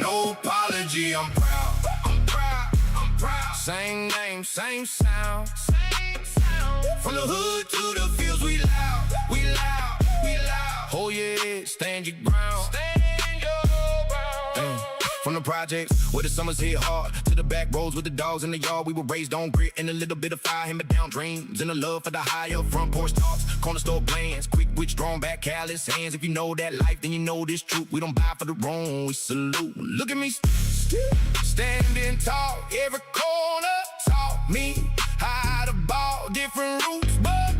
No apology, I'm proud. I'm proud. I'm proud. Same name, same sound. Same sound. From the hood to the fields, we loud. We loud. We loud. Hold your head, stand your ground. Stand your ground. From the projects where the summers hit hard to the back roads with the dogs in the yard. We were raised on grit and a little bit of fire, hand down dreams and a love for the higher. Front porch talks, corner store plans, quick witch, drawn back, callous hands. If you know that life, then you know this truth. We don't buy for the wrong, we salute. Look at me, standing tall, every corner taught me how to ball, different routes, but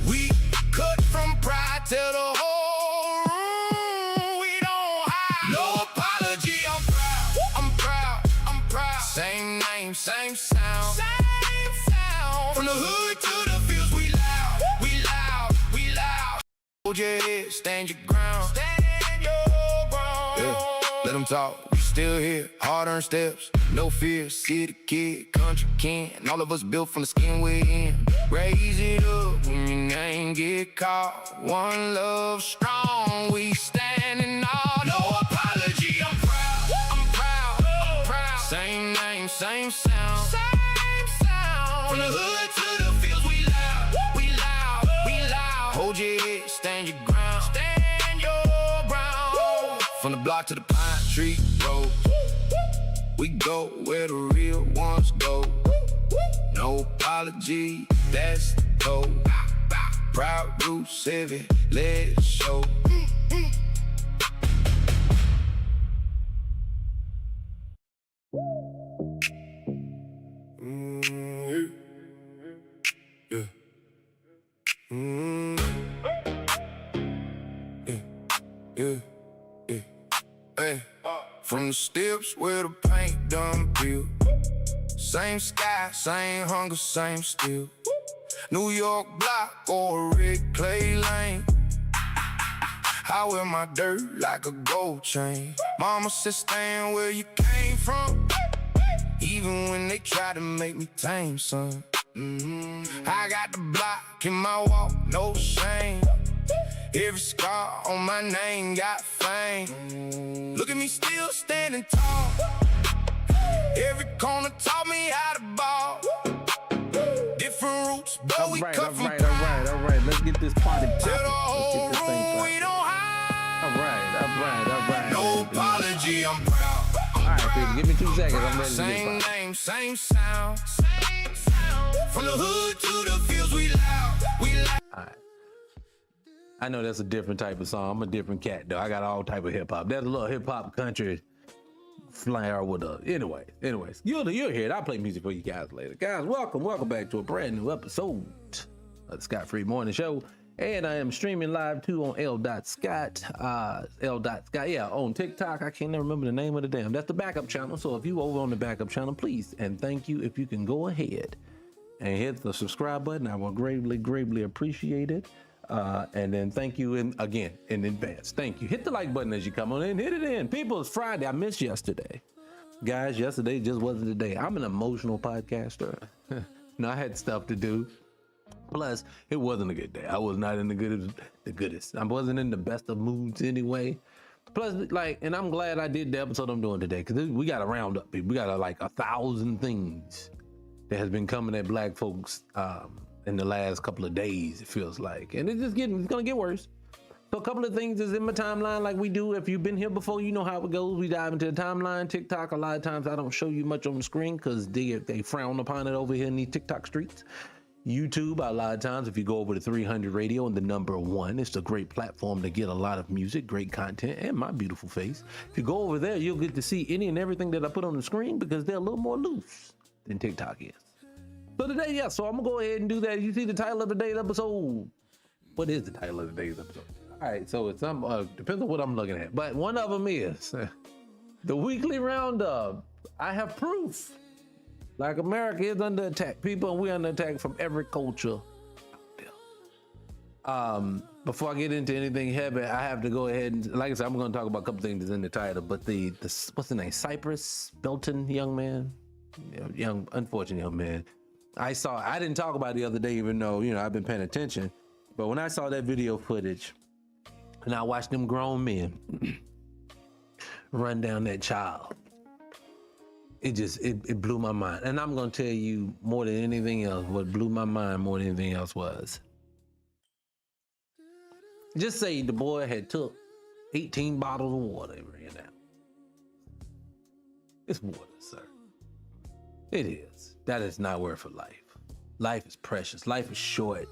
we cut from pride to the whole room. We don't hide. No apology, I'm proud. I'm proud. I'm proud. Same name, same sound. Same sound. From the hood to the fields, we loud. We loud. We loud. Hold your head, stand your ground. Stand your ground. Yeah. Let them talk. We still here. Hard-earned steps. No fear. City kid, country kin. All of us built from the skin we're in. Raise it up when your name get caught. One love strong. We standing all. No apology. I'm proud. I'm proud. I'm proud. Same name, same sound. Same sound. From the hood to the fields, we loud. We loud. We loud. Hold your head, stand your ground. Stand your ground. From the block to the Pine Tree Road, we go where the real ones go. No apology, that's the code. Proud roots, heavy, let's show. Hey. From the steps where the paint done peeled. Same sky, same hunger, same steel. New York block or a red clay lane. I wear my dirt like a gold chain. Mama said stand where you came from, even when they try to make me tame, son. I got the block in my walk, no shame. Every scar on my name got fame. Look at me still standing tall. Every corner taught me how to ball. Different roots, but we cut from pride. All right. Let's get this party poppin'. To the whole room, we don't hide. All right. No apology, I'm proud. All right, baby, give me 2 seconds. I'm ready to Same get name, same sound. Same sound. From the hood to the fields, we loud. We loud. All right. I know that's a different type of song. I'm a different cat, though. I got all type of hip hop. That's a little hip hop country flair with a. Anyways, you'll hear it. I'll play music for you guys later. Guys, welcome back to a brand new episode of the Scott Free Morning Show. And I am streaming live too on L.Scott. Yeah, on TikTok. I can't never remember the name of the damn. That's the backup channel. So if you over on the backup channel, please and thank you if you can go ahead and hit the subscribe button. I will greatly appreciate it. And then thank you again in advance. Thank you. Hit the like button as you come on in. Hit it in. People, it's Friday. I missed yesterday. Guys, yesterday just wasn't the day. I'm an emotional podcaster. No, I had stuff to do. Plus, it wasn't a good day. I was not in the goodest. I wasn't in the best of moods anyway. Plus, and I'm glad I did the episode I'm doing today, because we got a roundup. We got 1,000 things that has been coming at black folks in the last couple of days, it feels like. And it's gonna get worse. So a couple of things is in my timeline like we do. If you've been here before, you know how it goes. We dive into the timeline. TikTok, a lot of times I don't show you much on the screen because they frown upon it over here in these TikTok streets. YouTube, a lot of times, if you go over to 300 Radio and the number 1, it's a great platform to get a lot of music, great content, and my beautiful face. If you go over there, you'll get to see any and everything that I put on the screen because they're a little more loose than TikTok is. So today, so I'm gonna go ahead and do that. You see the title of today's episode. What is the title of today's episode? All right, so it's depends on what I'm looking at, but one of them is the Weekly Roundup. I have proof. Like America is under attack. People, and we're under attack from every culture out there. Before I get into anything heavy, I have to go ahead and, like I said, I'm going to talk about a couple things that's in the title. But the what's the name? Cyrus Belton, young man, unfortunate young man. I didn't talk about it the other day, even though I've been paying attention. But when I saw that video footage, and I watched them grown men run down that child. It blew my mind. And I'm gonna tell you more than anything else, what blew my mind more than anything else was, just say the boy had took 18 bottles of water and ran out. It's water, sir. It is. That is not worth a life. Life is precious. Life is short.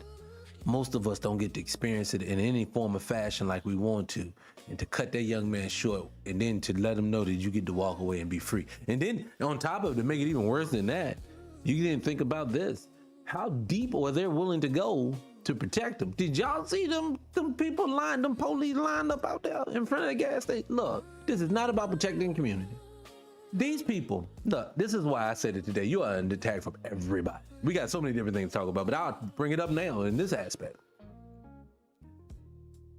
Most of us don't get to experience it in any form or fashion like we want to. And to cut that young man short and then to let him know that you get to walk away and be free. And then on top of it, to make it even worse than that, you didn't think about this. How deep are they willing to go to protect them? Did y'all see them people them police lined up out there in front of the gas station? Look, this is not about protecting the community. These people, look, this is why I said it today. You are under attack from everybody. We got so many different things to talk about, but I'll bring it up now in this aspect.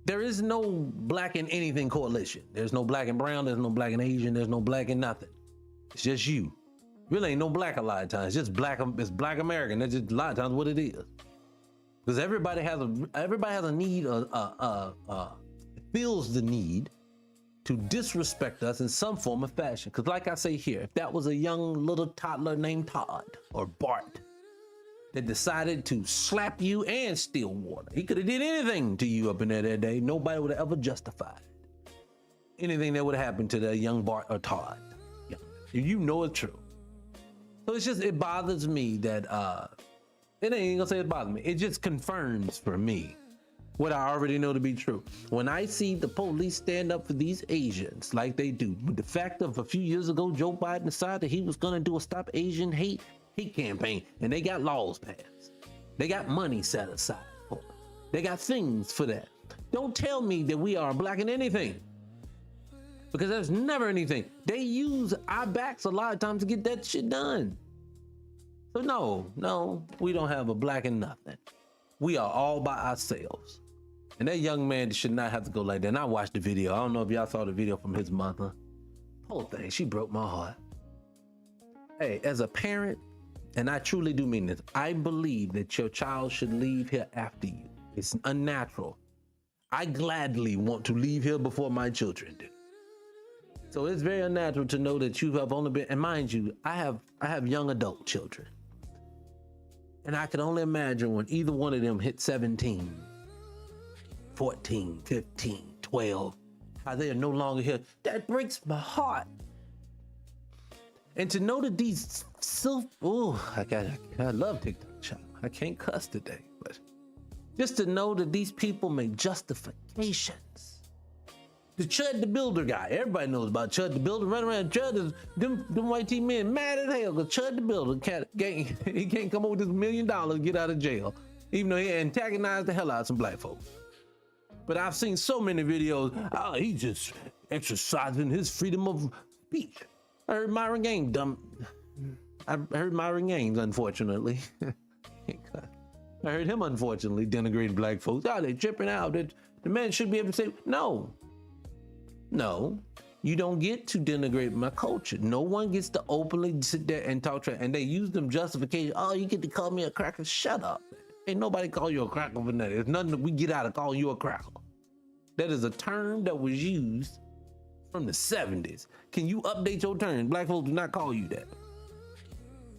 There is no black and anything coalition. There's no black and brown. There's no black and Asian. There's no black and nothing. It's just you. Really ain't no black a lot of times. It's just black. It's black American. That's just a lot of times what it is. Because everybody has a need. Feels the need to disrespect us in some form or fashion. Because like I say here, if that was a young little toddler named Todd or Bart that decided to slap you and steal water, he could have did anything to you up in there that day. Nobody would have ever justified anything that would have happened to that young Bart or Todd. Yeah. You know it's true. So it's just, it bothers me that, it ain't gonna say it bothers me. It just confirms for me what I already know to be true. When I see the police stand up for these Asians like they do, with the fact of a few years ago, Joe Biden decided he was gonna do a Stop Asian Hate campaign, and they got laws passed. They got money set aside for it. They got things for that. Don't tell me that we are black in anything, because there's never anything. They use our backs a lot of times to get that shit done. So no, we don't have a black in nothing. We are all by ourselves. And that young man should not have to go like that. And I watched the video. I don't know if y'all saw the video from his mother. Whole thing, she broke my heart. Hey, as a parent, and I truly do mean this, I believe that your child should leave here after you. It's unnatural. I gladly want to leave here before my children do. So it's very unnatural to know that you have only been, and mind you, I have young adult children. And I can only imagine when either one of them hit 17, 14, 15, 12, how they are no longer here. That breaks my heart. And to know that these I love TikTok, child. I can't cuss today, but just to know that these people make justifications. The Chud the Builder guy, everybody knows about Chud the Builder. Running around, Chud is them white team men mad as hell because Chud the Builder he can't come up with this $1 million to get out of jail, even though he antagonized the hell out of some black folks. But I've seen so many videos, he's just exercising his freedom of speech. I heard Myron Gaines, unfortunately. I heard him, unfortunately, denigrate black folks. They tripping out. The man should be able to say, no, you don't get to denigrate my culture. No one gets to openly sit there and talk trash. And they use them justification. Oh, you get to call me a cracker. Shut up. Ain't nobody call you a cracker for nothing. There's nothing that we get out of calling you a cracker. That is a term that was used from the 70s. Can you update your term? Black folks do not call you that.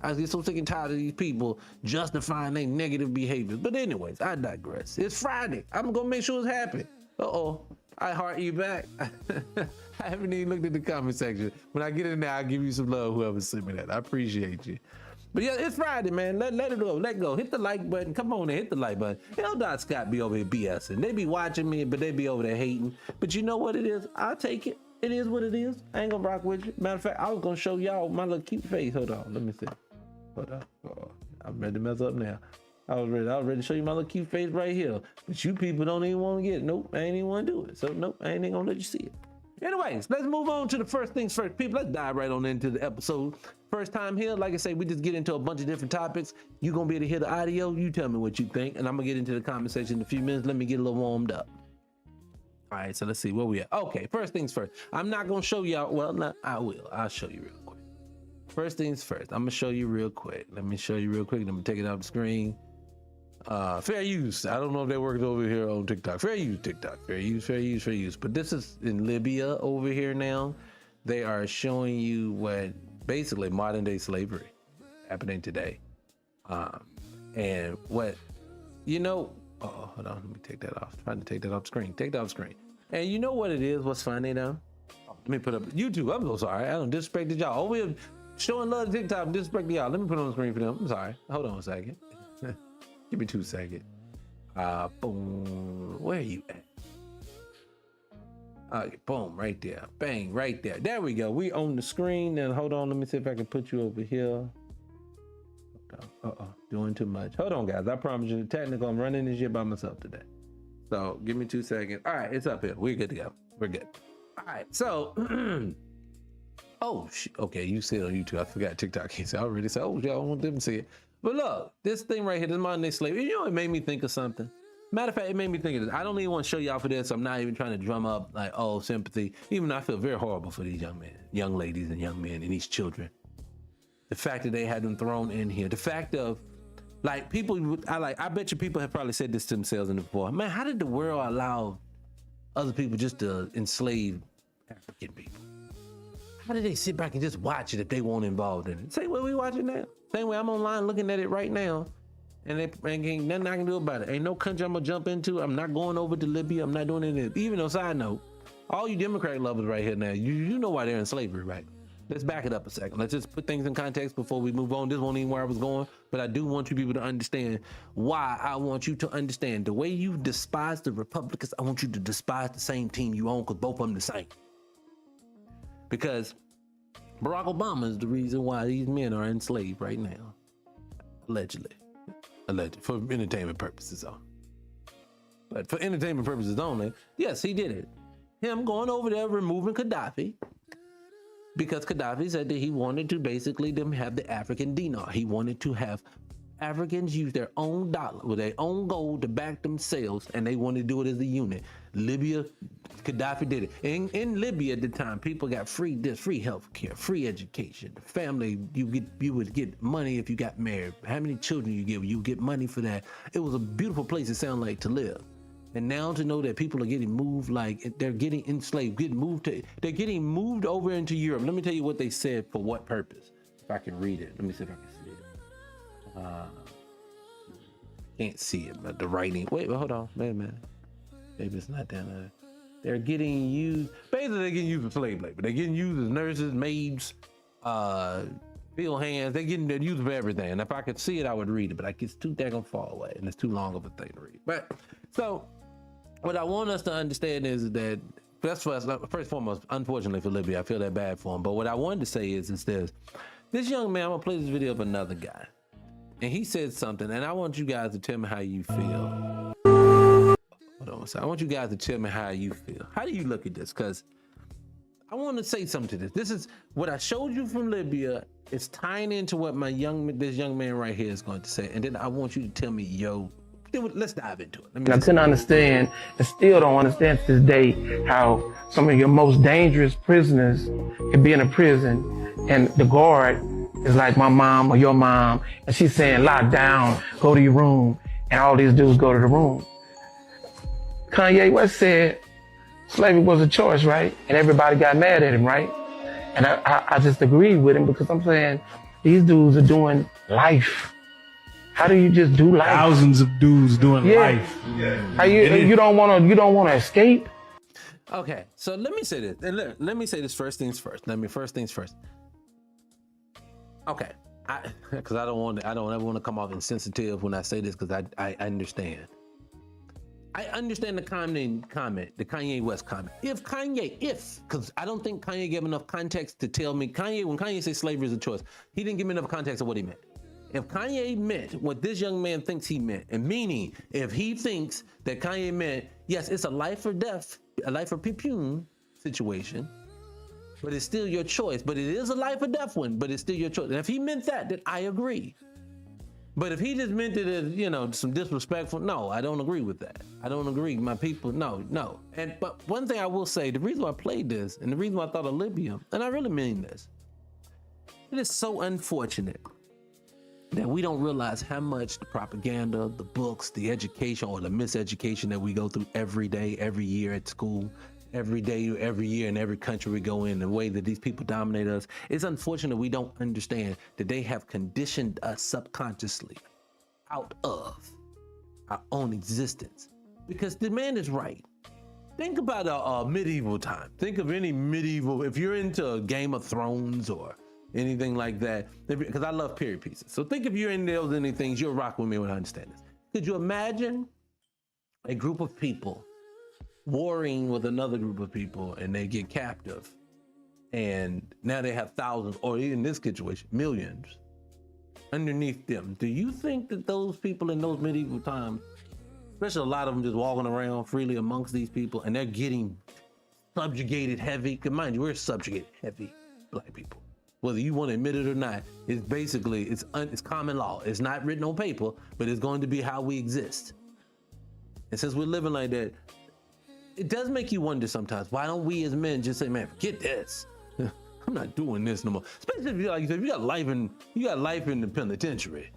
I get so sick and tired of these people justifying their negative behaviors. But anyways, I digress. It's Friday. I'm gonna make sure it's happy. I heart you back. I haven't even looked at the comment section. When I get in there, I'll give you some love, whoever sent me that. I appreciate you. But yeah, it's Friday, man. Let it go. Let go. Hit the like button. Come on and hit the like button. L. Scott be over here BSing. They be watching me, but they be over there hating. But you know what it is? I'll take it. It is what it is. I ain't gonna rock with you. Matter of fact, I was gonna show y'all my little cute face. Hold on. Let me see. Hold on. I'm ready to mess up now. I was ready to show you my little cute face right here. But you people don't even want to get it. Nope, I ain't even want to do it. So nope, I ain't even gonna let you see it. Anyways, let's move on to the first things first. People, let's dive right on into the episode. First time here, like I say, we just get into a bunch of different topics. You're gonna be able to hear the audio. You tell me what you think, and I'm gonna get into the comment section in a few minutes. Let me get a little warmed up. All right, so let's see where we at. Okay, first things first. I'm not gonna show y'all, well, no, I will. I'll show you real quick. First things first, I'm gonna show you real quick. Let me show you real quick. Let me take it off the screen. Fair use. I don't know if they worked over here on TikTok. Fair use TikTok. Fair use. But this is in Libya over here now. they are showing you what basically modern day slavery happening today. And what, oh, hold on, let me take that off. Trying to take that off screen. Take that off screen. And you know what it is? What's funny though? Let me put up YouTube. I'm so sorry. I don't disrespect y'all. Over here showing love to TikTok, disrespect y'all. Let me put it on the screen for them. I'm sorry. Hold on a second. Give me 2 seconds. Boom. Where are you at? Boom, right there. Bang, right there. There we go. We on the screen. Now hold on. Let me see if I can put you over here. Doing too much. Hold on, guys. I promise you, technical. I'm running this shit by myself today. So give me 2 seconds. All right, it's up here. We're good to go. We're good. All right. So, okay. You see it on YouTube. I forgot TikTok. I already said, oh, y'all want them to see it. But look, this thing right here, this modern day slavery. You know, it made me think of something. Matter of fact, it made me think of this. I don't even want to show y'all for this. I'm not even trying to drum up like, oh, sympathy. Even though I feel very horrible for these young men, young ladies and young men and these children. The fact that they had them thrown in here. The fact of like people, I bet you people have probably said this to themselves in the before. Man, how did the world allow other people just to enslave African people? How did they sit back and just watch it if they weren't involved in it? Same way we watch it now. Same way I'm online looking at it right now. And ain't nothing I can do about it. Ain't no country I'm gonna jump into. I'm not going over to Libya. I'm not doing anything. Even on side note, all you Democrat lovers right here now, you know why they're in slavery, right? Let's back it up a second. Let's just put things in context before we move on. This won't even where I was going, but I do want you people to understand why I want you to understand. The way you despise the Republicans, I want you to despise the same team you own because both of them the same. Because Barack Obama is the reason why these men are enslaved right now. Allegedly, for entertainment purposes only. But for entertainment purposes only, yes, he did it. Him going over there removing Gaddafi, because Gaddafi said that he wanted to basically them have the African dinar. He wanted to have Africans use their own dollar with their own gold to back themselves, and they wanted to do it as a unit. Libya, Gaddafi did it. In Libya at the time, people got free health care, free education. The family, you would get money if you got married. How many children you get money for that. It was a beautiful place it sounded like to live. And now to know that people are getting moved, like they're getting enslaved, they're getting moved over into Europe. Let me tell you what they said for what purpose. If I can read it, let me see if I can see it. Can't see it, but the writing. Wait, hold on, wait a minute. Maybe it's not down there. They're getting used. Basically, they're getting used for slave labor. They're getting used as nurses, maids, field hands. They're used for everything. And if I could see it, I would read it. But it's too daggone far away, and it's too long of a thing to read. But so. What I want us to understand is that, first and foremost, unfortunately for Libya, I feel that bad for him. But what I wanted to say is this young man, I'm gonna play this video of another guy. And he said something, and I want you guys to tell me how you feel. Hold on a second. I want you guys to tell me how you feel. How do you look at this? Because I want to say something to this. This is what I showed you from Libya. It's tying into what this young man right here is going to say. And then I want you to tell me, let's dive into it. I couldn't understand, and still don't understand to this day, how some of your most dangerous prisoners can be in a prison, and the guard is like my mom or your mom, and she's saying, lie down, go to your room, and all these dudes go to the room. Kanye West said slavery was a choice, right? And everybody got mad at him, right? And I just agreed with him, because I'm saying these dudes are doing life. How do you just do life? Thousands of dudes doing life. Yeah. How you don't want to escape? Okay, so let me say this. And let me say this first things first. Okay, because I don't ever want to come off insensitive when I say this, because I understand. I understand the comment, the Kanye West comment. Because I don't think Kanye gave enough context to tell me, when Kanye says slavery is a choice, he didn't give me enough context of what he meant. If Kanye meant what this young man thinks he meant, and meaning if he thinks that Kanye meant, yes, it's a life or death, a life or pipune situation, but it's still your choice. But it is a life or death one, but it's still your choice. And if he meant that, then I agree. But if he just meant it as, some disrespectful, no, I don't agree with that. I don't agree. My people, no. But one thing I will say, the reason why I played this, and the reason why I thought of Libya, and I really mean this, it is so unfortunate that we don't realize how much the propaganda, the books, the education, or the miseducation that we go through every day, every year at school, every day, every year, in every country we go in, the way that these people dominate us. It's unfortunate we don't understand that they have conditioned us subconsciously out of our own existence. Because the man is right. Think about a medieval time. Think of any medieval, if you're into Game of Thrones or anything like that, because I love period pieces. So think if you're in those any things, you'll rock with me when I understand this. Could you imagine a group of people warring with another group of people and they get captive, and now they have thousands, or in this situation, millions underneath them? Do you think that those people in those medieval times, especially a lot of them just walking around freely amongst these people, and they're getting subjugated heavy? Because mind you, we're subjugated heavy, black people. Whether you want to admit it or not, it's basically, it's common law. It's not written on paper, but it's going to be how we exist. And since we're living like that, it does make you wonder sometimes, why don't we as men just say, man, forget this. I'm not doing this no more. Especially if you, like you said, you got life in the penitentiary.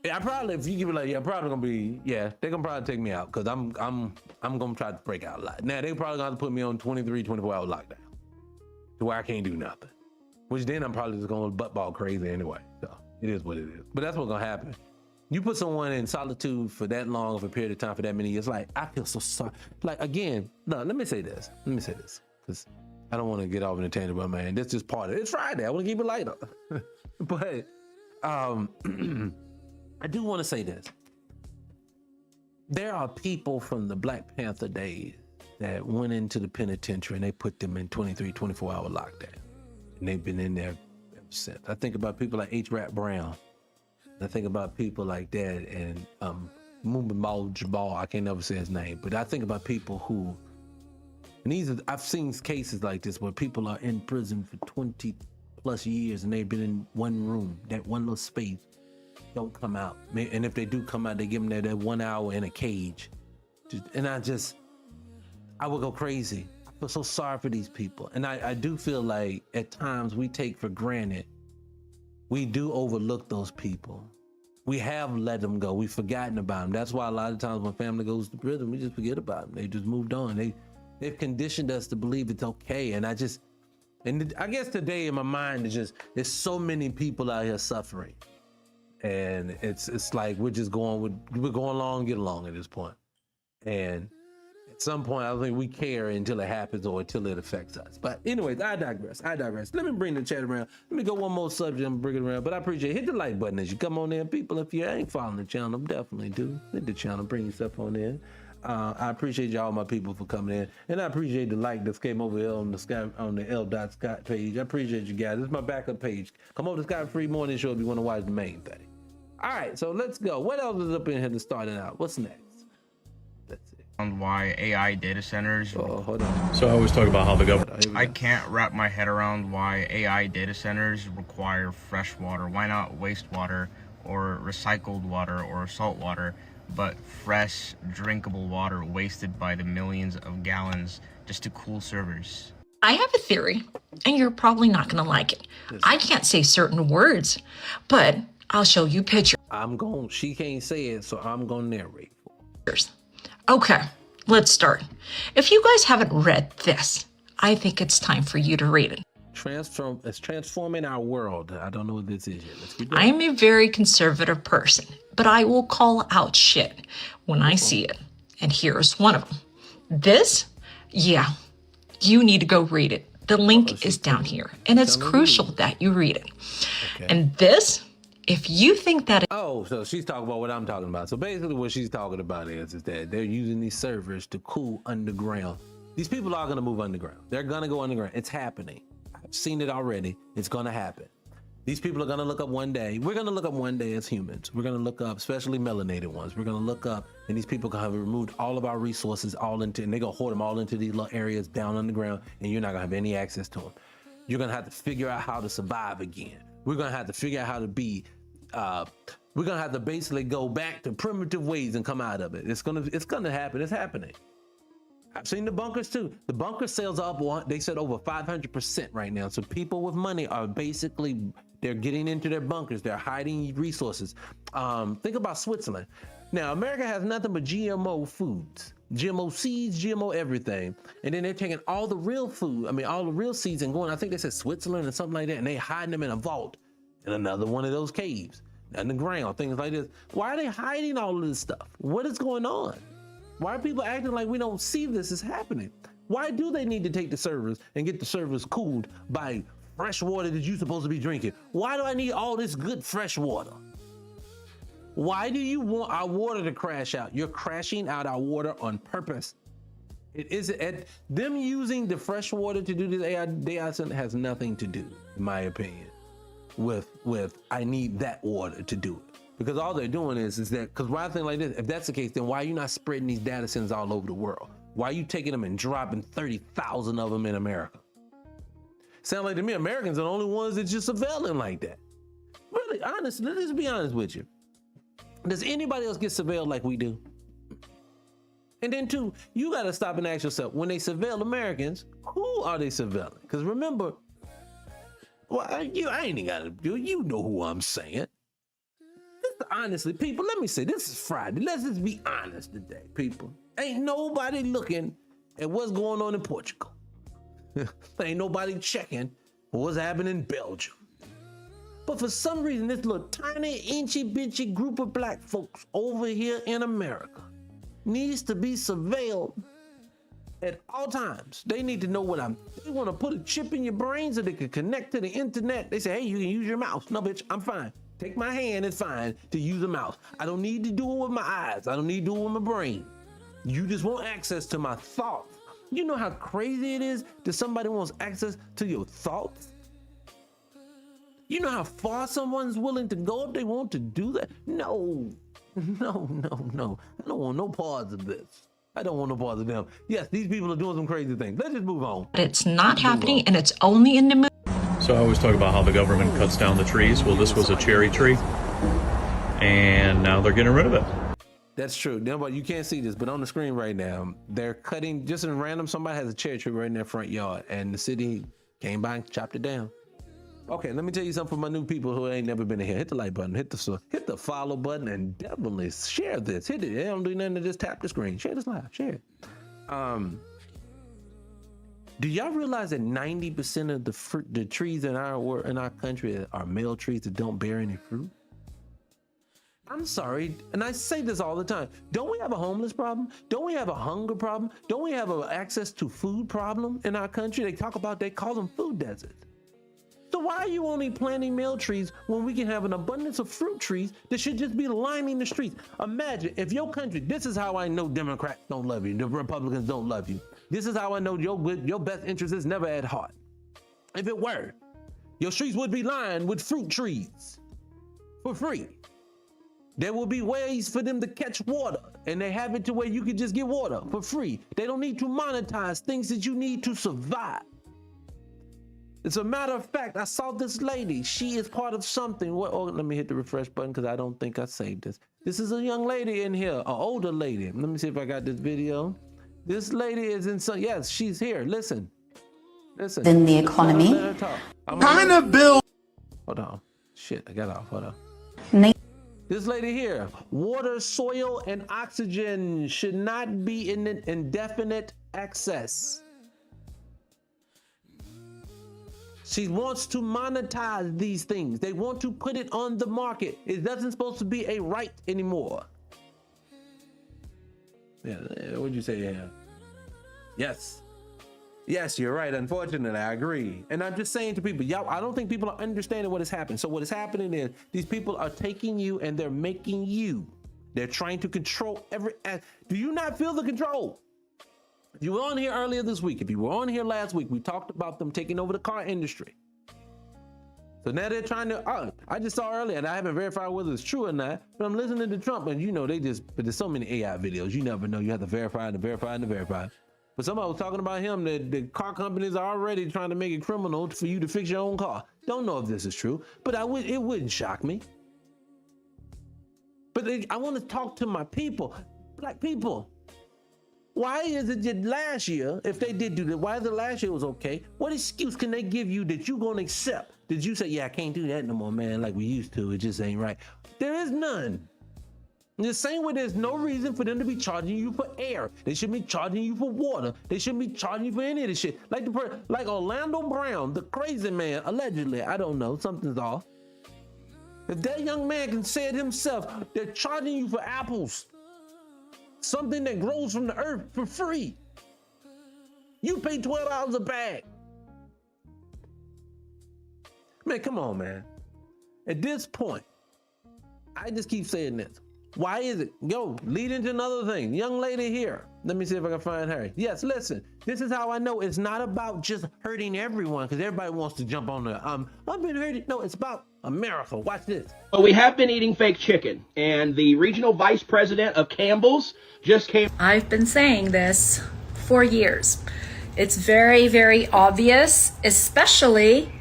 Yeah, I probably, if you give it like, yeah, probably gonna be, yeah, they're gonna probably take me out, because I'm gonna try to break out a lot. Now they probably gonna have to put me on 24-hour lockdown to where I can't do nothing. Which then I'm probably just gonna buttball crazy anyway. So it is what it is. But that's what's gonna happen. You put someone in solitude for that long of a period of time, for that many years, like, I feel so sorry. Like, again, no, let me say this, because I don't want to get off in a tangent, but man, that's just part of it. It's Friday, I want to keep it lighter. But I do want to say this. There are people from the Black Panther days that went into the penitentiary and they put them in 24-hour lockdown. And they've been in there ever since. I think about people like H. Rap Brown. I think about people like that, and Mumba Jabal, I can't never say his name, but I think about people who, and I've seen cases like this where people are in prison for 20 plus years and they've been in one room, that one little space, don't come out. And if they do come out, they give them that 1 hour in a cage. And I would go crazy. I feel so sorry for these people. And I do feel like at times we take for granted, we do overlook those people. We have let them go. We've forgotten about them. That's why a lot of times when family goes to prison, we just forget about them. They just moved on. They've conditioned us to believe it's okay. And I guess today in my mind is just, there's so many people out here suffering. And it's like we're going along, get along at this point. And at some point, I don't think we care until it happens or until it affects us. But anyways, I digress. Let me bring the chat around. Let me go one more subject and bring it around. But I appreciate it. Hit the like button as you come on in. People, if you ain't following the channel, definitely do. Hit the channel, bring yourself on in. I appreciate y'all, my people, for coming in. And I appreciate the like that came over here on the L. Scott page. I appreciate you guys. This is my backup page. Come over to Scott Free Morning Show if you want to watch the main thing. All right, so let's go. What else is up in here to start it out? What's next? Let's see. On why AI data centers. Oh, hold on. So I always talk about how the government. I can't wrap my head around why AI data centers require fresh water. Why not wastewater or recycled water or salt water, but fresh, drinkable water wasted by the millions of gallons just to cool servers? I have a theory, and you're probably not going to like it. I can't say certain words, but I'll show you pictures. She can't say it, so I'm going to narrate. Okay, let's start. If you guys haven't read this, I think it's time for you to read it. It's transforming our world. I don't know what this is yet. Let's keep going. I'm a very conservative person, but I will call out shit when I see it. And here's one of them. This, yeah, you need to go read it. The link is down here, and it's crucial that you read it. Okay. And this, if you think that... so she's talking about what I'm talking about. So basically what she's talking about is that they're using these servers to cool underground. These people are going to move underground. They're going to go underground. It's happening. I've seen it already. It's going to happen. These people are going to look up one day. We're going to look up one day as humans. We're going to look up, especially melanated ones. We're going to look up, and these people have removed all of our resources and they're going to hoard them all into these little areas down underground, and you're not going to have any access to them. You're going to have to figure out how to survive again. We're going to have to figure out how to be we're gonna have to basically go back to primitive ways and come out of it. It's gonna happen. It's happening. I've seen the bunkers too. The bunker sales are up, they said over 500% right now. So people with money are basically, they're getting into their bunkers. They're hiding resources. Think about Switzerland. Now, America has nothing but GMO foods, GMO seeds, GMO everything. And then they're taking all the real food, all the real seeds and going, I think they said Switzerland or something like that, and they hiding them in a vault in another one of those caves, underground, things like this. Why are they hiding all of this stuff? What is going on? Why are people acting like we don't see this is happening? Why do they need to take the servers and get the servers cooled by fresh water that you're supposed to be drinking? Why do I need all this good fresh water? Why do you want our water to crash out? You're crashing out our water on purpose. It is them using the fresh water to do this AI has nothing to do, in my opinion, with I need that water to do it. Because all they're doing is that, because why I think like this, if that's the case, then why are you not spreading these data centers all over the world? Why are you taking them and dropping 30,000 of them in America? Sound like to me, Americans are the only ones that just surveilling like that. Really, honestly, let's be honest with you. Does anybody else get surveilled like we do? And then two, you got to stop and ask yourself, when they surveil Americans, who are they surveilling? Because remember, well, I ain't even got to do it. You know who I'm saying. Honestly, people, let me say, this is Friday. Let's just be honest today, people. Ain't nobody looking at what's going on in Portugal. Ain't nobody checking what's happening in Belgium. But for some reason, this little tiny, incy bitchy group of black folks over here in America needs to be surveilled at all times. They need to know they want to put a chip in your brain so they can connect to the internet. They say, hey, you can use your mouse. No, bitch, I'm fine. Take my hand, it's fine to use a mouse. I don't need to do it with my eyes. I don't need to do it with my brain. You just want access to my thoughts. You know how crazy it is that somebody wants access to your thoughts? You know how far someone's willing to go if they want to do that? No. I don't want no parts of this. I don't want no parts of them. Yes, these people are doing some crazy things. Let's just move on. It's not happening, and it's only in the movie. So I always talk about how the government cuts down the trees. Well, this was a cherry tree, and now they're getting rid of it. That's true. Now, you can't see this, but on the screen right now, they're cutting, just in random, somebody has a cherry tree right in their front yard, and the city came by and chopped it down. Okay, let me tell you something for my new people who ain't never been in here. Hit the like button, hit the follow button, and definitely share this. Hit it. They don't do nothing to just tap the screen. Share this live. Share it. Do y'all realize that 90% of the trees in our country are male trees that don't bear any fruit? I'm sorry, and I say this all the time. Don't we have a homeless problem? Don't we have a hunger problem? Don't we have an access to food problem in our country? They call them food deserts. So why are you only planting male trees when we can have an abundance of fruit trees that should just be lining the streets? Imagine if your country, this is how I know Democrats don't love you, the Republicans don't love you. This is how I know your best interest is never at heart. If it were, your streets would be lined with fruit trees for free. There will be ways for them to catch water, and they have it to where you can just get water for free. They don't need to monetize things that you need to survive. As a matter of fact, I saw this lady. She is part of something. Let me hit the refresh button because I don't think I saved this. This is a young lady in here, an older lady. Let me see if I got this video. This lady is in some, yes, she's here. Listen. In the economy. Kind of bill. Hold on. Shit, I got off. Hold on. Na- This lady here, water, soil, and oxygen should not be in an indefinite access. She wants to monetize these things. They want to put it on the market. It doesn't supposed to be a right anymore. Yeah, what'd you say? Yeah. Yes, you're right. Unfortunately, I agree. And I'm just saying to people, y'all, I don't think people are understanding what is happening. So what is happening is these people are taking you and they're making you. They're trying to control every. Do you not feel the control? You were on here earlier this week. If you were on here last week, we talked about them taking over the car industry. So now they're trying to, I just saw earlier, and I haven't verified whether it's true or not, but I'm listening to Trump, and but there's so many AI videos, you never know. You have to verify and verify and verify. But somebody was talking about him, that the car companies are already trying to make it criminal for you to fix your own car. Don't know if this is true, but it wouldn't shock me. But I want to talk to my people, black people. Why is it that last year, if they did do that, why is it last year was okay? What excuse can they give you that you're gonna accept? Did you say, yeah, I can't do that no more, man, like we used to, it just ain't right? There is none. The same way there's no reason for them to be charging you for air. They should be charging you for water. They shouldn't be charging you for any of this shit. Like Orlando Brown, the crazy man, allegedly, I don't know, something's off. If that young man can say it himself, they're charging you for apples. Something that grows from the earth for free. You pay $12 a bag. Man, come on, man. At this point, I just keep saying this. Why is it? Lead into another thing. Young lady here. Let me see if I can find her. Yes, listen. This is how I know it's not about just hurting everyone, because everybody wants to jump on there. I've been hurting. No, it's about America. Watch this. Well, we have been eating fake chicken, and the regional vice president of Campbell's just came. I've been saying this for years. It's very, very obvious, especially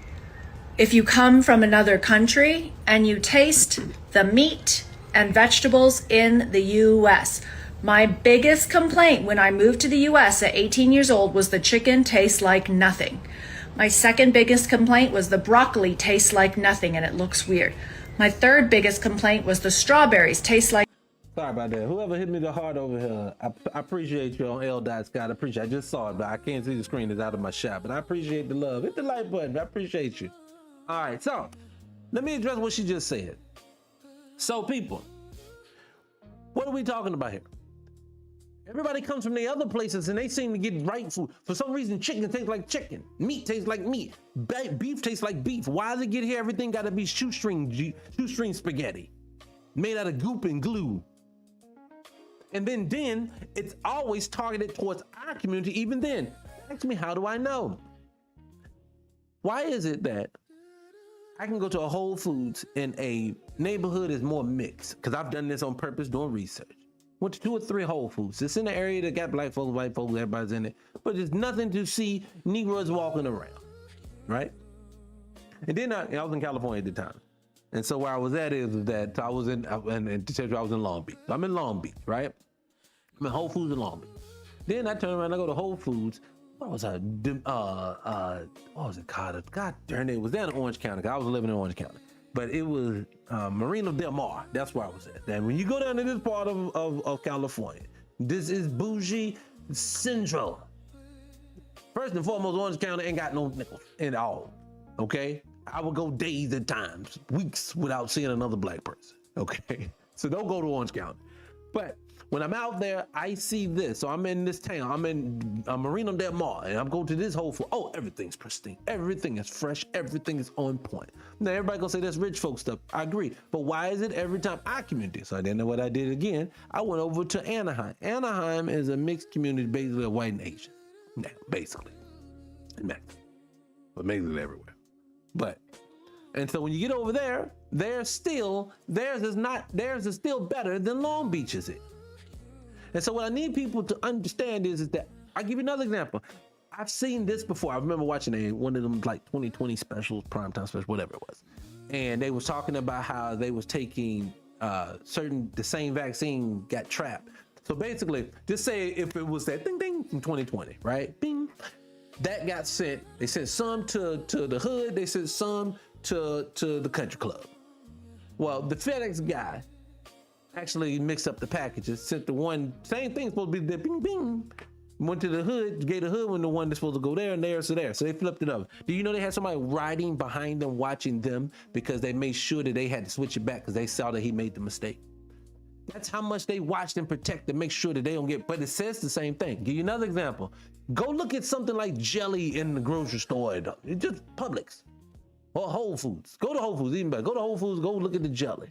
if you come from another country and you taste the meat and vegetables in the U.S. My biggest complaint when I moved to the U.S. at 18 years old was the chicken tastes like nothing. My second biggest complaint was the broccoli tastes like nothing and it looks weird. My third biggest complaint was the strawberries taste like. Sorry about that. Whoever hit me the heart over here, I appreciate you on L. Scott. I just saw it, but I can't see the screen. It's out of my shot. But I appreciate the love. Hit the like button. I appreciate you. All right, so let me address what she just said. So people, what are we talking about here? Everybody comes from the other places and they seem to get right food. For some reason, chicken tastes like chicken. Meat tastes like meat. Beef tastes like beef. Why does it get here? Everything got to be shoestring spaghetti made out of goop and glue. And then it's always targeted towards our community. Even then, ask me, how do I know? Why is it that I can go to a Whole Foods in a neighborhood is more mixed? Because I've done this on purpose doing research. Went to 2 or 3 Whole Foods. It's in the area that got black folks, white folks, everybody's in it. But there's nothing to see Negroes walking around, right? And then I was in California at the time. And so where I was at is that I was in Long Beach. I'm in Long Beach, right? I'm in Whole Foods in Long Beach. Then I turn around, I go to Whole Foods. What was I? What was it called? God darn it was down in Orange County. I was living in Orange County, but it was Marina Del Mar. That's where I was at. And when you go down to this part of California, this is bougie central. First and foremost, Orange County ain't got no nickels at all. Okay, I would go days at times, weeks without seeing another black person. Okay, so don't go to Orange County. But when I'm out there, I see this. So I'm in this town. I'm in Marina Del Mar, and I'm going to this Whole Foods. Oh, everything's pristine. Everything is fresh. Everything is on point. Now, everybody gonna say that's rich folk stuff. I agree. But why is it every time our community? So then what I did again, I went over to Anaheim. Anaheim is a mixed community, basically of white and Asian. Yeah, basically. But basically everywhere. And so when you get over there, theirs is still better than Long Beach's is. And so what I need people to understand is that, I'll give you another example. I've seen this before. I remember watching one of them like 2020 specials, primetime special, whatever it was. And they was talking about how they was taking the same vaccine got trapped. So basically, just say if it was that ding ding from 2020, right? Bing, that got sent. They sent some to the hood. They sent some to the country club. Well, the FedEx guy actually mixed up the packages, sent the one, same thing, supposed to be the bing bing, went to the hood, gave the hood one the one that's supposed to go there and there, so there. So they flipped it up. Do you know they had somebody riding behind them watching them because they made sure that they had to switch it back because they saw that he made the mistake? That's how much they watched and protect to make sure that they don't get, but it says the same thing. Give you another example. Go look at something like jelly in the grocery store, it's just Publix or Whole Foods. Go to Whole Foods, even better. Go to Whole Foods, go look at the jelly.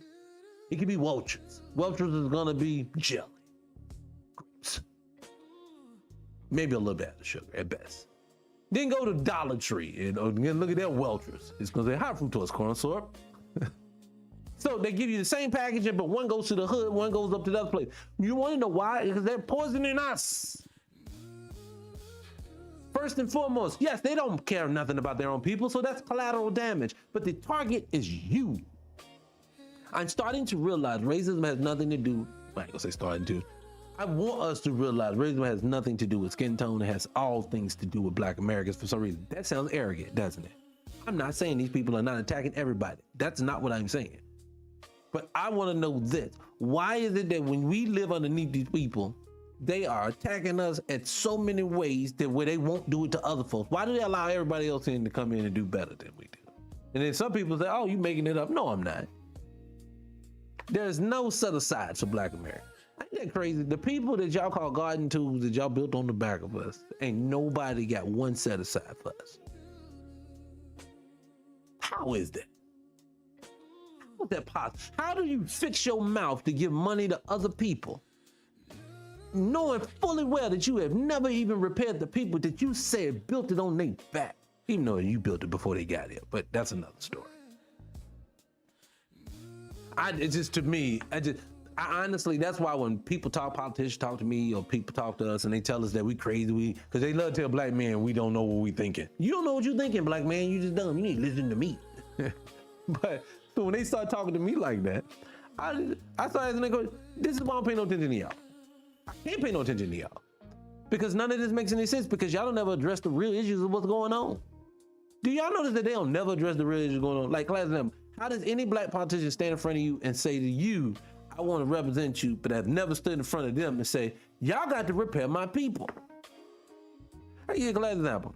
It could be Welch's. Welch's is gonna be jelly. Grapes. Maybe a little bit of sugar at best. Then go to Dollar Tree and look at their Welch's. It's gonna say high fructose corn syrup. So they give you the same packaging, but one goes to the hood, one goes up to the other place. You wanna know why? Because they're poisoning us. First and foremost, yes, they don't care nothing about their own people, so that's collateral damage. But the target is you. I'm starting to realize racism has nothing to do, I ain't gonna say starting to. I want us to realize racism has nothing to do with skin tone. It has all things to do with black Americans for some reason. That sounds arrogant, doesn't it? I'm not saying these people are not attacking everybody. That's not what I'm saying. But I wanna know this. Why is it that when we live underneath these people, they are attacking us at so many ways that where they won't do it to other folks? Why do they allow everybody else in to come in and do better than we do? And then some people say, oh, you making it up. No, I'm not. There's no set aside for Black America. Ain't that crazy? The people that y'all call garden tools that y'all built on the back of us, ain't nobody got one set aside for us. How is that? How is that possible? How do you fix your mouth to give money to other people, knowing fully well that you have never even repaired the people that you said built it on their back, even though you built it before they got here? But that's another story. It's just, to me, I honestly, that's why when people politicians talk to me, or people talk to us and they tell us that we crazy, because they love to tell Black men we don't know what we thinking. You don't know what you thinking, Black man. You just dumb. You need to listen to me. But so when they start talking to me like that, I start asking them questions. This is why I don't pay no attention to y'all. I can't pay no attention to y'all, because none of this makes any sense, because y'all don't ever address the real issues of what's going on. Do y'all notice that they don't never address the real issues going on? Like, class of them, how does any Black politician stand in front of you and say to you, I want to represent you, but I've never stood in front of them and say, y'all got to repair my people? I'll give you a class example.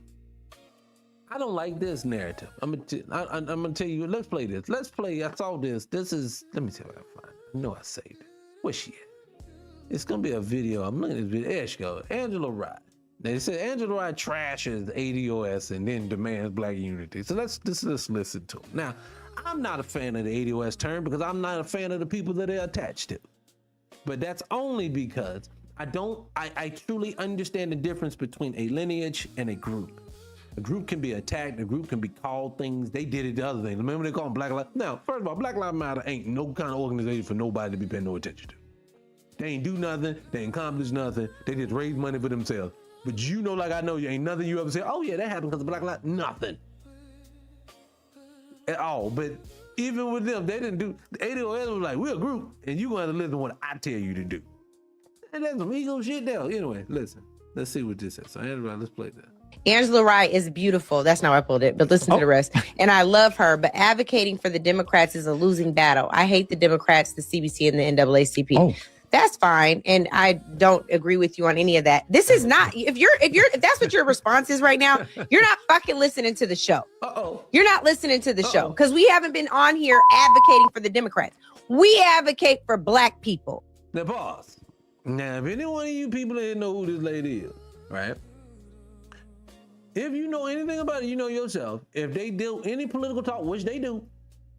I don't like this narrative. I'm gonna tell you, let's play this. Let's play, I saw this. This is, let me see if I can find it. I know I saved it. Where's she at? It's gonna be a video. I'm looking at this video. There she goes. Angela Rye. They said Angela Rye trashes ADOS and then demands Black unity. So let's listen to them. Now, I'm not a fan of the ADOS term, because I'm not a fan of the people that they're attached to. But that's only because I truly understand the difference between a lineage and a group. A group can be attacked, a group can be called things. They did it to other things. Remember they call them Black Lives? Now, first of all, Black Lives Matter ain't no kind of organization for nobody to be paying no attention to. They ain't do nothing, they ain't accomplish nothing, they just raise money for themselves. But you know, like I know, you ain't nothing you ever say, oh yeah, that happened because of Black Lives. Nothing. At all. But even with them, they didn't do, the ADOS was like, we're a group and you gonna have to listen to what I tell you to do. And that's some ego shit there. Anyway, listen, let's see what this is. So everybody, let's play that. Angela Rye is beautiful. That's not why I pulled it, but listen to the rest. And I love her, but advocating for the Democrats is a losing battle. I hate the Democrats, the CBC, and the NAACP. Oh. That's fine. And I don't agree with you on any of that. This is not, if that's what your response is right now, you're not fucking listening to the show. You're not listening to the show, because we haven't been on here advocating for the Democrats. We advocate for Black people. Now pause. Now, if any one of you people didn't know who this lady is, right? If you know anything about it, you know yourself. If they do any political talk, which they do,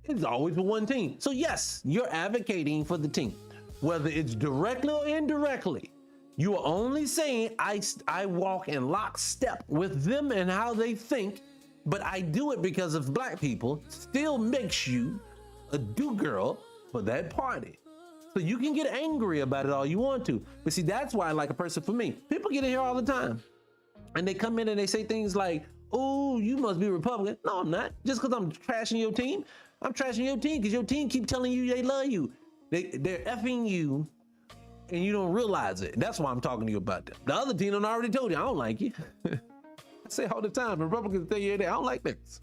it's always for one team. So yes, you're advocating for the team. Whether it's directly or indirectly, you are only saying I walk in lockstep with them and how they think, but I do it because of Black people still makes you a do-girl for that party. So you can get angry about it all you want to. But see, that's why, like a person for me, people get in here all the time and they come in and they say things like, oh, you must be Republican. No, I'm not. Just because I'm trashing your team, I'm trashing your team because your team keep telling you they love you. They're effing you and you don't realize it. That's why I'm talking to you about them. The other team done already told you, I don't like you. I say all the time, Republicans tell you, I don't like this.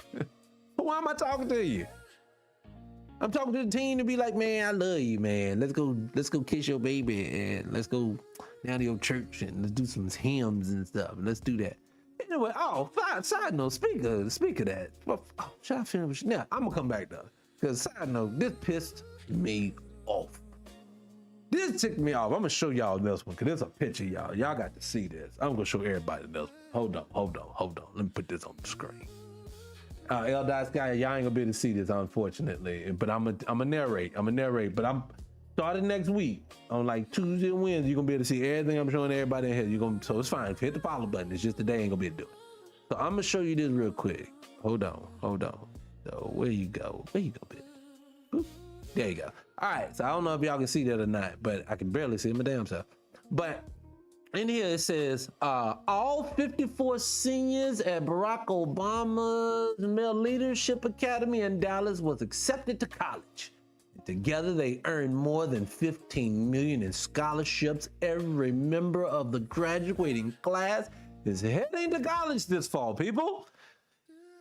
Why am I talking to you? I'm talking to the team to be like, man, I love you, man. Let's go kiss your baby and let's go down to your church and let's do some hymns and stuff. Let's do that. Anyway, side note, speak of that. Should I finish? Now, I'm gonna come back though. Because side note, this pissed me off. This ticked me off. I'm gonna show y'all this one because there's a picture, y'all. Y'all got to see this. I'm gonna show everybody this one. Hold on. Let me put this on the screen. L. Sky, y'all ain't gonna be able to see this, unfortunately. But I'm a narrate. But I'm starting next week on like Tuesday and Wednesday. You're gonna be able to see everything I'm showing everybody in here. So it's fine. If you hit the follow button, it's just today ain't gonna be able to do it. So I'm gonna show you this real quick. Hold on. So where you go, bitch? Boop. There you go. All right, so I don't know if y'all can see that or not, but I can barely see my damn self. But in here it says, all 54 seniors at Barack Obama's Male Leadership Academy in Dallas was accepted to college. Together they earned more than $15 million in scholarships. Every member of the graduating class is heading to college this fall, people.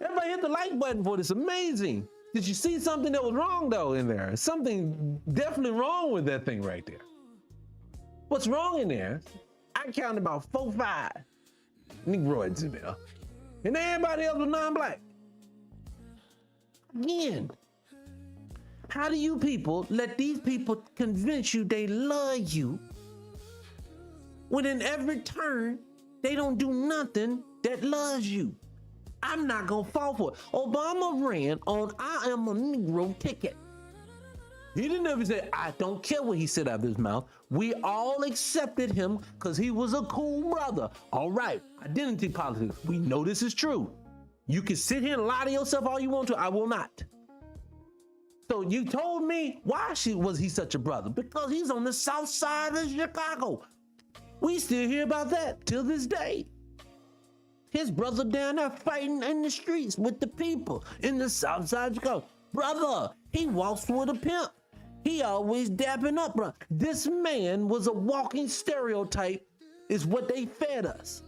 Everybody hit the like button for this. Amazing. Did you see something that was wrong though in there? Something definitely wrong with that thing right there. What's wrong in there? I counted about 4, 5 Negroids in there. And everybody else was non-black. Again, how do you people let these people convince you they love you when in every turn they don't do nothing that loves you? I'm not gonna fall for it. Obama ran on I am a Negro ticket. He didn't ever say, I don't care what he said out of his mouth. We all accepted him because he was a cool brother. All right, identity politics. We know this is true. You can sit here and lie to yourself all you want to. I will not. So you told me, why was he such a brother? Because he's on the south side of Chicago. We still hear about that till this day. His brother down there fighting in the streets with the people in the south side of Chicago. Brother, he walks with a pimp. He always dapping up, bro. This man was a walking stereotype, is what they fed us.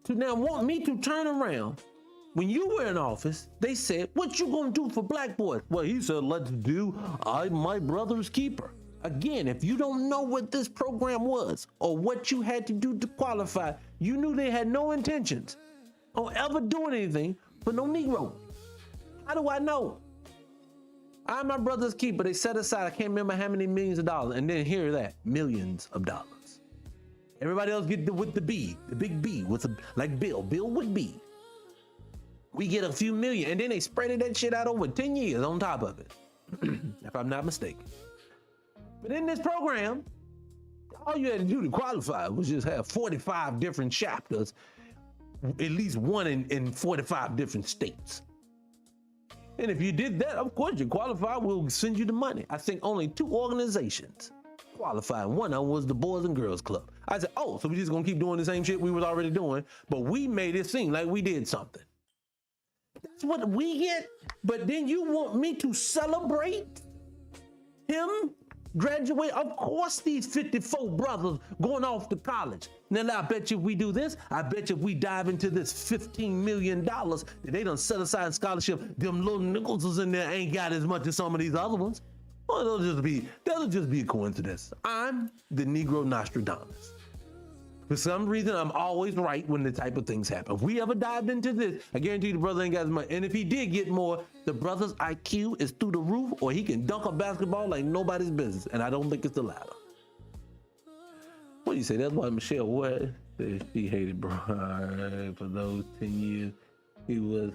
To now want me to turn around. When you were in office, they said, what you gonna do for black boys? Well, he said, let's do I'm my brother's keeper. Again, if you don't know what this program was or what you had to do to qualify, you knew they had no intentions on ever doing anything for no Negro. How do I know? I'm my brother's keeper. They set aside, I can't remember how many millions of dollars, and then hear that, millions of dollars. Everybody else get with the B, the big B, like Bill with B. We get a few million, and then they spread that shit out over 10 years on top of it, if I'm not mistaken. But in this program, all you had to do to qualify was just have 45 different chapters, at least one in 45 different states. And if you did that, of course you qualify, we'll send you the money. I think only 2 organizations qualified. One of them was the Boys and Girls Club. I said, oh, so we just gonna keep doing the same shit we was already doing, but we made it seem like we did something. That's what we get, but then you want me to celebrate him graduate? Of course these 54 brothers going off to college. Now I bet you if we do this, I bet you if we dive into this $15 million that they done set aside in scholarship, them little nickels in there ain't got as much as some of these other ones. Well, that'll just be a coincidence. I'm the Negro Nostradamus. For some reason, I'm always right when the type of things happen. If we ever dived into this, I guarantee you the brother ain't got as much. And if he did get more, the brother's IQ is through the roof, or he can dunk a basketball like nobody's business. And I don't think it's the latter. What do you say? That's why Michelle Ward said she hated Brian for those 10 years. He was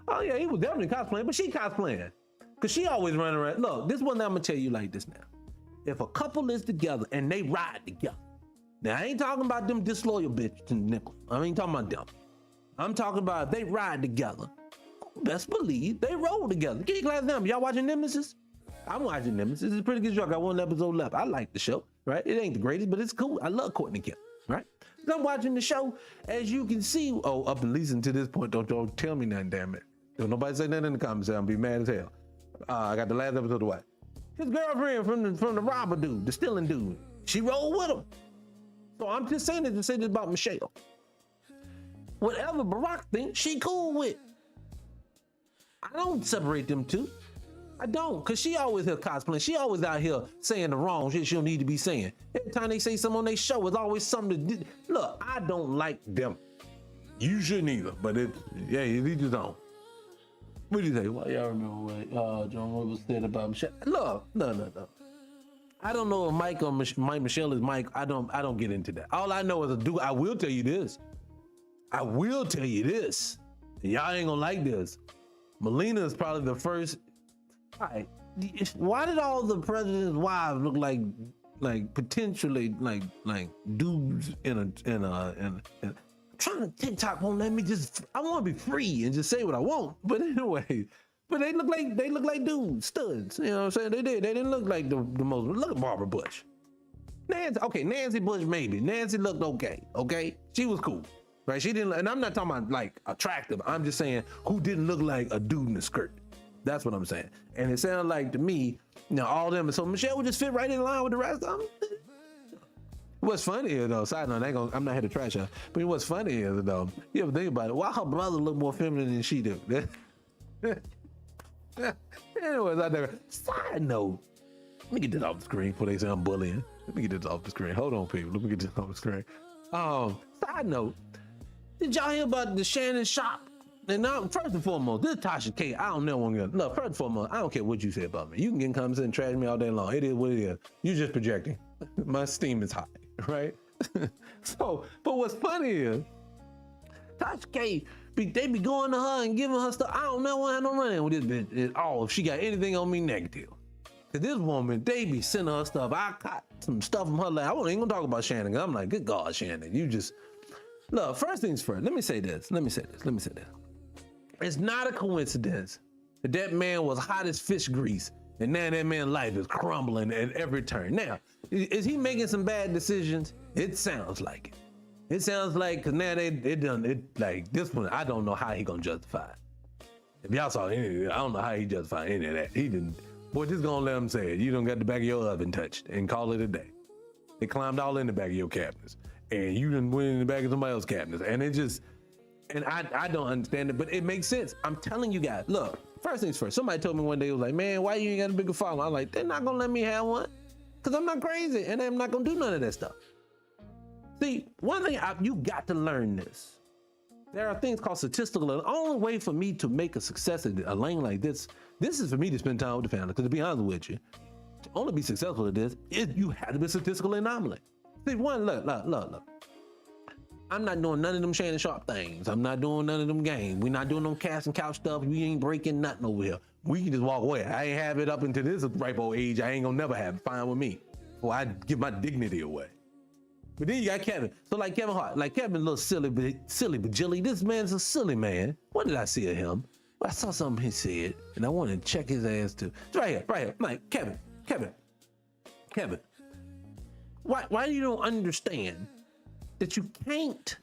oh yeah, he was definitely cosplaying, but she cosplaying. Because she always running around. Look, this one I'm going to tell you like this now. If a couple is together and they ride together, now, I ain't talking about them disloyal bitches and nickel. I ain't talking about them. I'm talking about if they ride together. Best believe they roll together. Get your glass down. Y'all watching Nemesis? I'm watching Nemesis. It's a pretty good show. I got 1 episode left. I like the show, right? It ain't the greatest, but it's cool. I love Courtney Kemp, right? So I'm watching the show. As you can see, up at least until this point, don't tell me nothing, damn it. Don't nobody say nothing in the comments. I'll be mad as hell. I got the last episode to watch. His girlfriend from the robber dude, the stealing dude, she rolled with him. So I'm just saying it to say this about Michelle. Whatever Barack thinks, she cool with. I don't separate them two. I don't, because she always here cosplaying. She always out here saying the wrong shit she don't need to be saying. Every time they say something on their show, it's always something to do. Look, I don't like them. You shouldn't either, but you just don't. What do you think? Well, y'all remember what John Rivers said about Michelle? Look, no. I don't know if Mike or Michelle is Mike. I don't get into that. All I know is I will tell you this. Y'all ain't gonna like this. Melina is probably the first. All right. Why did all the president's wives look like potentially like dudes in a trying to TikTok won't let me I want to be free and just say what I want. But anyway. But they look like dudes, studs. You know what I'm saying? They didn't look like the most. Look at Barbara Bush. Nancy Bush maybe. Nancy looked okay? She was cool, right? She didn't, and I'm not talking about like attractive. I'm just saying who didn't look like a dude in a skirt. That's what I'm saying. And it sounded like to me, all them. So Michelle would just fit right in line with the rest of them. What's funny is though, side note, I'm not here to trash her, but what's funny is though, you ever think about it, why her brother look more feminine than she do? Anyways, I never. Side note. Let me get this off the screen before they say I'm bullying. Let me get this off the screen. Hold on, people. Let me get this off the screen. Side note. Did y'all hear about the Shannon shop? And now, first and foremost, this Tasha K, I don't never want to get. Look, first and foremost, I don't care what you say about me. You can get in comments and trash me all day long. It is what it is. You're just projecting. My steam is high, right? So, but what's funny is, Tasha K, they be going to her and giving her stuff. I don't never want to have no run-in with this bitch at all if she got anything on me negative. Cause this woman, they be sending her stuff. I got some stuff from her. Like, I wasn't even gonna talk about Shannon. I'm like, good God, Shannon, you just, look, first things first, let me say this. It's not a coincidence that that man was hot as fish grease and now that man's life is crumbling at every turn. Now, is he making some bad decisions? It sounds like it. It sounds like, cause now they done it, like this one, I don't know how he gonna justify it. If y'all saw any, I don't know how he justified any of that. He didn't. Boy, just gonna let him say it. You done got the back of your oven touched and call it a day. They climbed all in the back of your cabinets and you done went in the back of somebody else's cabinets. And it just, and I don't understand it, but it makes sense. I'm telling you guys, look, first things first, somebody told me one day, it was like, man, why you ain't got a bigger following? I'm like, they're not gonna let me have one because I'm not crazy and I'm not gonna do none of that stuff. See, one thing, you got to learn this. There are things called statistical. The only way for me to make a success in a lane like this is for me to spend time with the family. Because to be honest with you, to only be successful at this, you have to be a statistical anomaly. See, one, look. I'm not doing none of them Shannon Sharp things. I'm not doing none of them games. We're not doing no cast and couch stuff. We ain't breaking nothing over here. We can just walk away. I ain't have it up until this ripe old age. I ain't gonna never have it. Fine with me. Or I give my dignity away. But then you got Kevin. So like Kevin Hart, like Kevin, a little silly but Jilly. This man's a silly man. What did I see of him? Well, I saw something he said, and I wanted to check his ass too. It's right here. I'm like, Kevin. Why you don't understand that you can't?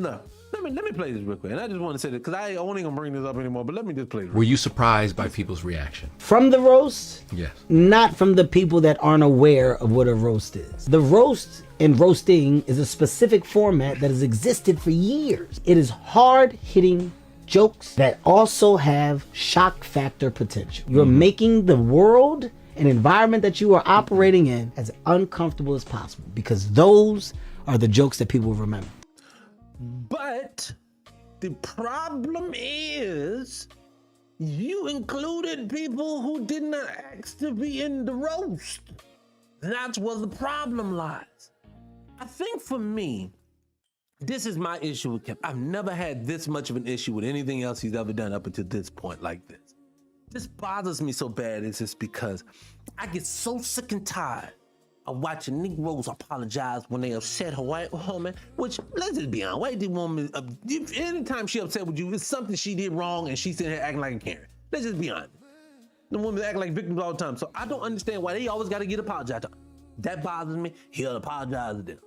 No, let me play this real quick. And I just want to say that because I won't even bring this up anymore. But let me just play this. Were you surprised by people's reaction? From the roast? Yes. Not from the people that aren't aware of what a roast is. The roast and roasting is a specific format that has existed for years. It is hard-hitting jokes that also have shock factor potential. You're making the world, an environment that you are operating in, as uncomfortable as possible because those are the jokes that people remember. But the problem is you included people who did not ask to be in the roast. That's where the problem lies. I think for me, this is my issue with Kevin. I've never had this much of an issue with anything else he's ever done up until this point like this. This bothers me so bad. It's just because I get so sick and tired of watching Negroes apologize when they upset a white woman, which, let's just be honest, white woman, anytime she upset with you, it's something she did wrong and she's sitting here acting like a Karen. Let's just be honest. The women act like victims all the time. So I don't understand why they always got to get apologized to. That bothers me. He'll apologize to them.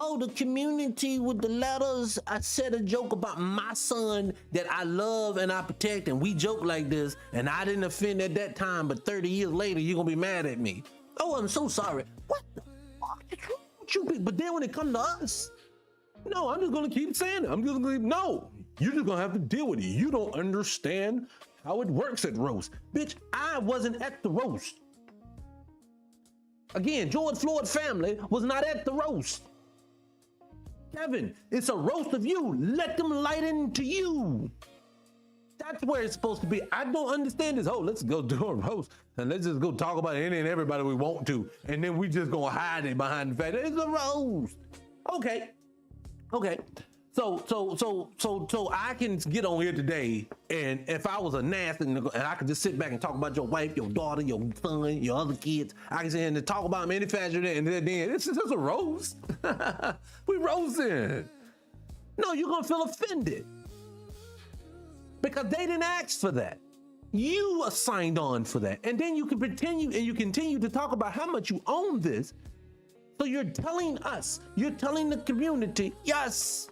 Oh, the community with the letters. I said a joke about my son that I love and I protect, and we joke like this, and I didn't offend at that time, but 30 years later, you're going to be mad at me. Oh, I'm so sorry. What the fuck is wrong with you people? But then when it comes to us, no, I'm just going to keep saying it. I'm just going to, no, you're just going to have to deal with it. You don't understand how it works at roast. Bitch, I wasn't at the roast. Again, George Floyd family was not at the roast. Kevin, it's a roast of you. Let them light into you. That's where it's supposed to be. I don't understand this. Oh, let's go do a roast and let's just go talk about any and everybody we want to. And then we just gonna hide it behind the fact that it's a roast. Okay. So I can get on here today, and if I was a nasty and I could just sit back and talk about your wife, your daughter, your son, your other kids, I can sit here and talk about manufacturing, and then it's just a roast. We roasting. No, you're gonna feel offended because they didn't ask for that. You signed on for that, and then you can continue to talk about how much you own this. So you're telling us, you're telling the community, yes,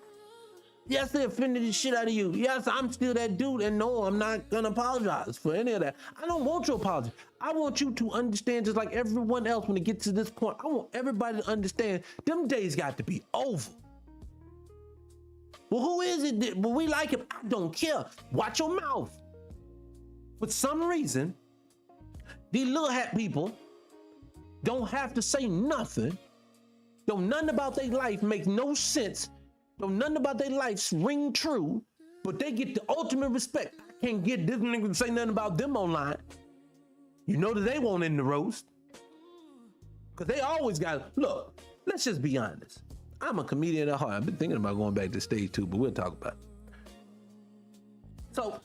they offended the shit out of you. Yes, I'm still that dude, and no, I'm not gonna apologize for any of that. I don't want your apology. I want you to understand, just like everyone else, when it gets to this point, I want everybody to understand them days got to be over. Well, who is it that we like him? I don't care. Watch your mouth. For some reason, these little hat people don't have to say nothing. Though nothing about their life makes no sense. Though nothing about their life ring true. But they get the ultimate respect. I can't get this nigga to say nothing about them online. You know that they won't end the roast. Because they always got, look, let's just be honest. I'm a comedian at heart. I've been thinking about going back to stage too, but we'll talk about it. So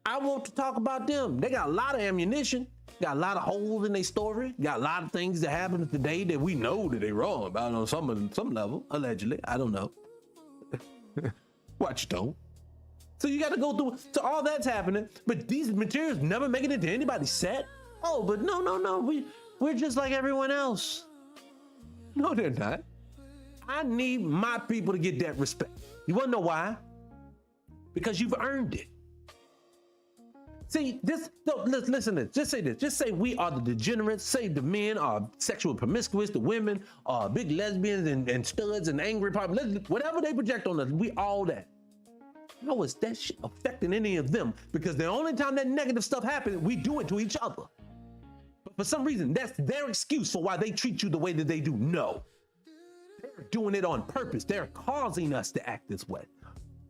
I want to talk about them. They got a lot of ammunition. Got a lot of holes in their story. Got a lot of things that happened today that we know that they're wrong about on some level, allegedly. I don't know. Watch don't. So you got to go through. So all that's happening, but these materials never make it into anybody's set. Oh, but no. We're just like everyone else. No, they're not. I need my people to get that respect. You want to know why? Because you've earned it. See, listen to this. Just say this. Just say we are the degenerates. Say the men are sexual promiscuous. The women are big lesbians and studs and angry pop. Whatever they project on us, we all that. How is that shit affecting any of them? Because the only time that negative stuff happens, we do it to each other. But for some reason, that's their excuse for why they treat you the way that they do. No. They're doing it on purpose. They're causing us to act this way.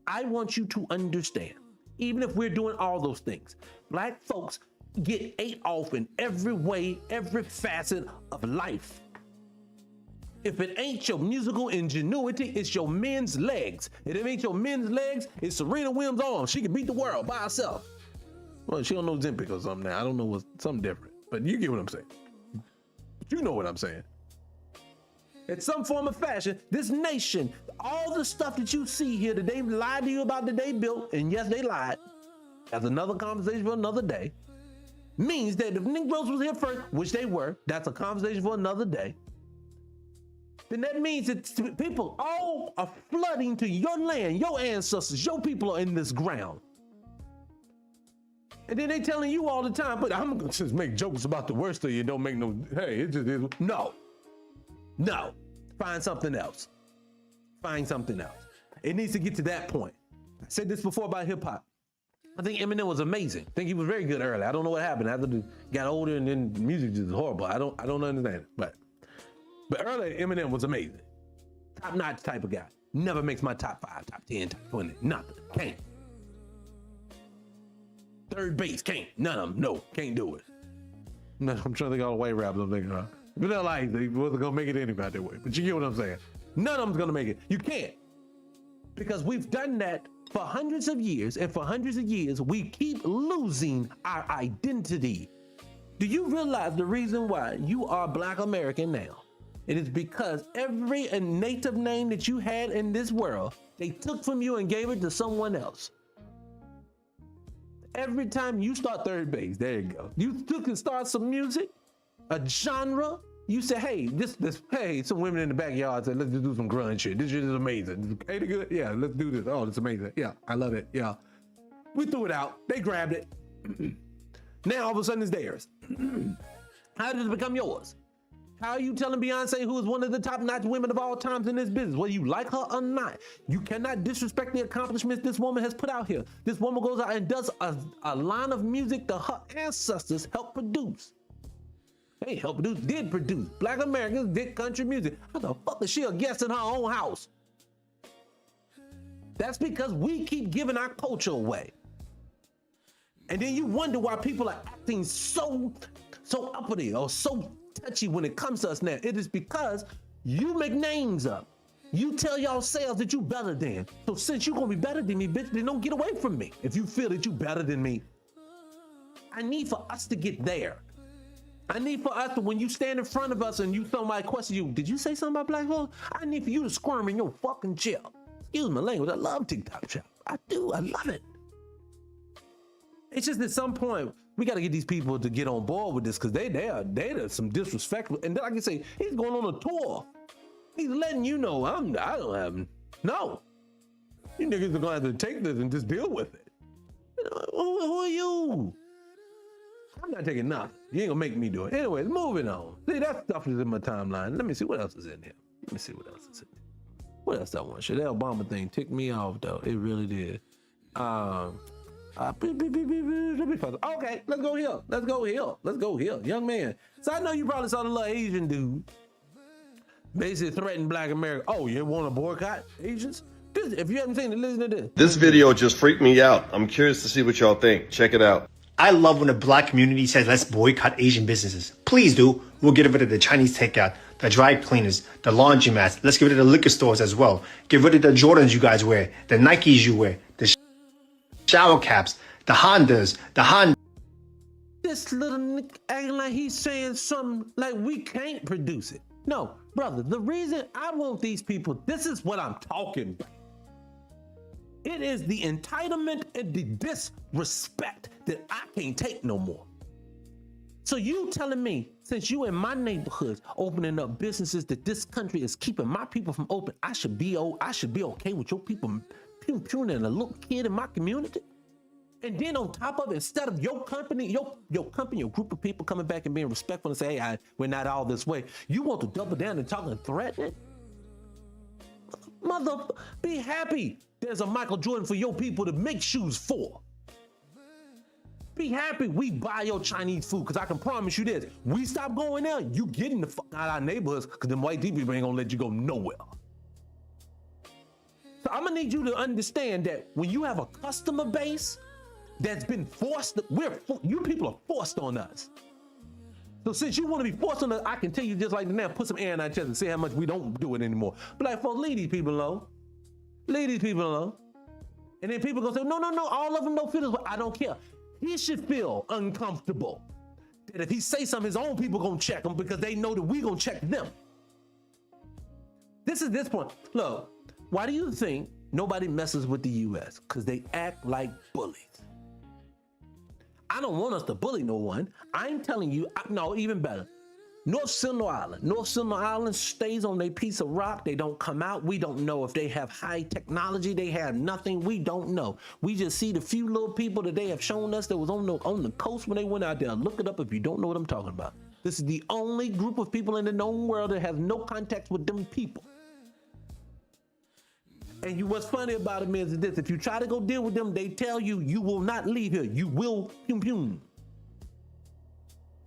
I want you to understand. Even if we're doing all those things, black folks get ate off in every way, every facet of life. If it ain't your musical ingenuity, it's your men's legs. If it ain't your men's legs, it's Serena Williams' arms. She can beat the world by herself. Well, she don't know Zempic or something now. I don't know what's something different, but you get what I'm saying. You know what I'm saying. In some form of fashion, this nation, all the stuff that you see here that they lied to you about that they built, and yes, they lied, that's another conversation for another day, means that if Negroes was here first, which they were, that's a conversation for another day, then that means that people all are flooding to your land, your ancestors, your people are in this ground. And then they telling you all the time, but I'm gonna just make jokes about the worst of you, don't make no, hey, it just is. No, find something else. Find something else. It needs to get to that point. I said this before about hip hop. I think Eminem was amazing. I think he was very good early. I don't know what happened after he got older and then music just horrible. I don't understand it. But early Eminem was amazing. Top notch type of guy. Never makes my top 5, top 10, top 20. Nothing. Can't. Third base. Can't. None of them. No. Can't do it. No, I'm trying to think of all the white rappers I'm thinking about. Vanilla Ice, they wasn't gonna make it anybody that way. But you get what I'm saying. None of them's gonna make it. You can't. Because we've done that for hundreds of years, and for hundreds of years, we keep losing our identity. Do you realize the reason why you are Black American now? It is because every native name that you had in this world, they took from you and gave it to someone else. Every time you start third base, there you go. You can start some music, a genre, you say, hey, hey, some women in the backyard said, let's just do some grunge shit. This shit is amazing. Ain't it good? Yeah, let's do this. Oh, it's amazing. Yeah, I love it. Yeah. We threw it out. They grabbed it. Now all of a sudden it's theirs. How did it become yours? How are you telling Beyonce, who is one of the top-notch women of all times in this business, whether you like her or not? You cannot disrespect the accomplishments this woman has put out here. This woman goes out and does a line of music that her ancestors helped produce. They helped produce, did produce. Black Americans did country music. How the fuck is she a guest in her own house? That's because we keep giving our culture away. And then you wonder why people are acting so uppity or so touchy when it comes to us now. It is because you make names up. You tell yourselves that you better than. So since you gonna be better than me, bitch, then don't get away from me. If you feel that you better than me. I need for us to get there. I need for us to, when you stand in front of us and somebody question you, did you say something about black folks? I need for you to squirm in your fucking chair. Excuse my language, I love TikTok shop. I do, I love it. It's just at some point, we got to get these people to get on board with this because they are some disrespectful. And then I can say, he's going on a tour. He's letting you know, I don't have, no. You niggas are going to have to take this and just deal with it. You know, who are you? I'm not taking nothing. You ain't gonna make me do it. Anyways, moving on. See, that stuff is in my timeline. Let me see what else is in here. Let me see what else is in here. What else I want? That Obama thing ticked me off though. It really did. Okay, let's go here. Let's go here. Let's go here. Young man. So I know you probably saw the little Asian dude basically threaten Black America. Oh, you want to boycott Asians? If you haven't seen it, listen to this. This video just freaked me out. I'm curious to see what y'all think. Check it out. I love when the black community says, let's boycott Asian businesses. Please do. We'll get rid of the Chinese takeout, the dry cleaners, the laundromats. Let's get rid of the liquor stores as well. Get rid of the Jordans you guys wear, the Nikes you wear, the shower caps, the Hondas, the Honda. This little nigga acting like he's saying something like we can't produce it. No, brother, the reason I want these people, this is what I'm talking about. It is the entitlement and the disrespect that I can't take no more. So you telling me, since you in my neighborhoods opening up businesses that this country is keeping my people from open, I should be okay with your people puning a little kid in my community? And then on top of it, instead of your company, your group of people coming back and being respectful and say, hey, we're not all this way, you want to double down and talk and threaten it? Mother, be happy there's a Michael Jordan for your people to make shoes for. Be happy we buy your Chinese food, because I can promise you this. We stop going there, you getting the fuck out of our neighborhoods, because them white people ain't gonna let you go nowhere. So I'm gonna need you to understand that when you have a customer base that's been forced, you people are forced on us. So since you want to be forced on us, I can tell you just like now, put some air in our chest and see how much we don't do it anymore. But like, folks, leave these people alone. Leave these people alone. And then people gonna say, no, all of them don't feel this way. I don't care. He should feel uncomfortable that if he say something, his own people gonna check him because they know that we gonna check them. This is this point. Look, why do you think nobody messes with the U.S.? Because they act like bullies. I don't want us to bully no one. I'm telling you, no, even better. North Central Island stays on their piece of rock. They don't come out. We don't know if they have high technology. They have nothing. We don't know. We just see the few little people that they have shown us that was on the coast when they went out there. Look it up if you don't know what I'm talking about. This is the only group of people in the known world that has no contact with them people. And what's funny about them is this: if you try to go deal with them, they tell you you will not leave here. You will pum.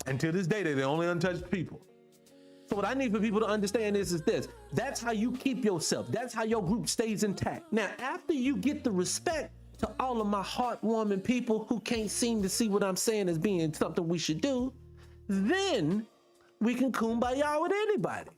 And to this day, they're the only untouched people. So what I need for people to understand is this. That's how you keep yourself. That's how your group stays intact. Now, after you get the respect to all of my heartwarming people who can't seem to see what I'm saying as being something we should do, then we can kumbaya with anybody.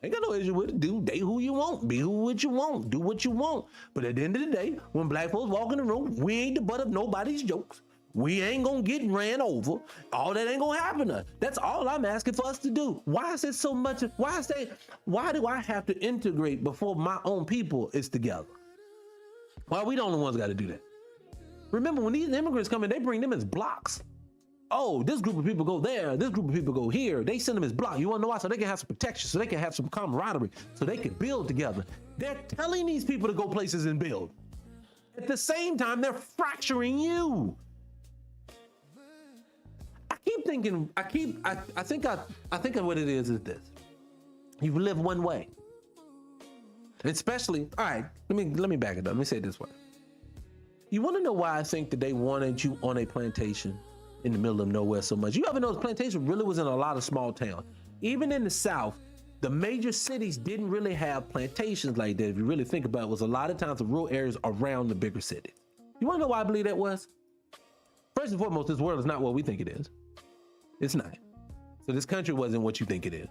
Ain't got no issue with it. Do date who you want, be what you want, do what you want. But at the end of the day, when black folks walk in the room, we ain't the butt of nobody's jokes. We ain't gonna get ran over. All that ain't gonna happen to us. That's all I'm asking for us to do. Why is it so much? Why do I have to integrate before my own people is together? Why are we the only ones got to do that? Remember, when these immigrants come in, they bring them as blocks. Oh, this group of people go there, this group of people go here. They send them as blocks. You wanna know why? So they can have some protection, so they can have some camaraderie, so they can build together. They're telling these people to go places and build. At the same time, they're fracturing you. I think of what it is this. You live one way. Especially, all right, let me back it up. Let me say it this way. You want to know why I think that they wanted you on a plantation in the middle of nowhere so much? You ever know this plantation really was in a lot of small towns. Even in the South, the major cities didn't really have plantations like that. If you really think about it, was a lot of times the rural areas around the bigger cities. You want to know why I believe that was? First and foremost, this world is not what we think it is. It's not. So this country wasn't what you think it is.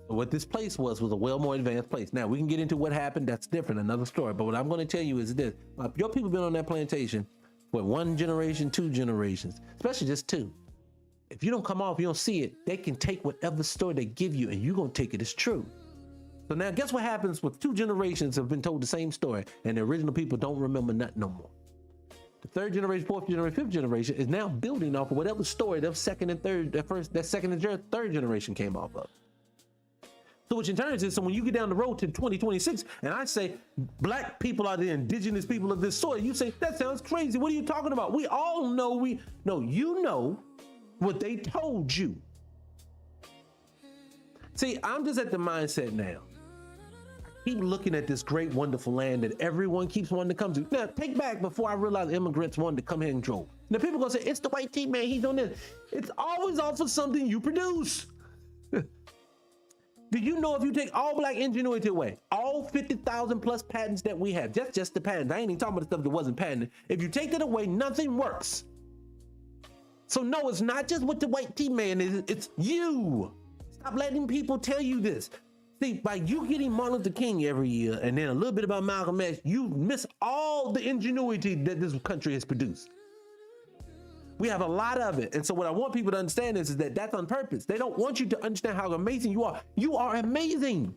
So what this place was a well more advanced place. Now we can get into what happened. That's different, another story. But what I'm going to tell you is this: your people been on that plantation for 1 generation, 2 generations, especially just 2. If you don't come off, you don't see it, they can take whatever story they give you and you're going to take it as true. So now guess what happens with 2 generations have been told the same story and the original people don't remember nothing no more. The 3rd generation, 4th generation, 5th generation is now building off of whatever story that second and third generation came off of. So which in turn is, so when you get down the road to 2026 and I say black people are the indigenous people of this soil, you say, that sounds crazy. What are you talking about? We all know you know what they told you. See, I'm just at the mindset now. I keep looking at this great, wonderful land that everyone keeps wanting to come to. Now, take back before I realized immigrants wanted to come here and drove. Now, people gonna say, it's the white team, man, he's doing this. It's always off of something you produce. Do you know if you take all black ingenuity away, all 50,000 plus patents that we have, just the patents, I ain't even talking about the stuff that wasn't patented. If you take that away, nothing works. So no, it's not just what the white team man is, it's you. Stop letting people tell you this. See, by you getting Martin Luther King every year and then a little bit about Malcolm X, you miss all the ingenuity that this country has produced. We have a lot of it. And so what I want people to understand is that that's on purpose. They don't want you to understand how amazing you are. You are amazing.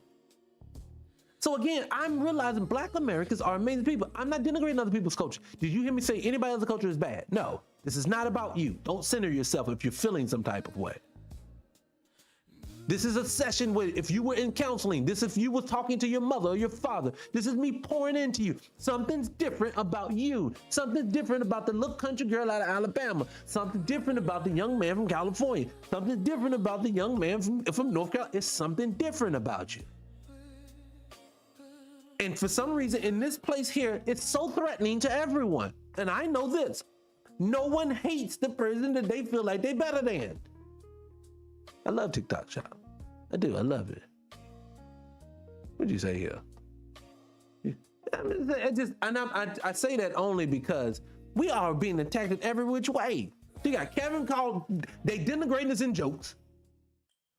So again, I'm realizing black Americans are amazing people. I'm not denigrating other people's culture. Did you hear me say anybody else's culture is bad? No, this is not about you. Don't center yourself if you're feeling some type of way. This is a session where if you were in counseling, this if you were talking to your mother or your father, this is me pouring into you. Something's different about you. Something different about the little country girl out of Alabama. Something different about the young man from California. Something different about the young man from North Carolina. It's something different about you. And for some reason in this place here, it's so threatening to everyone. And I know this. No one hates the person that they feel like they're better than. I love TikTok Shop. I do. I love it. What'd you say here? I say that only because we are being attacked in every which way. You got Kevin called, they denigrating us in jokes.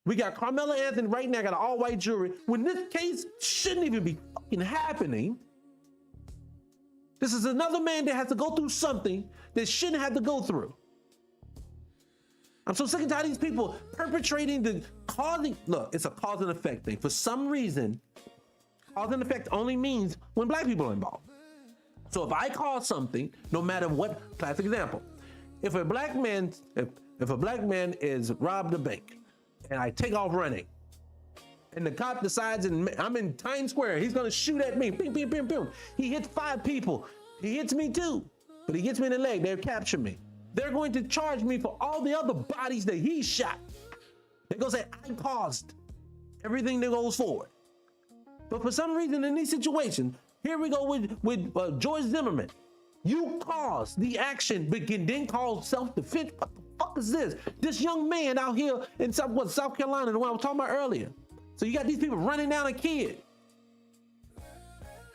We got Carmela Anthony right now got an all-white jury when this case shouldn't even be fucking happening. This is another man that has to go through something that shouldn't have to go through. I'm so sick and tired of these people perpetrating the causing. Look, it's a cause and effect thing. For some reason, cause and effect only means when black people are involved. So if I cause something, no matter what, classic example, if a black man is robbed a bank and I take off running and the cop decides and I'm in Times Square, he's gonna shoot at me, bing, bing, bing, bing. He hits 5 people. He hits me too, but he hits me in the leg, they'll capture me. They're going to charge me for all the other bodies that he shot. They're gonna say, I caused everything that goes forward. But for some reason in these situations, here we go with George Zimmerman. You caused the action, but can then call self-defense. What the fuck is this? This young man out here in South Carolina, the one I was talking about earlier. So you got these people running down a kid.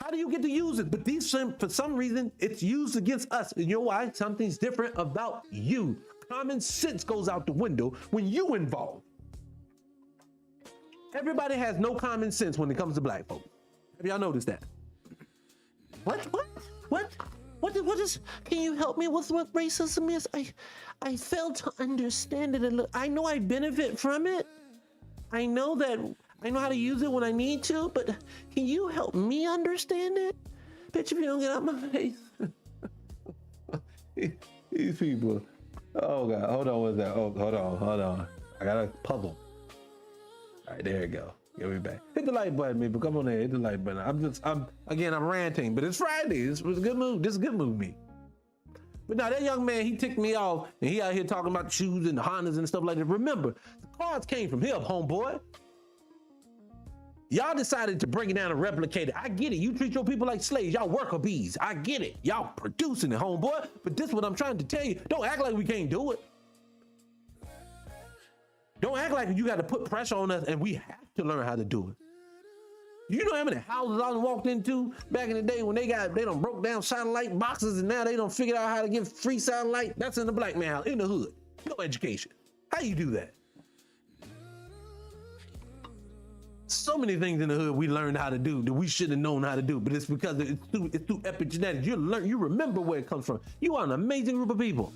How do you get to use it? But these, for some reason, it's used against us. And you know why? Something's different about you. Common sense goes out the window when you involved. Everybody has no common sense when it comes to black folks. Have y'all noticed that? What is, can you help me with what racism is? I fail to understand it. I know I benefit from it. I know how to use it when I need to, but can you help me understand it? Bitch, if you don't get out my face. These people. Oh God, hold on, what's that? Oh, hold on. I got a puzzle. All right, there you go. Get me back. Hit the like button, people. Come on there, hit the like button. I'm ranting, but it's Friday. This was a good move. This is a good move, me. But now that young man, he ticked me off, and he out here talking about shoes and Hondas and stuff like that. Remember, the cards came from him, homeboy. Y'all decided to bring it down and replicate it. I get it. You treat your people like slaves. Y'all worker bees. I get it. Y'all producing it, homeboy. But this is what I'm trying to tell you. Don't act like we can't do it. Don't act like you got to put pressure on us and we have to learn how to do it. You know how many houses I walked into back in the day when they done broke down satellite boxes and now they don't figure out how to give free satellite? That's in the black man house, in the hood. No education. How you do that? So many things in the hood we learned how to do that we should have known how to do, but it's because it's through epigenetics. You remember where it comes from. You are an amazing group of people.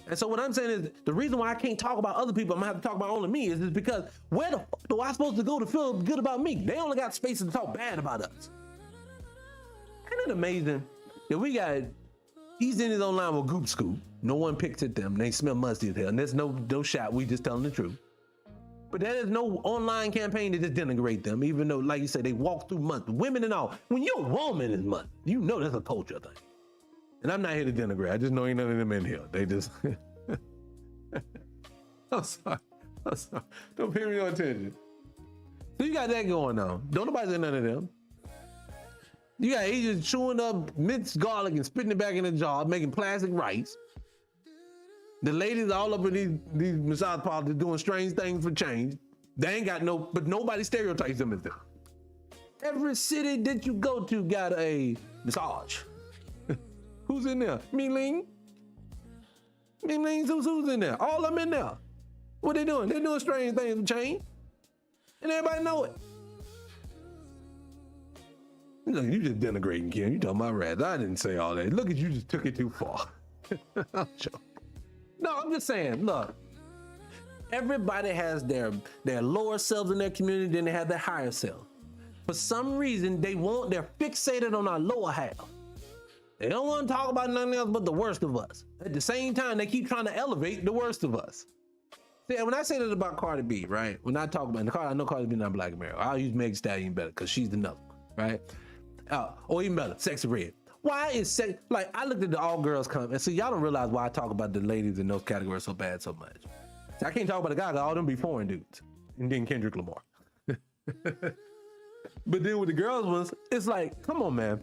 And so what I'm saying is the reason why I can't talk about other people, I'm gonna have to talk about only me, is because where the fuck do I supposed to go to feel good about me? They only got space to talk bad about us. Isn't it amazing that we got East Indians online with Goop Scoop? No one picks at them. They smell musty as hell. And there's no shot. We just telling the truth. But there is no online campaign to just denigrate them, even though, like you say, they walk through months, women and all. When you're a woman in month, you know that's a culture thing. And I'm not here to denigrate. I just know ain't none of them in here. They just, I'm sorry. Don't pay me no attention. So you got that going on. Don't nobody say none of them. You got Asians chewing up minced garlic and spitting it back in the jar, making plastic rice. The ladies all up in these massage parlors doing strange things for change. They ain't got but nobody stereotypes them as them. Every city that you go to got a massage. Who's in there? Ming-Ling? Ming-Ling, who's in there? All of them in there. What they doing? They're doing strange things for change. And everybody know it. Look, you just denigrating Kim. You talking about rats. I didn't say all that. Look at you, just took it too far. I'm joking. No, I'm just saying, look. Everybody has their lower selves in their community, then they have their higher self. For some reason, they're fixated on our lower half. They don't want to talk about nothing else but the worst of us. At the same time, they keep trying to elevate the worst of us. See, when I say that about Cardi B, right? When I talk about I know Cardi B not Black America. I'll use Meg Thee Stallion better because she's the nut, right? Or even better, Sexy Red. Why is sex, like I looked at the all girls comment, and see, y'all don't realize why I talk about the ladies in those categories so bad so much. See, I can't talk about the guys, because all them be foreign dudes. And then Kendrick Lamar. But then with the girls ones, it's like, come on, man.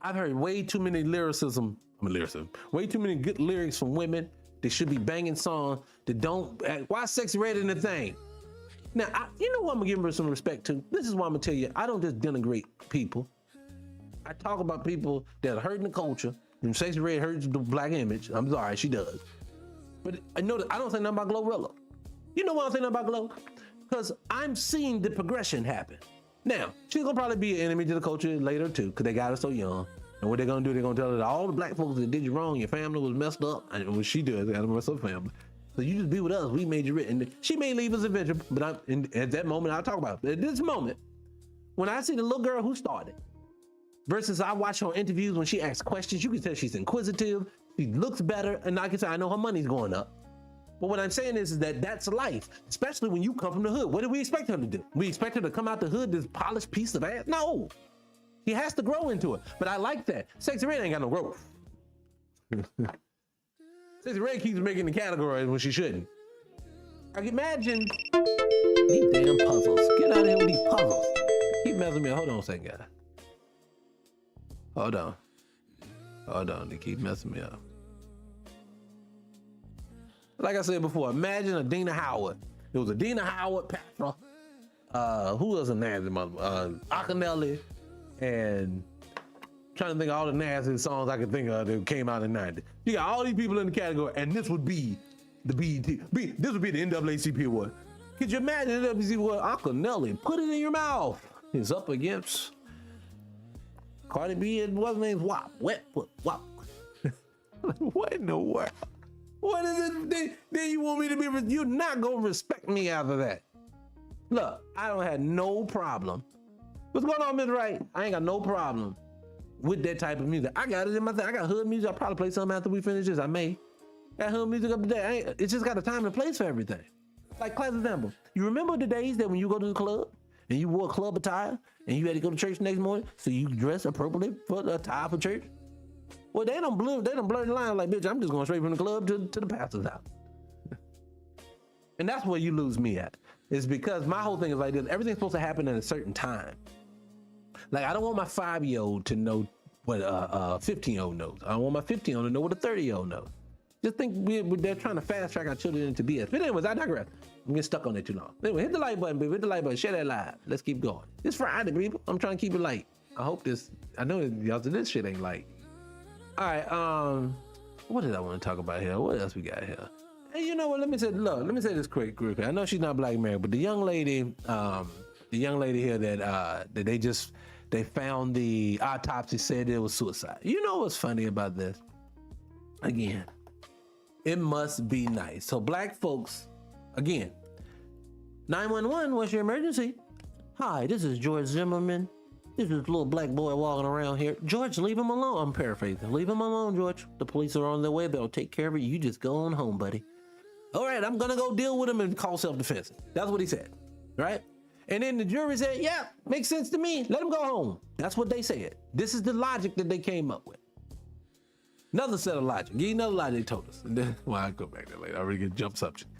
I've heard way too many way too many good lyrics from women. They should be banging songs that don't, why Sexy Red in the thing? Now, you know what I'm gonna give her some respect to? This is why I'm gonna tell you, I don't just denigrate people. I talk about people that are hurting the culture, and Sexy Red hurts the black image. I'm sorry, she does. But I know that I don't say nothing about Glorilla. You know why I don't say nothing about Glow? Because I'm seeing the progression happen. Now, she's gonna probably be an enemy to the culture later too, because they got her so young. And what they're gonna do, they're gonna tell her that all the black folks that did you wrong, your family was messed up, and what she does, they got to mess up family. So you just be with us, we made you rich. And she may leave us eventually, but at that moment, I'll talk about it. But at this moment, when I see the little girl who started, versus I watch her on interviews when she asks questions, you can tell she's inquisitive, she looks better, and I can say, I know her money's going up. But what I'm saying is that that's life, especially when you come from the hood. What do we expect her to do? We expect her to come out the hood, this polished piece of ass? No. He has to grow into it. But I like that. Sexy Red ain't got no growth. Sexy Red keeps making the categories when she shouldn't. I can imagine these damn puzzles. Get out of here with these puzzles. Keep messing with me. Hold on a second, guys. Hold on. They keep messing me up. Like I said before, imagine a Dina Howard. It was a Dina Howard, Patra. Who else a nasty mother? Akinelli, and trying to think of all the nasty songs I could think of that came out in the 90s. You got all these people in the category, and this would be the BET. This would be the NAACP award. Could you imagine the NAACP award? Akinelli, put it in your mouth. It's up against Cardi B and what's her name? WAP. Wet foot. WAP. What in the world? What is it? Then you want me to be, you're not gonna respect me after that. Look, I don't have no problem. What's going on, Mr. Wright? I ain't got no problem with that type of music. I got it in my thing. I got hood music. I'll probably play something after we finish this. I may. Got hood music up today. It's just got a time and a place for everything. Like, class example. You remember the days that when you go to the club and you wore club attire and you had to go to church the next morning, so you dress appropriately for the attire for church? Well, they don't blur the line like, bitch, I'm just going straight from the club to the pastor's house. And that's where you lose me at. It's because my whole thing is like this. Everything's supposed to happen at a certain time. Like, I don't want my 5-year-old to know what a 15-year-old knows. I don't want my 15-year-old to know what a 30-year-old knows. Just think they're trying to fast track our children into BS. But anyways, I digress. I'm getting stuck on it too long. Anyway, hit the like button, baby. Hit the like button. Share that live. Let's keep going. It's Friday, people. I'm trying to keep it light. I hope I know y'all said this shit ain't light. All right, what did I want to talk about here? What else we got here? Hey, you know what? Let me say this quick. I know she's not Black American, but the young lady here that they found the autopsy said it was suicide. You know what's funny about this? Again, it must be nice. So black folks, again, 911, what's your emergency? Hi, this is George Zimmerman. This is a little black boy walking around here. George, leave him alone. I'm paraphrasing. Leave him alone, George. The police are on their way. They'll take care of it. You just go on home, buddy. All right, I'm going to go deal with him and call self-defense. That's what he said, right? And then the jury said, yeah, makes sense to me. Let him go home. That's what they said. This is the logic that they came up with. Another set of logic. Give you another logic they told us. And then, well, I'll go back to that later. I already get jump subject.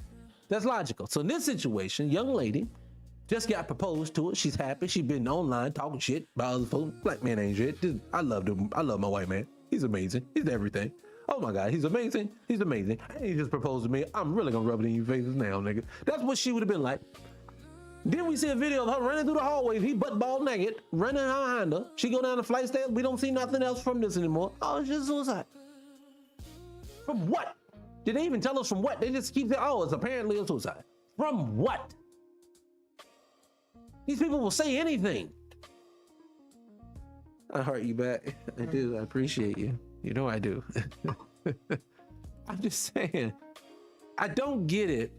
That's logical. So in this situation, young lady Just got proposed to her. She's happy. She been online talking shit about other folks. Black man ain't shit. I love him. I love my white man. He's amazing. He's everything. Oh my God, he's amazing. He's amazing. And he just proposed to me. I'm really gonna rub it in your faces now, nigga. That's what she would have been like. Then we see a video of her running through the hallways. He butt ball naked, running behind her. She go down the flight stairs. We don't see nothing else from this anymore. Oh, it's just suicide. From what? Did they even tell us from what? They just keep saying, oh, it's apparently a suicide. From what? These people will say anything. I heart you back. I do. I appreciate you. You know I do. I'm just saying. I don't get it.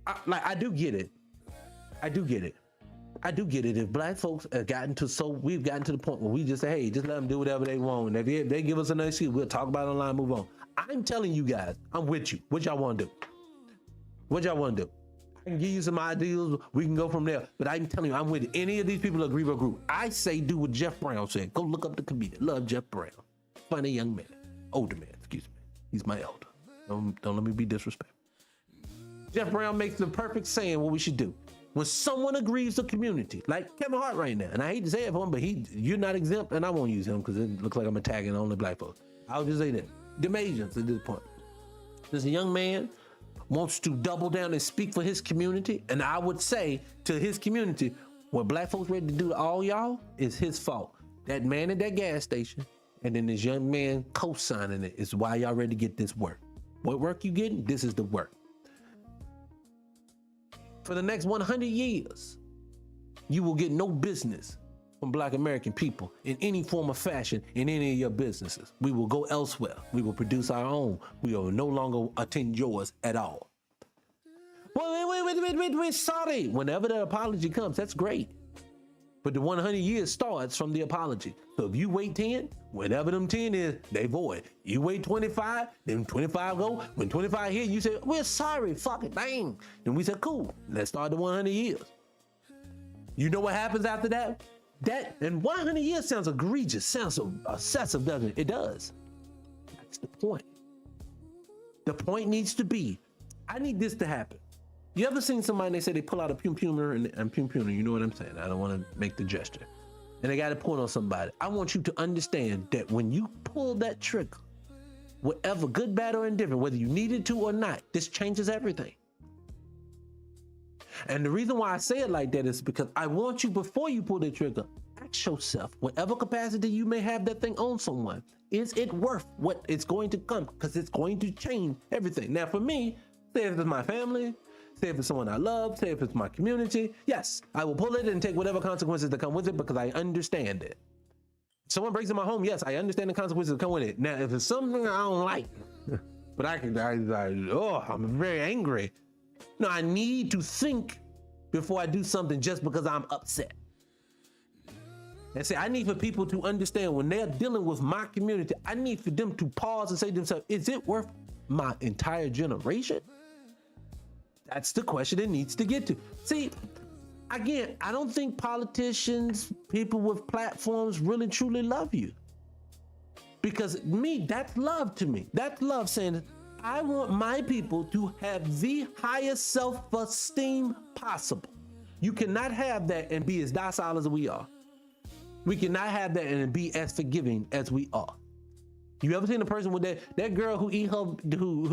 I do get it. I do get it. I do get it. If black folks have we've gotten to the point where we just say, hey, just let them do whatever they want. And if they give us an excuse, we'll talk about it online, move on. I'm telling you guys, I'm with you. What y'all want to do? What y'all want to do? I can give you some ideas. We can go from there. But I'm telling you, I'm with any of these people that agree with a group. I say do what Jeff Brown said. Go look up the comedian. Love Jeff Brown. Funny young man. Older man, excuse me. He's my elder. Don't let me be disrespectful. Jeff Brown makes the perfect saying what we should do. When someone agrees to community, like Kevin Hart right now, and I hate to say it for him, but you're not exempt, and I won't use him because it looks like I'm attacking only black folks. I'll just say that. Them Asians at this point. This young man wants to double down and speak for his community, and I would say to his community, what black folks ready to do to all y'all is his fault. That man at that gas station, and then this young man co-signing it is why y'all ready to get this work. What work you getting? This is the work. For the next 100 years, you will get no business from black American people in any form or fashion in any of your businesses. We will go elsewhere. We will produce our own. We will no longer attend yours at all. Well, we're sorry. Whenever that apology comes, that's great. But the 100 years starts from the apology. So if you wait 10, whatever them 10 is, they void. You wait 25, then 25 go. When 25 here, you say, we're sorry, fuck it, bang. Then we said, cool, let's start the 100 years. You know what happens after that? And 100 years sounds egregious, sounds so excessive, doesn't it? It does. That's the point. The point needs to be, I need this to happen. You ever seen somebody, they say they pull out a pum-pumer and pum-pumer, you know what I'm saying? I don't want to make the gesture. And they got to point on somebody. I want you to understand that when you pull that trigger, whatever, good, bad, or indifferent, whether you needed to or not, this changes everything. And the reason why I say it like that is because I want you, before you pull the trigger, ask yourself, whatever capacity you may have that thing on someone, is it worth what it's going to come? Because it's going to change everything. Now, for me, say if it's my family, say if it's someone I love, say if it's my community, yes, I will pull it and take whatever consequences that come with it because I understand it. If someone breaks in my home, yes, I understand the consequences that come with it. Now, if it's something I don't like, but I'm very angry. No, I need to think before I do something just because I'm upset. And say, I need for people to understand when they're dealing with my community, I need for them to pause and say to themselves, is it worth my entire generation? That's the question it needs to get to. See, again, I don't think politicians, people with platforms really truly love you. Because that's love to me. That's love saying, I want my people to have the highest self-esteem possible. You cannot have that and be as docile as we are. We cannot have that and be as forgiving as we are. You ever seen a person with that girl who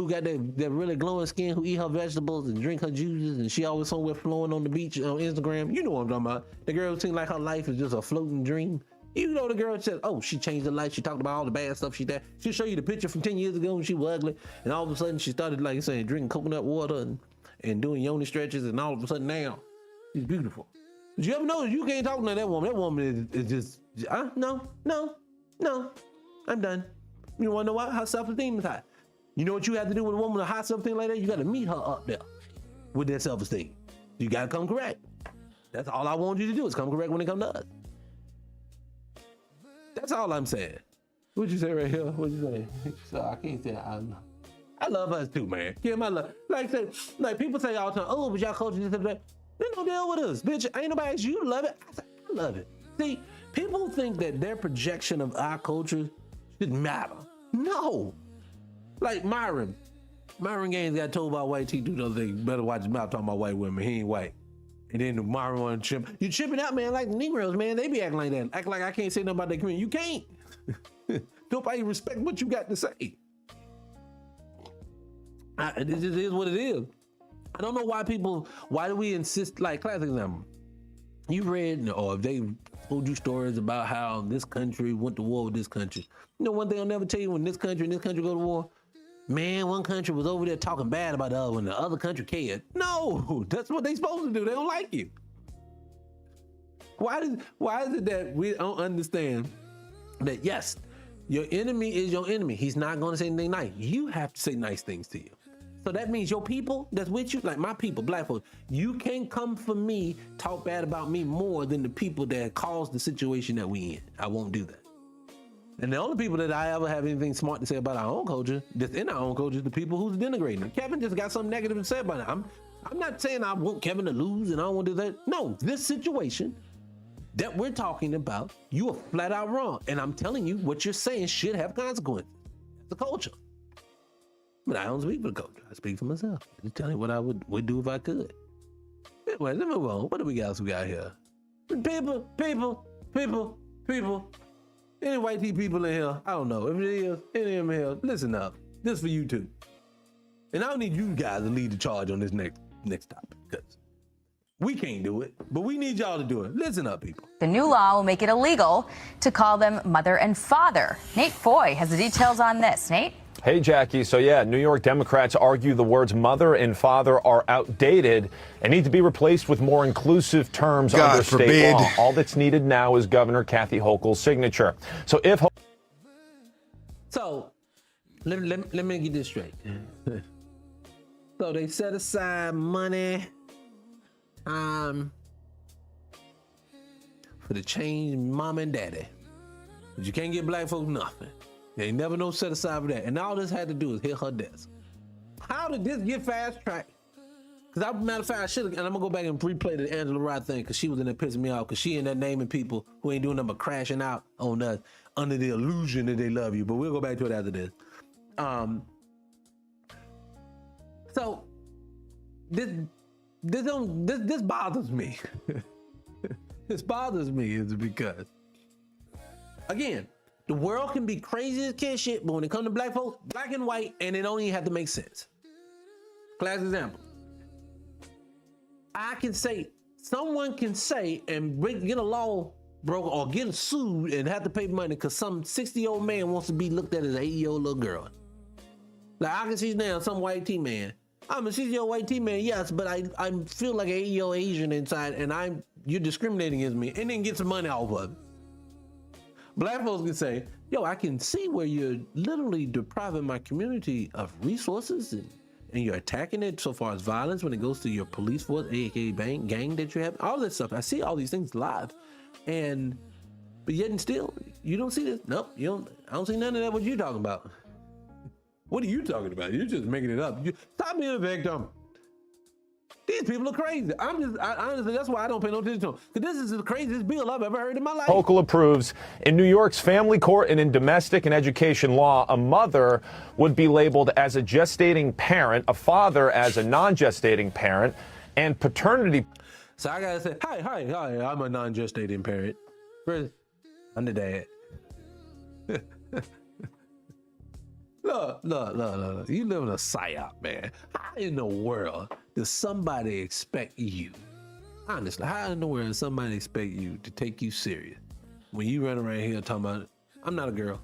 got that really glowing skin, who eat her vegetables and drink her juices, and she always somewhere flowing on the beach on Instagram? You know what I'm talking about. The girl who seems like her life is just a floating dream. You know the girl said, oh, she changed her life. She talked about all the bad stuff she did. She'll show you the picture from 10 years ago when she was ugly, and all of a sudden she started, like you saying, drinking coconut water and doing yoni stretches, and all of a sudden now she's beautiful. But you ever notice you can't talk to that woman? That woman is just, no, I'm done. You want to know why? Her self-esteem is high. You know what you have to do with a woman with a high self-esteem like that? You got to meet her up there with that self-esteem. You got to come correct. That's all I want you to do is come correct when it comes to us. That's all I'm saying. What'd you say right here? What'd you say? So I can't say I love us too, man. Give my love. Like people say all the time, oh, but y'all culture this and that. They don't deal with us, bitch. Ain't nobody ask you to love it. I say, I love it. See, people think that their projection of our culture didn't matter. No. Like Myron Gaines got told by white teachers the other day, better watch his mouth talking about white women. He ain't white. And then tomorrow want to chip. You chipping out, man, like the Negroes, man. They be acting like that. Act like I can't say nothing about their community. You can't. Nobody respect what you got to say. It just is what it is. I don't know why do we insist, like, classic example. You read, or if they told you stories about how this country went to war with this country. You know one thing I'll never tell you, when this country and this country go to war, man, one country was over there talking bad about the other one, the other country cared. No, that's what they supposed to do. They don't like you. Why is it that we don't understand that, yes, your enemy is your enemy. He's not going to say anything nice. You have to say nice things to you. So that means your people that's with you, like my people, black folks, you can't come for me, talk bad about me more than the people that caused the situation that we in. I won't do that. And the only people that I ever have anything smart to say about our own culture, that's in our own culture, is the people who's denigrating it. Kevin just got something negative to say about it. I'm not saying I want Kevin to lose and I don't want to do that. No, this situation that we're talking about, you are flat out wrong. And I'm telling you, what you're saying should have consequences. It's a culture. But I don't speak for the culture. I speak for myself. I'm just telling you what I would do if I could. Anyway, let's move on. What do we got here? People. Any white people in here? I don't know. If it is, any of them here, listen up. This is for you too. And I don't need you guys to lead the charge on this next topic, because we can't do it, but we need y'all to do it. Listen up, people. The new law will make it illegal to call them mother and father. Nate Foy has the details on this. Nate? Hey, Jackie. So, yeah, New York Democrats argue the words mother and father are outdated and need to be replaced with more inclusive terms under state law. All that's needed now is Governor Kathy Hochul's signature. So let me get this straight. So they set aside money for the change mom and daddy. But you can't get black folks nothing. They ain't never no set aside for that. And all this had to do is hit her desk. How did this get fast tracked? Because matter of fact, I should have, and I'm gonna go back and replay the Angela Rod thing, because she was in there pissing me off, because she in there naming people who ain't doing nothing but crashing out on us under the illusion that they love you. But we'll go back to it after this. So this bothers me. This bothers me is because, again, the world can be crazy as kid shit, but when it comes to black folks, black and white, and it don't even have to make sense. Class example. Someone can say and get a law broke or get sued and have to pay money because some 60-year-old man wants to be looked at as an 80-year-old little girl. Like, I can see now some white T-man. I'm a 60-year-old white T-man, yes, but I feel like an 80-year-old Asian inside, and you're discriminating against me, and then get some money off of it. Black folks can say, yo, I can see where you're literally depriving my community of resources and you're attacking it so far as violence when it goes to your police force, aka gang that you have, all this stuff. I see all these things live. But yet and still, you don't see this. Nope, I don't see none of that what you're talking about. What are you talking about? You're just making it up. Stop being a victim. These people are crazy. Honestly, that's why I don't pay no attention to them. Because this is the craziest bill I've ever heard in my life. Hochul approves. In New York's family court and in domestic and education law, a mother would be labeled as a gestating parent, a father as a non-gestating parent, and paternity. So I gotta say, hi, I'm a non-gestating parent. I'm the dad. Look. You live in a psyop, man. How in the world does somebody expect you? Honestly, how in the world does somebody expect you to take you serious when you run around here talking about, I'm not a girl.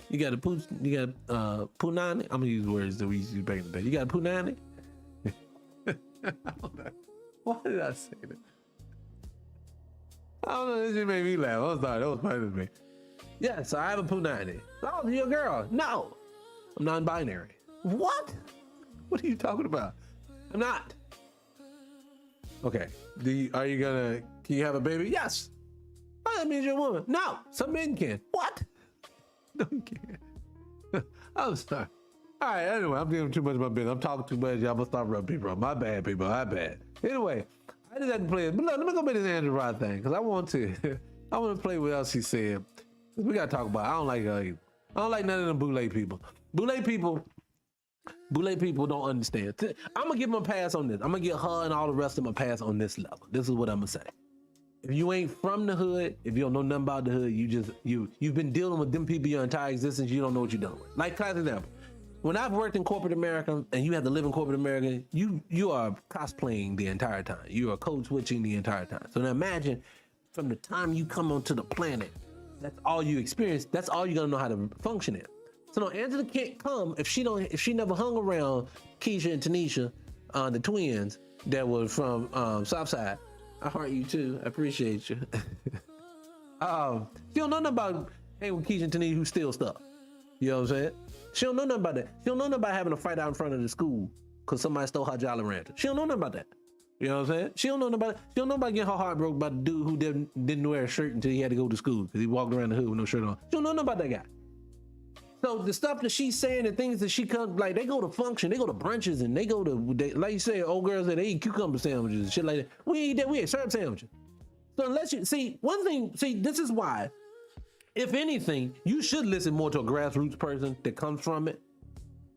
You got punani? I'm gonna use words that we used to use back in the day. You got a punani? Why did I say that? I don't know, this just made me laugh. I'm sorry, that was funny to me. Yeah, so I have a punani. Oh, you're a girl. No, I'm non-binary. What? What are you talking about? I'm not. Okay, can you have a baby? Yes. Oh, that means you're a woman. No, some men can. What? No, you can't. I'm sorry. All right, anyway, I'm giving too much of my business. I'm talking too much. Y'all must stop rubbing people up. My bad, people. My bad. Anyway, I just had to play it. But look, let me go back to this Andrew Rod thing, because I want to play what else he said. We gotta talk about it. I don't like none of them bootleg people. Bootleg people, Boule people don't understand. I'm gonna give them a pass on this. I'm gonna give her and all the rest of them a pass on this level. This is what I'm gonna say. If you ain't from the hood, if you don't know nothing about the hood, you've been dealing with them people your entire existence. You don't know what you're doing. Like, class example, when I've worked in corporate America and you have to live in corporate America, you are cosplaying the entire time. You are code switching the entire time. So now imagine from the time you come onto the planet, that's all you experience. That's all you're gonna know how to function in. So no, Angela can't come if she never hung around Keisha and Tanisha, the twins that were from Southside. I heart you too. I appreciate you. She don't know nothing about hanging with Keisha and Tanisha who steal stuff. You know what I'm saying? She don't know nothing about that. She don't know nothing about having a fight out in front of the school because somebody stole her Jolly Rancher. She don't know nothing about that. You know what I'm saying? She don't know nothing about it. She don't know about getting her heart broke by the dude who didn't wear a shirt until he had to go to school because he walked around the hood with no shirt on. She don't know nothing about that guy. So the stuff that she's saying and things that she comes, like, they go to function, they go to brunches, and they go to, like you said, old girls that they eat cucumber sandwiches and shit like that. We eat that, we eat syrup sandwiches. So unless you, this is why, if anything, you should listen more to a grassroots person that comes from it,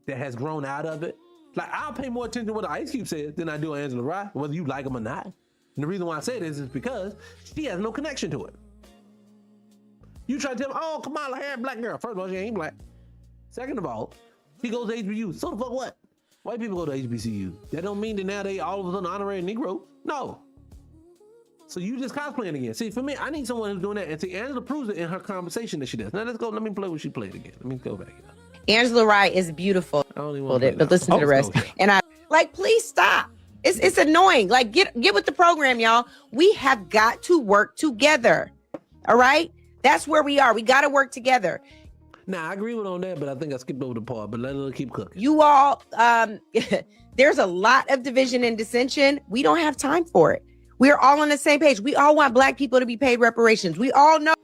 that has grown out of it. Like, I'll pay more attention to what Ice Cube says than I do Angela Rye, whether you like him or not. And the reason why I say this is because she has no connection to it. You try to tell me, oh, Kamala Harris, black girl. First of all, she ain't black. Second of all, she goes to HBCU. So the fuck what? White people go to HBCU. That don't mean that now they all of a sudden honorary Negro. No. So you just cosplaying again. See, for me, I need someone who's doing that. And see, Angela proves it in her conversation that she does. Now let's go. Let me play what she played again. Let me go back here. Angela Rye is beautiful. I don't even want to but listen to the rest. And I like, please stop. It's annoying. Like, get with the program, y'all. We have got to work together. All right? That's where we are. We got to work together. Nah, I agree with on that, but I think I skipped over the part, but let her keep cooking. You all, there's a lot of division and dissension. We don't have time for it. We're all on the same page. We all want black people to be paid reparations. We all know.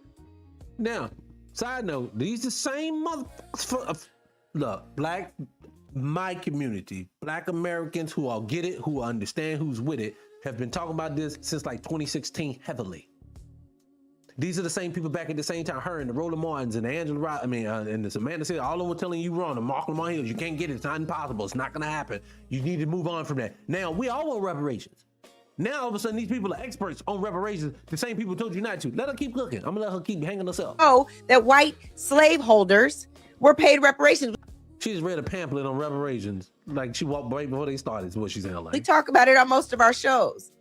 Now, side note, these the same motherfuckers. Look, my community, black Americans who all get it, who understand, who's with it, have been talking about this since like 2016 heavily. These are the same people back at the same time, her and the Roland Martins and the Angela Rye, and the Amanda said, all of them were telling you wrong, and Mark Lamar Hills, you can't get it, it's not impossible, it's not gonna happen. You need to move on from that. Now, we all want reparations. Now, all of a sudden, these people are experts on reparations, the same people told you not to. Let her keep cooking. I'm gonna let her keep hanging herself. Oh, that white slaveholders were paid reparations. She just read a pamphlet on reparations, like she walked right before they started, is what she's saying. Like. We talk about it on most of our shows.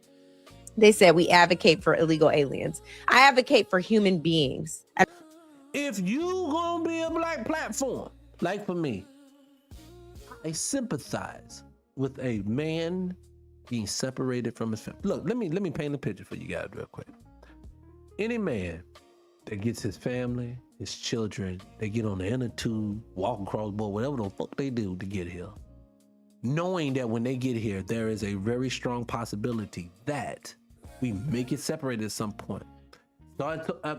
They said we advocate for illegal aliens. I advocate for human beings. If you gonna be a black platform, like for me, I sympathize with a man being separated from his family. Look, let me paint a picture for you guys real quick. Any man that gets his family, his children, they get on the inner tube, walk across the board, whatever the fuck they do to get here, knowing that when they get here, there is a very strong possibility that we may get separated at some point.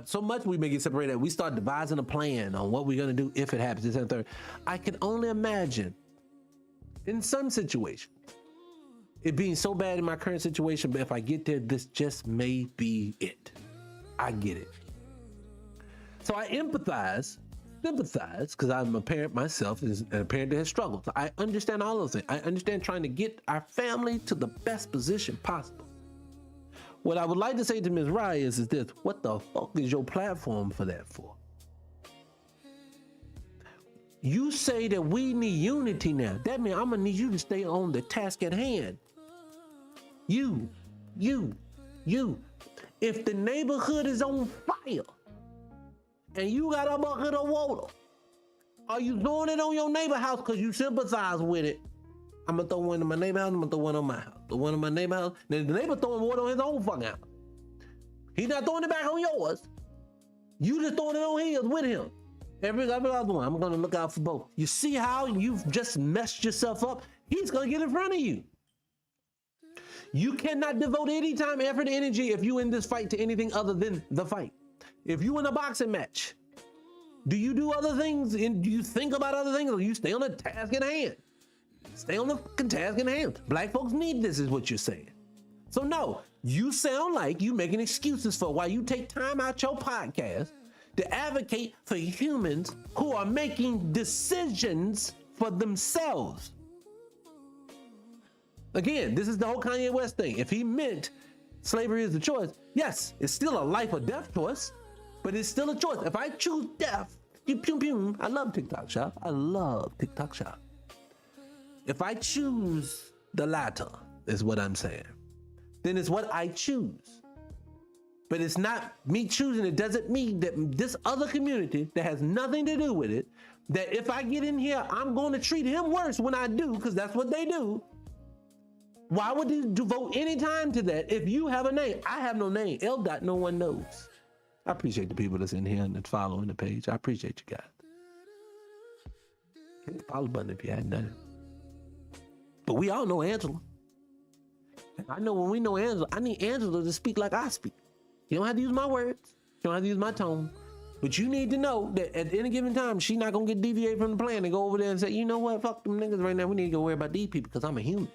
So much we may get separated that we start devising a plan on what we're gonna do if it happens. This and third. I can only imagine in some situations it being so bad in my current situation, but if I get there, this just may be it. I get it. So I sympathize, because I'm a parent myself, and a parent that has struggled. So I understand all those things. I understand trying to get our family to the best position possible. What I would like to say to Ms. Rye is this: what the fuck is your platform for that for? You say that we need unity now. That means I'm gonna need you to stay on the task at hand. You. If the neighborhood is on fire and you got a bucket of water, are you throwing it on your neighbor house because you sympathize with it? I'm gonna throw one in my neighbor house, I'm gonna throw one on my house. The one in my neighbor house, then the neighbor throwing water on his own fucking house. He's not throwing it back on yours. You just throwing it on his with him. Every other one, I'm gonna look out for both. You see how you've just messed yourself up? He's gonna get in front of you. You cannot devote any time, effort, energy if you in this fight to anything other than the fight. If you in a boxing match, do you do other things and do you think about other things, or you stay on the task at hand? Stay on the fucking task at hand. Black folks need this, is what you're saying. So no, you sound like you making excuses for why you take time out your podcast to advocate for humans who are making decisions for themselves. Again, this is the whole Kanye West thing. If he meant slavery is the choice, yes, it's still a life or death choice, but it's still a choice. If I choose death, I love TikTok Shop. I love TikTok Shop. If I choose the latter, is what I'm saying, then it's what I choose. But it's not me choosing. It doesn't mean that this other community that has nothing to do with it, that if I get in here, I'm going to treat him worse when I do, because that's what they do. Why would you devote any time to that if you have a name? I have no name. L. Dot, no one knows. I appreciate the people that's in here and that's following the page. I appreciate you guys. Hit the follow button if you hadn't done it. But we all know Angela. And I know when we know Angela, I need Angela to speak like I speak. You don't have to use my words. You don't have to use my tone. But you need to know that at any given time, she's not going to get deviated from the plan and go over there and say, you know what, fuck them niggas right now. We need to go worry about these people because I'm a human.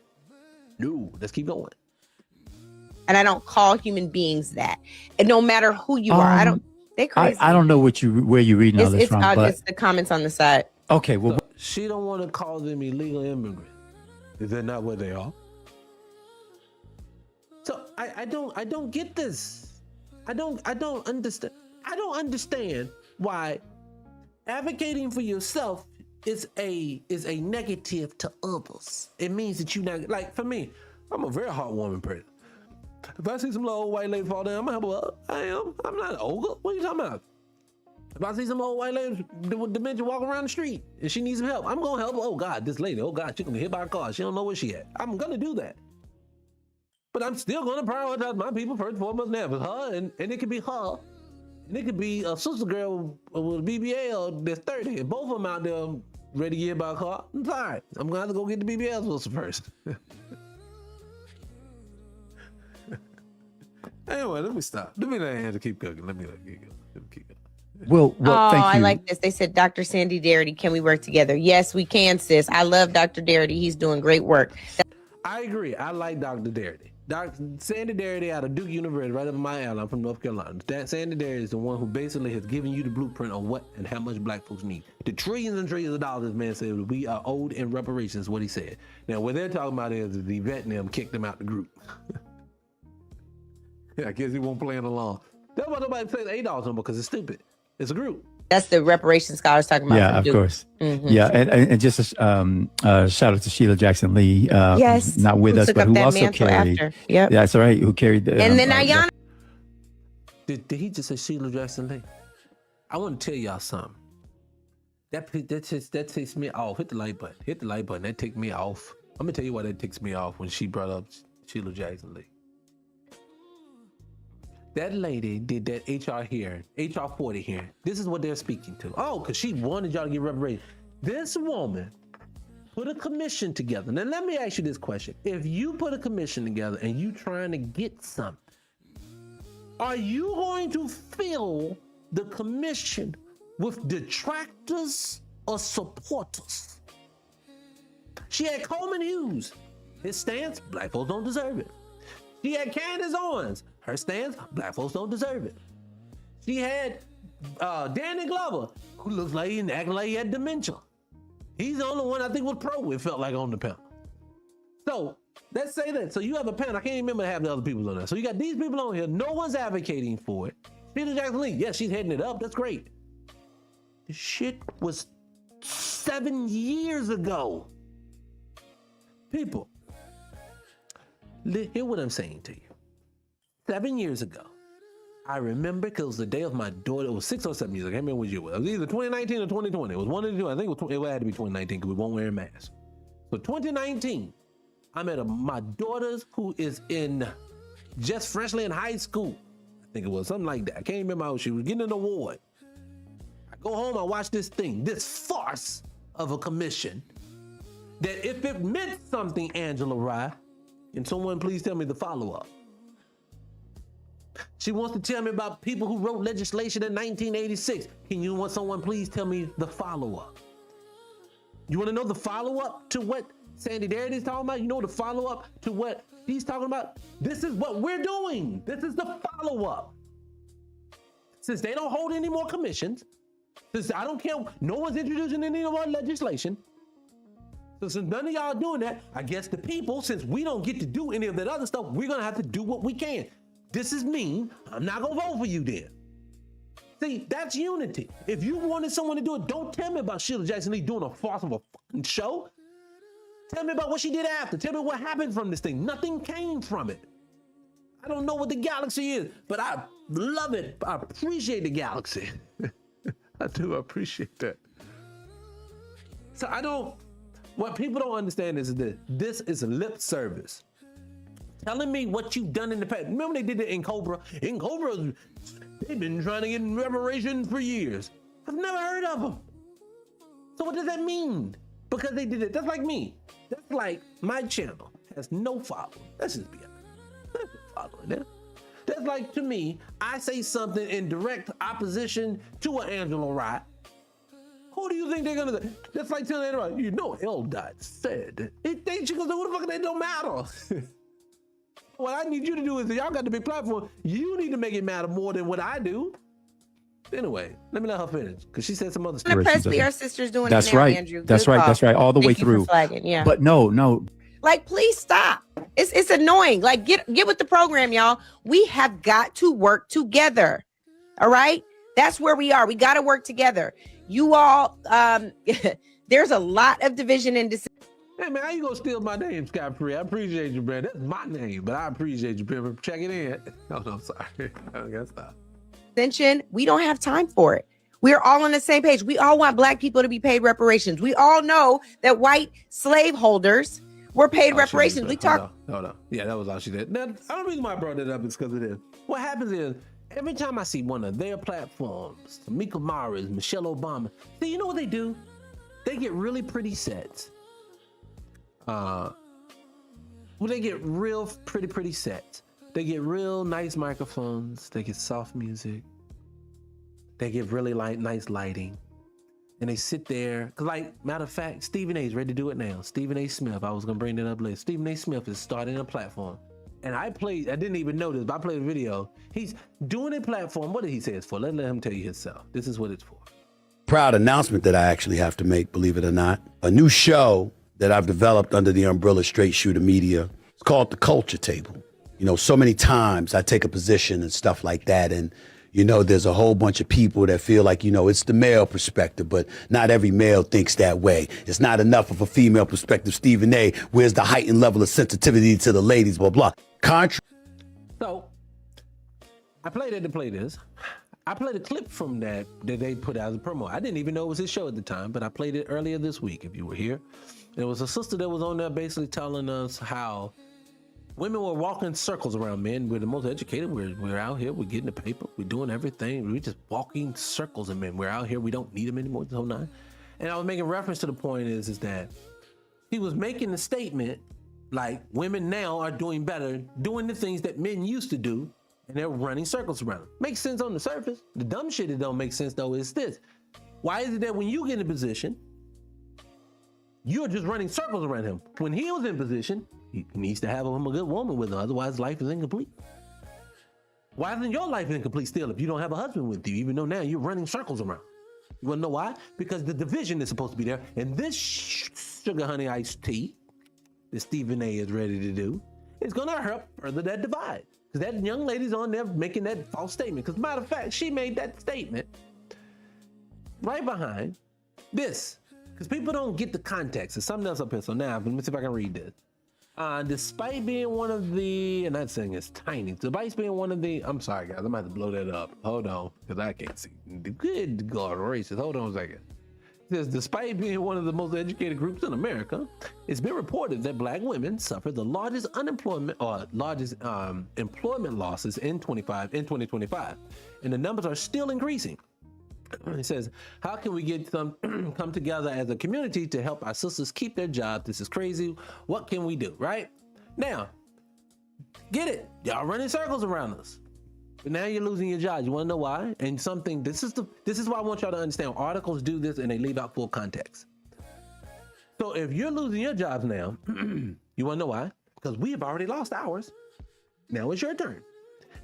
No, let's keep going. And I don't call human beings that. And no matter who you are, I don't. They crazy. I don't know where you're reading all this from. But it's the comments on the side. Okay, well, so she don't want to call them illegal immigrants. Is that not what they are? So I don't get this. I don't understand. I don't understand why advocating for yourself is a negative to others. It means that you not, like, for me, I'm a very heartwarming person. If I see some little old white lady fall down, I'm gonna help her up. I am. I'm not an ogre. What are you talking about? If I see some old white lady with dementia walking around the street and she needs some help, I'm gonna help her. Oh God, this lady, oh God, she's gonna get hit by a car. She don't know where she at. I'm gonna do that. But I'm still gonna prioritize my people first and foremost now. It's her, and it could be her. And it could be a sister girl with a BBL that's 30. And both of them out there ready to get hit by a car. I'm sorry. I'm gonna have to go get the BBL sister first. Anyway, let me stop. Let me let Andrew keep cooking. Let me keep going. Well, thank you. I like this. They said, Dr. Sandy Darity, can we work together? Yes, we can, sis. I love Dr. Darity. He's doing great work. I agree. I like Dr. Darity. Dr. Sandy Darity out of Duke University, right up in my alley. I'm from North Carolina. Sandy Darity is the one who basically has given you the blueprint on what and how much black folks need. The trillions and trillions of dollars this man said we are owed in reparations, what he said. Now, what they're talking about is the vet and them kicked him out the group. Yeah, I guess he won't play along. That's why nobody says $8 number, because it's stupid. It's a group. That's the reparations scholars talking about. Yeah, of course. Mm-hmm. Yeah, and just a shout out to Sheila Jackson Lee. Yes, not with us, but who also carried. Yep. Yeah, that's all right. Who carried the. And then Ayana. Did he just say Sheila Jackson Lee? I want to tell y'all something. That takes me off. Hit the like button. Hit the like button. That takes me off. I'm gonna tell you why that takes me off when she brought up Sheila Jackson Lee. That lady did that HR hearing, HR 40 hearing. This is what they're speaking to. Oh, because she wanted y'all to get reparations. This woman put a commission together. Now, let me ask you this question. If you put a commission together and you trying to get something, are you going to fill the commission with detractors or supporters? She had Coleman Hughes. His stance, black folks don't deserve it. She had Candace Owens. Her stance, black folks don't deserve it. She had Danny Glover, who looks like he's acting like he had dementia. He's the only one I think was pro, it felt like, on the panel. So let's say that. So you have a panel. I can't even remember having the other people on there. So you got these people on here. No one's advocating for it. Sheila Jackson Lee, yes, she's heading it up. That's great. The shit was 7 years ago. People, hear what I'm saying to you. 7 years ago, I remember, because it was the day of my daughter. It was 6 or 7 years ago. I can't remember what year it was. It was either 2019 or 2020. It was one of the two. I think it had to be 2019 because we won't wear a mask. So 2019, I'm at my daughter's, who is just freshly in high school. I think it was something like that. I can't remember how she was getting an award. I go home, I watch this thing, this farce of a commission, that if it meant something, Angela Rye, can someone please tell me the follow-up? She wants to tell me about people who wrote legislation in 1986. Can you want someone please tell me the follow-up? You want to know the follow-up to what Sandy Darity is talking about? You know the follow-up to what he's talking about? This is what we're doing. This is the follow-up. Since they don't hold any more commissions, since I don't care, no one's introducing any more legislation, So since none of y'all doing that, I guess the people, since we don't get to do any of that other stuff, we're gonna have to do what we can. This is mean. I'm not gonna vote for you then. See, that's unity. If you wanted someone to do it, don't tell me about Sheila Jackson Lee doing a farce of a fucking show. Tell me about what she did after. Tell me what happened from this thing. Nothing came from it. I don't know what the galaxy is, but I love it. I appreciate the galaxy. I do appreciate that. So what people don't understand is that this is lip service. Telling me what you've done in the past. Remember they did it in Cobra? In Cobra, they've been trying to get reparations for years. I've never heard of them. So what does that mean? Because they did it. That's like me. That's like my channel has no following. Let's just be honest. There's no following there. That's like, to me, I say something in direct opposition to an Angela Wright. Who do you think they're gonna do? That's like telling everybody, you know, L. Dot said. She goes, who the fuck, that don't matter. What I need you to do is, y'all got the big platform, you need to make it matter more than what I do. Anyway, let me let her finish, because she said some other stuff. Presby, our sister's doing That's it now, right. Andrew. That's Good right. call. That's right. All the way Thank you for through. flagging, yeah. But no. Like, please stop. It's annoying. Like, get with the program, y'all. We have got to work together. All right? That's where we are. We got to work together. You all, there's a lot of division and decision. Hey man, how you gonna steal my name, Scott Free? I appreciate you, man. That's my name, but I appreciate you, man. Check it in. No, I'm sorry. I guess not. We don't have time for it. We're all on the same page. We all want black people to be paid reparations. We all know that white slaveholders were paid reparations. We talk. Hold on. Yeah, that was all she did. Now, the only reason why I brought that up is because of this. What happens is, every time I see one of their platforms, Tamika Mara's, Michelle Obama, you know what they do? They get really pretty sets. They get real pretty sets. They get real nice microphones. They get soft music. They get really nice lighting. And they sit there, cause like, matter of fact, Stephen A is ready to do it now. Stephen A. Smith, I was gonna bring that up later. Stephen A. Smith is starting a platform. And I didn't even know this, but I played a video. He's doing a platform. What did he say it's for? Let him tell you himself. This is what it's for. Proud announcement that I actually have to make, believe it or not. A new show that I've developed under the umbrella Straight Shooter Media. It's called The Culture Table. You know, so many times I take a position and stuff like that, and you know, there's a whole bunch of people that feel like, you know, it's the male perspective, but not every male thinks that way. It's not enough of a female perspective. Stephen A, where's the heightened level of sensitivity to the ladies, blah, blah. So, I played it to play this. I played a clip from that they put out as a promo. I didn't even know it was his show at the time, but I played it earlier this week, if you were here. There was a sister that was on there basically telling us how women were walking circles around men. We're the most educated. We're out here. We're getting the paper. We're doing everything. We're just walking circles of men. We're out here. We don't need them anymore. The whole nine. And I was making reference to the point is that he was making the statement like women now are doing better, doing the things that men used to do, and they're running circles around them. Makes sense on the surface. The dumb shit that don't make sense though is this. Why is it that when you get in a position, you're just running circles around him? When he was in position, he needs to have him a good woman with him, otherwise life is incomplete. Why isn't your life incomplete still if you don't have a husband with you, even though now you're running circles around? You wanna know why? Because the division is supposed to be there, and this sugar honey iced tea that Stephen A is ready to do is gonna help further that divide. Because that young lady's on there making that false statement. Because matter of fact, she made that statement right behind this. Because people don't get the context. There's something else up here. So now, let me see if I can read this. Despite being one of the, and that saying is tiny. Despite being one of the, I'm sorry guys, I'm gonna have to blow that up. Hold on, because I can't see. Good God gracious, hold on a second. It says, despite being one of the most educated groups in America, it's been reported that black women suffered the largest employment losses in 2025, and the numbers are still increasing. It says, how can we get some come together as a community to help our sisters keep their jobs? This is crazy. What can we do? Right now, get it? Y'all running circles around us, but now you're losing your job. You want to know why? And something. This is why I want y'all to understand. Articles do this and they leave out full context. So if you're losing your jobs now, you want to know why? Because we have already lost ours. Now it's your turn.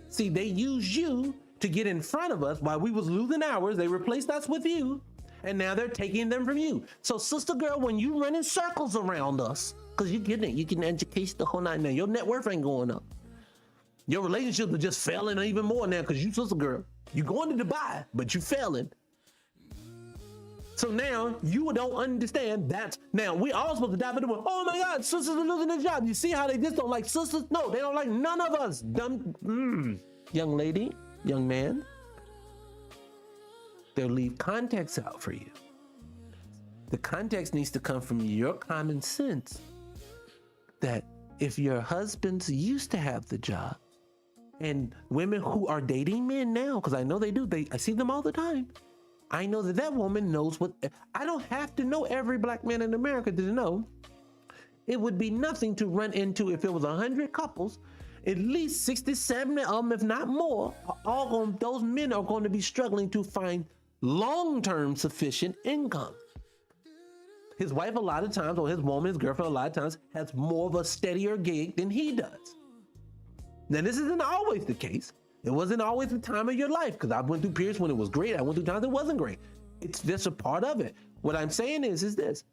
See, they use you to get in front of us while we was losing ours. They replaced us with you, And now they're taking them from you. So sister girl, when you run in circles around us, because you get it, you can educate the whole night now. Your net worth ain't going up. Your relationships are just failing even more now because you sister girl. You're going to Dubai, but you failing. So now you don't understand that. Now we all supposed to dive into it. Oh my God, sisters are losing their job. You see how they just don't like sisters? No, they don't like none of us. Dumb, young lady, young man. They'll leave context out for you. The context needs to come from your common sense that if your husbands used to have the job, and women who are dating men now, because I know they do, I see them all the time. I know that woman knows what, I don't have to know every black man in America to know. It would be nothing to run into if it was 100 couples, at least 60, 70 of them, if not more, those men are going to be struggling to find long-term sufficient income. His wife a lot of times, or his woman, his girlfriend a lot of times, has more of a steadier gig than he does. Now this isn't always the case. It wasn't always the time of your life, because I went through periods when it was great. I went through times it wasn't great. It's just a part of it. What I'm saying is this.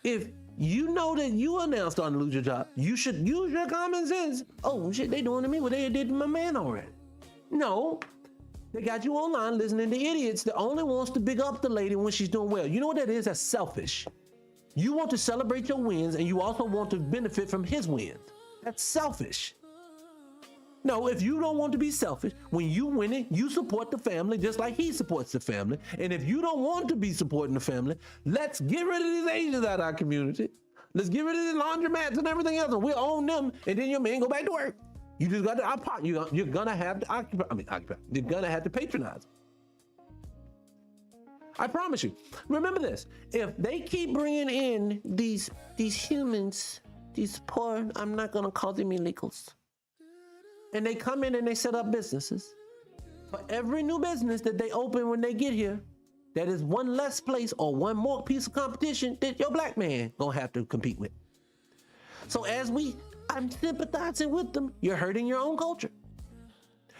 If you know that you are now starting to lose your job, you should use your common sense. Oh shit, they doing to me what they did to my man already. No, they got you online listening to idiots that only wants to big up the lady when she's doing well. You know what that is? That's selfish. You want to celebrate your wins and you also want to benefit from his wins. That's selfish. No, if you don't want to be selfish, when you win it, you support the family just like he supports the family. And if you don't want to be supporting the family, let's get rid of these Asians out of our community. Let's get rid of the laundromats and everything else, and we'll own them, and then your man go back to work. You just got to, you're gonna have to occupy, you're gonna have to patronize. I promise you. Remember this, if they keep bringing in these humans, these poor, I'm not gonna call them illegals, and they come in and they set up businesses. For every new business that they open when they get here, that is one less place or one more piece of competition that your black man gonna have to compete with. So I'm sympathizing with them. You're hurting your own culture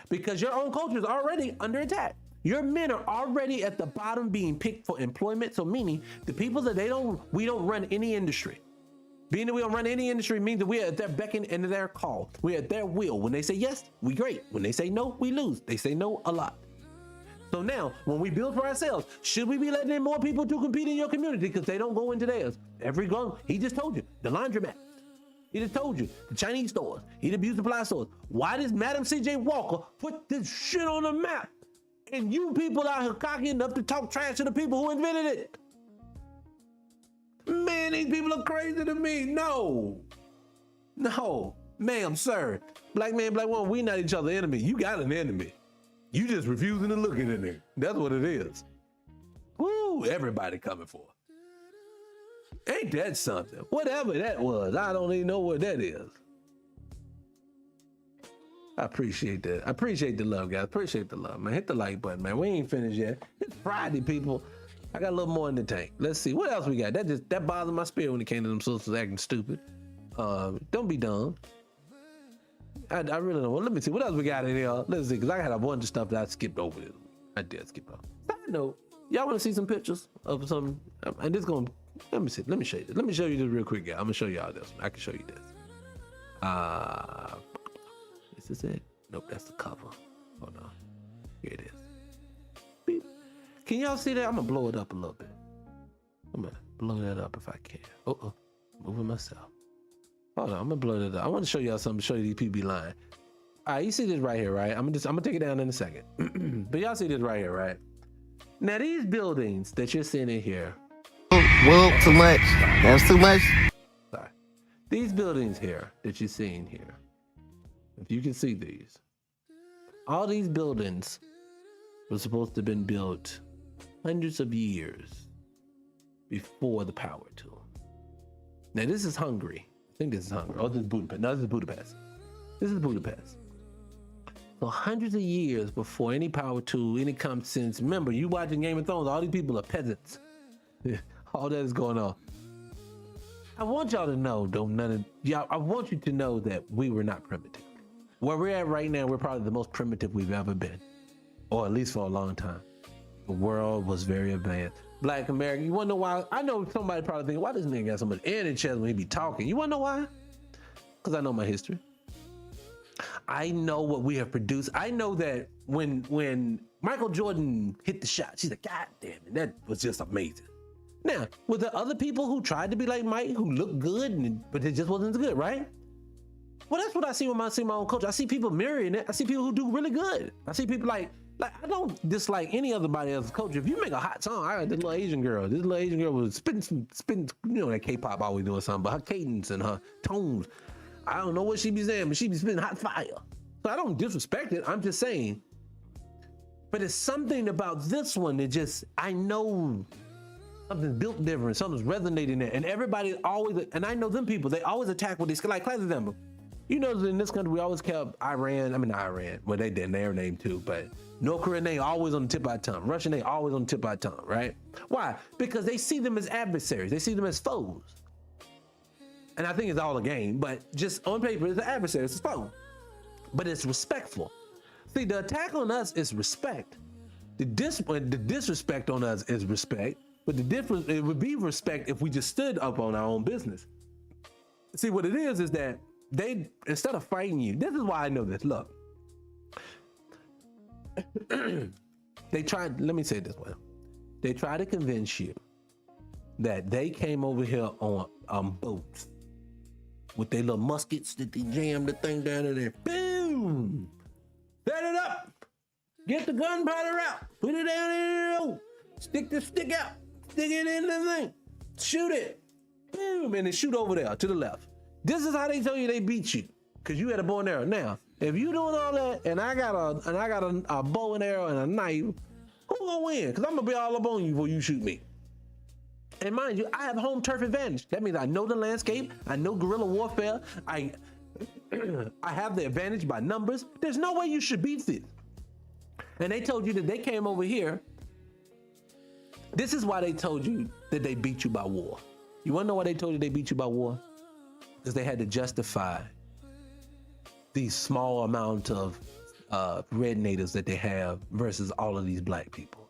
because your own culture is already under attack. Your men are already at the bottom being picked for employment. So meaning the people that we don't run any industry. Being that we don't run any industry means that we're at their beck and their call. We're at their will. When they say yes, we great. When they say no, we lose. They say no a lot. So now, when we build for ourselves, should we be letting in more people to compete in your community because they don't go into theirs? He just told you, the laundromat. He just told you, the Chinese stores, the beauty supply stores. Why does Madam C.J. Walker put this shit on the map? And you people out here cocky enough to talk trash to the people who invented it. Man, these people are crazy to me. No, ma'am, sir. Black man, black woman, we not each other's enemy. You got an enemy. You just refusing to look at it. That's what it is. Woo, everybody coming for it. Ain't that something? Whatever that was, I don't even know what that is. I appreciate that. I appreciate the love, guys. Appreciate the love, man. Hit the like button, man. We ain't finished yet. It's Friday, people. I got a little more in the tank. Let's see. What else we got? That bothered my spirit when it came to them sisters acting stupid. Don't be dumb. I really don't. Well, let me see. What else we got in here? Let's see, because I got a bunch of stuff that I skipped over. I did skip over. Side note, y'all want to see some pictures of some, and this going, let me see. Let me show you this. Let me show you this real quick, guys. I'm going to show y'all this one. I can show you this. Is this it? Nope, that's the cover. Hold on. Here it is. Beep. Can y'all see that? I'm going to blow it up a little bit. I'm going to blow that up if I can. Moving myself. Hold on, I'm gonna blow that up. I want to show y'all something. Show you these people be lying. All right, you see this right here, right? I'm gonna take it down in a second. But y'all see this right here, right? Now these buildings that you're seeing in here. Well, too much. That's too much. Sorry. These buildings here that you're seeing here. If you can see these, all these buildings were supposed to have been built hundreds of years before the power tool. Now this is Hungary. I think this is Hungary. Oh, this is Budapest. No, this is Budapest. This is Budapest. So hundreds of years before any power tool, any common sense. Remember, you watching Game of Thrones, all these people are peasants. All that is going on. I want y'all to know, I want you to know that we were not primitive. Where we're at right now, we're probably the most primitive we've ever been. Or at least for a long time. The world was very advanced. Black American. You wanna know why? I know somebody probably thinking, why does nigga got so much air in his chest when he be talking? You wanna know why? Because I know my history. I know what we have produced. I know that when Michael Jordan hit the shot, she's like, God damn it, that was just amazing. Now, were there other people who tried to be like Mike, who looked good, but it just wasn't good, right? Well, that's what I see when I see my own culture. I see people mirroring it. I see people who do really good. I see people like I don't dislike any other body else's culture. If you make a hot song, I got this little Asian girl. This little Asian girl was spitting, you know, that K-pop always doing something, but her cadence and her tones, I don't know what she be saying, but she be spitting hot fire. So I don't disrespect it. I'm just saying. But it's something about this one that just, I know something's built different, something's resonating there. And everybody always, and I know them people, they always attack with these, like, class example. You know, in this country, we always kept Iran, well, they did their name too, but North Korean name always on the tip of our tongue. Russian name always on the tip of our tongue, right? Why? Because they see them as adversaries. They see them as foes. And I think it's all a game, but just on paper, it's an adversary, it's a foe. But it's respectful. See, the attack on us is respect. The disrespect on us is respect, but the difference, it would be respect if we just stood up on our own business. See, what it is that they, instead of fighting you, this is why I know this, look. They tried, let me say it this way. They try to convince you that they came over here on boats with their little muskets that they jammed the thing down in there. Boom! Set it up! Get the gunpowder out! Put it down in there! Stick the stick out! Stick it in the thing! Shoot it! Boom! And then shoot over there to the left. This is how they tell you they beat you, because you had a bow and arrow. Now, if you doing all that and I got a bow and arrow and a knife, who gonna win? Because I'm gonna be all up on you before you shoot me. And mind you, I have home turf advantage. That means I know the landscape, I know guerrilla warfare, I have the advantage by numbers. There's no way you should beat this. And they told you that they came over here. This is why they told you that they beat you by war. You wanna know why they told you they beat you by war? Because they had to justify these small amount of red natives that they have versus all of these black people.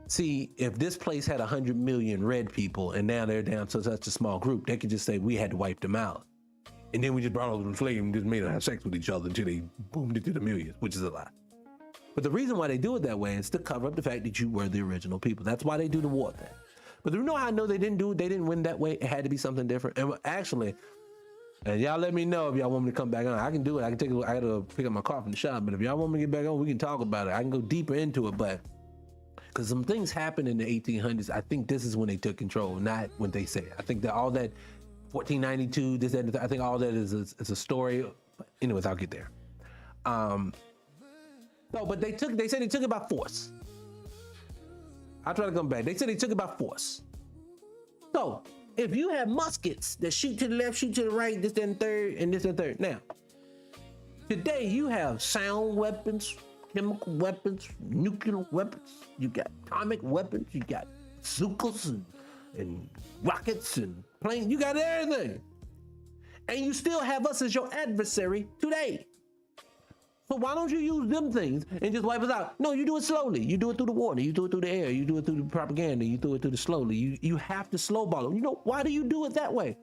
See, if this place had 100 million red people and now they're down to such a small group, they could just say we had to wipe them out. And then we just brought over the slave and just made them have sex with each other until they boomed into the millions, which is a lie. But the reason why they do it that way is to cover up the fact that you were the original people. That's why they do the war thing. But you know how I know they didn't do it? They didn't win that way. It had to be something different. And actually, and y'all let me know if y'all want me to come back on. I can do it. I gotta pick up my car from the shop. But if y'all want me to get back on, we can talk about it. I can go deeper into it. But because some things happened in the 1800s, I think this is when they took control, not when they say it. I think that all that 1492, this, that, I think all that is a story. But anyways, I'll get there. No, but they said they took it by force. I'll try to come back. They said they took it by force. So if you have muskets that shoot to the left, shoot to the right, this, that, and third, and this, and third. Now, today you have sound weapons, chemical weapons, nuclear weapons. You got atomic weapons. You got bazookas and rockets and planes. You got everything. And you still have us as your adversary today. So why don't you use them things and just wipe us out? No, you do it slowly. You do it through the water. You do it through the air. You do it through the propaganda. You do it through the slowly. You have to slowball them. You know, why do you do it that way?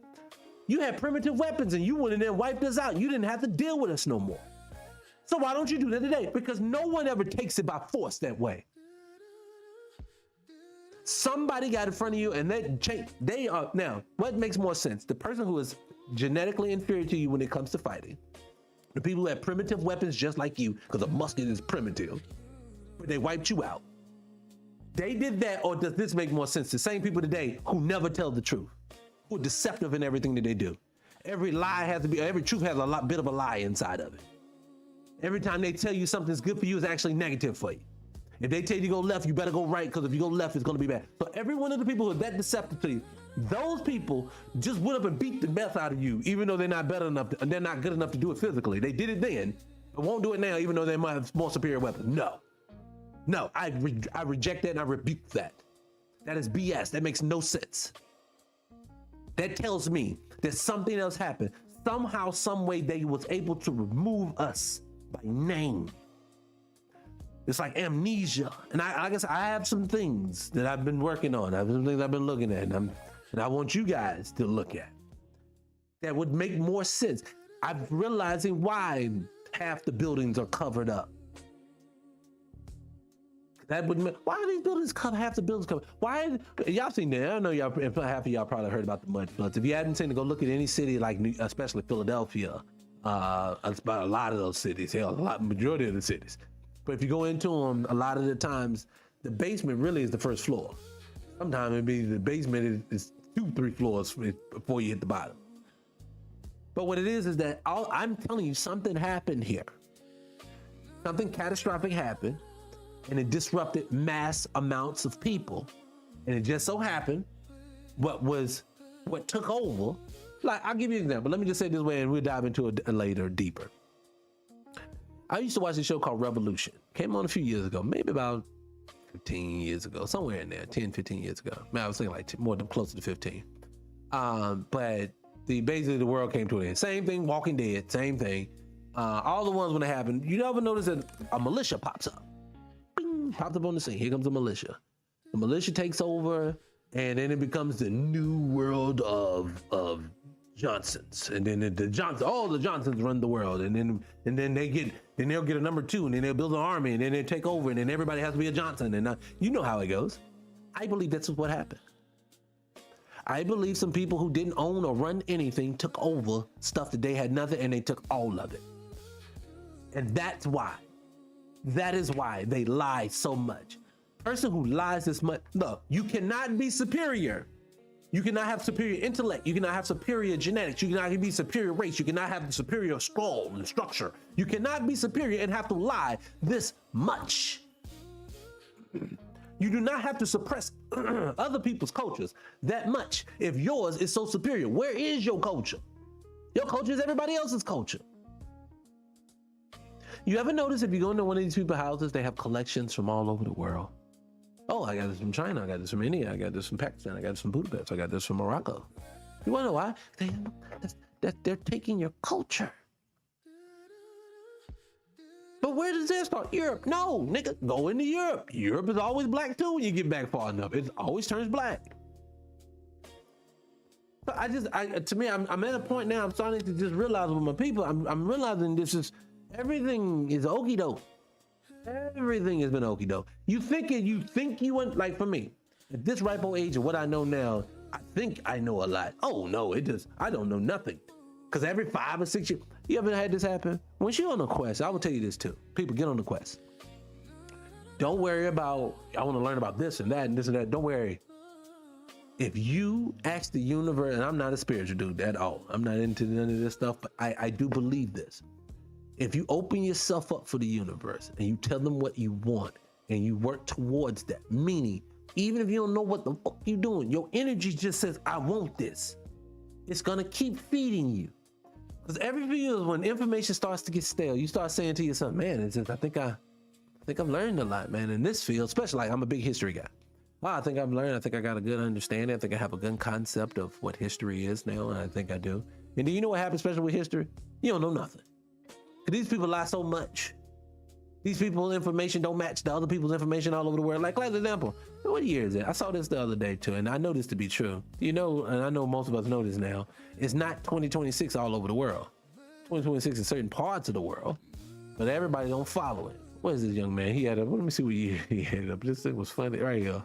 You had primitive weapons and you went in there and wiped us out. You didn't have to deal with us no more. So why don't you do that today? Because no one ever takes it by force that way. Somebody got in front of you and they are, now, what makes more sense? The person who is genetically inferior to you when it comes to fighting, the people who have primitive weapons just like you, because a musket is primitive, but they wiped you out. They did that, or does this make more sense? The same people today who never tell the truth, who are deceptive in everything that they do. Every lie has to be, every truth has a bit of a lie inside of it. Every time they tell you something's good for you, it's actually negative for you. If they tell you to go left, you better go right, because if you go left, it's gonna be bad. So every one of the people who are that deceptive to you, those people just went up and beat the mess out of you, even though they're not better enough, and they're not good enough to do it physically. They did it then, but won't do it now, even though they might have more superior weapons. No, I reject that and I rebuke that. That is BS. That makes no sense. That tells me that something else happened. Somehow, some way, they was able to remove us by name. It's like amnesia. And I guess I have some things that I've been working on. I have some things I've been looking at, and I want you guys to look at that would make more sense. I'm realizing why half the buildings are covered up. That would make, why are these buildings covered? Half the buildings covered. Why y'all seen that? I know y'all, half of y'all probably heard about the mud floods. If you hadn't seen it, go look at any city like especially Philadelphia. It's about a lot of those cities. Hell, majority of the cities. But if you go into them, a lot of the times the basement really is the first floor. Sometimes it'd be the basement is 2-3 floors before you hit the bottom. But what it is that I'm telling you, something happened here. Something catastrophic happened, and it disrupted mass amounts of people. And it just so happened, what took over, like, I'll give you an example. Let me just say it this way, and we'll dive into it later, deeper. I used to watch a show called Revolution. Came on a few years ago, maybe about 15 years ago, somewhere in there, 10, 15 years ago. Man, I was thinking like more than closer to 15. But basically the world came to an end. Same thing, Walking Dead, same thing. All the ones when it happened, you ever notice that a militia pops up? Bing, pops up on the scene. Here comes the militia. The militia takes over, and then it becomes the new world of Johnsons. And then all the Johnsons run the world. And then they'll get a number 2, and then they'll build an army, and then they take over, and then everybody has to be a Johnson. And you know how it goes. I believe that's what happened. I believe some people who didn't own or run anything took over stuff that they had nothing, and they took all of it. And that is why they lie so much. Person who lies this much, look, you cannot be superior. You cannot have superior intellect. You cannot have superior genetics. You cannot be superior race. You cannot have the superior skull and structure. You cannot be superior and have to lie this much. You do not have to suppress other people's cultures that much if yours is so superior. Where is your culture? Your culture is everybody else's culture. You ever notice if you go into one of these people's houses, they have collections from all over the world? Oh, I got this from China, I got this from India, I got this from Pakistan, I got this from Budapest, I got this from Morocco. You wanna know why? They're taking your culture. But where does this start? Europe? No, nigga, go into Europe. Europe is always black too when you get back far enough. It always turns black. So to me, I'm at a point now, I'm starting to just realize with my people, I'm realizing everything is okie doke. Everything has been okie doke. You think you want, like for me, at this ripe old age of what I know now, I think I know a lot. Oh no, I don't know nothing. Because every 5 or 6 years, you ever had this happen? When you're on a quest, I will tell you this too. People, get on the quest. Don't worry about, I want to learn about this and that and this and that. Don't worry. If you ask the universe, and I'm not a spiritual dude at all. I'm not into none of this stuff, but I do believe this. If you open yourself up for the universe and you tell them what you want and you work towards that, meaning even if you don't know what the fuck you're doing, your energy just says, I want this. It's gonna keep feeding you. Because every few years when information starts to get stale, you start saying to yourself, man, I think I've learned a lot, man, in this field, especially like I'm a big history guy. I think I've learned, I think I got a good understanding. I think I have a good concept of what history is now, and I think I do. And do you know what happens, especially with history? You don't know nothing. Because these people lie so much. These people's information don't match the other people's information all over the world. Like example, what year is it? I saw this the other day too, and I know this to be true. You know, and I know most of us know this now. It's not 2026 all over the world. 2026 in certain parts of the world, but everybody don't follow it. What is this young man? He had up. Let me see what year he had up. This thing was funny. Right here.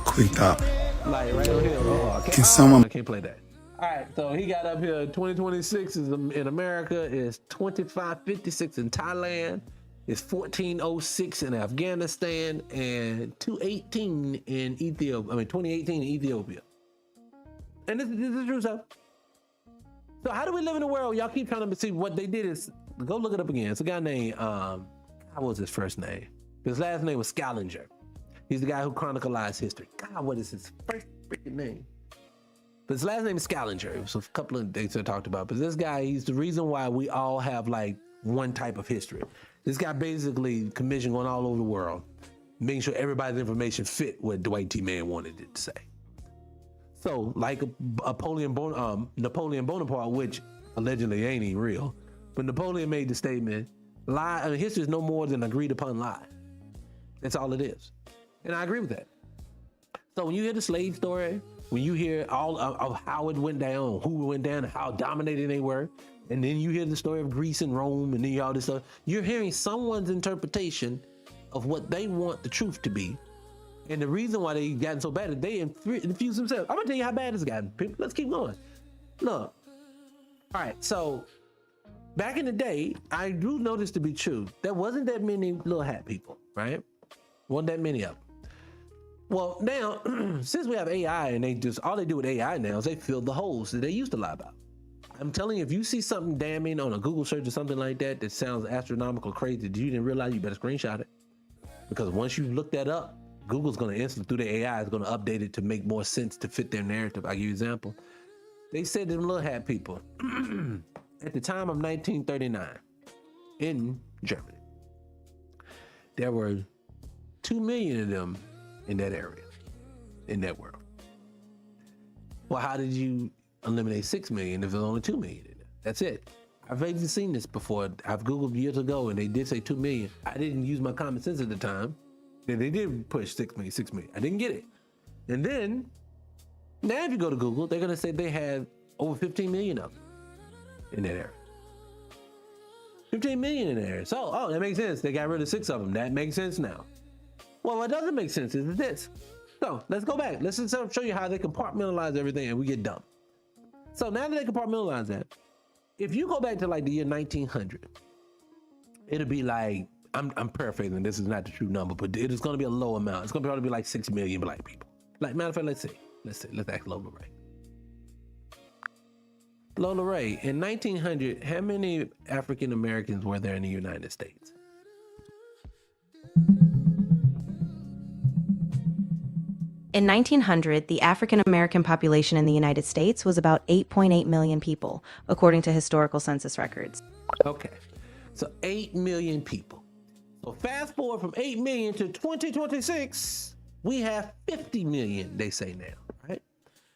Quick up. Like right over here. Oh, I can't play that. All right, so he got up here. 2026 is in America is 2556 in Thailand, is 1406 in Afghanistan, and 218 in Ethiopia. 2018 in Ethiopia. And this is true stuff. So how do we live in a world? Y'all keep trying to see what they did is go look it up again. It's a guy named how was his first name? His last name was Scaliger. He's the guy who chronicalized history. God, what is his first freaking name? But his last name is Scaliger. It was a couple of dates I talked about. But this guy, he's the reason why we all have like one type of history. This guy basically commissioned going all over the world, making sure everybody's information fit what Dwight T. Mann wanted it to say. So like Napoleon Bonaparte, which allegedly ain't even real, but Napoleon made the statement, Lie. I mean, history is no more than agreed upon lie. That's all it is. And I agree with that. So when you hear the slave story, when you hear all of how it went down, who went down, and how dominating they were, and then you hear the story of Greece and Rome, and then you all this stuff, you're hearing someone's interpretation of what they want the truth to be. And the reason why they gotten so bad is they infuse themselves. I'm gonna tell you how bad it's gotten. Let's keep going. Look. All right, so back in the day, I do know this to be true. There wasn't that many little hat people, right? Wasn't that many of them. Well, now, since we have AI and all they do with AI now is they fill the holes that they used to lie about. I'm telling you, if you see something damning on a Google search or something like that that sounds astronomical crazy that you didn't realize, you better screenshot it. Because once you look that up, Google's going to instantly, through the AI, is going to update it to make more sense to fit their narrative. I'll give you an example. They said them little hat people, at the time of 1939, in Germany, there were 2 million of them in that area, in that world. Well, how did you eliminate 6 million if there's only 2 million in there? That's it. I've even seen this before. I've Googled years ago and they did say 2 million. I didn't use my common sense at the time. Then they did push 6 million. I didn't get it. And then, now if you go to Google, they're gonna say they had over 15 million of them in that area. 15 million in there. So, oh, that makes sense. They got rid of 6 of them. That makes sense now. Well, what doesn't make sense is this. So let's go back. Let's just show you how they compartmentalize everything and we get dumb. So now that they compartmentalize that, if you go back to like the year 1900, it'll be like, I'm paraphrasing, this is not the true number, but it is going to be a low amount. It's going to probably be like 6 million black people. Like, matter of fact, let's ask Lola Ray. Lola Ray, in 1900, how many African Americans were there in the United States? In 1900, the African American population in the United States was about 8.8 million people, according to historical census records. Okay, so 8 million people. So fast forward from 8 million to 2026, we have 50 million, they say now, right?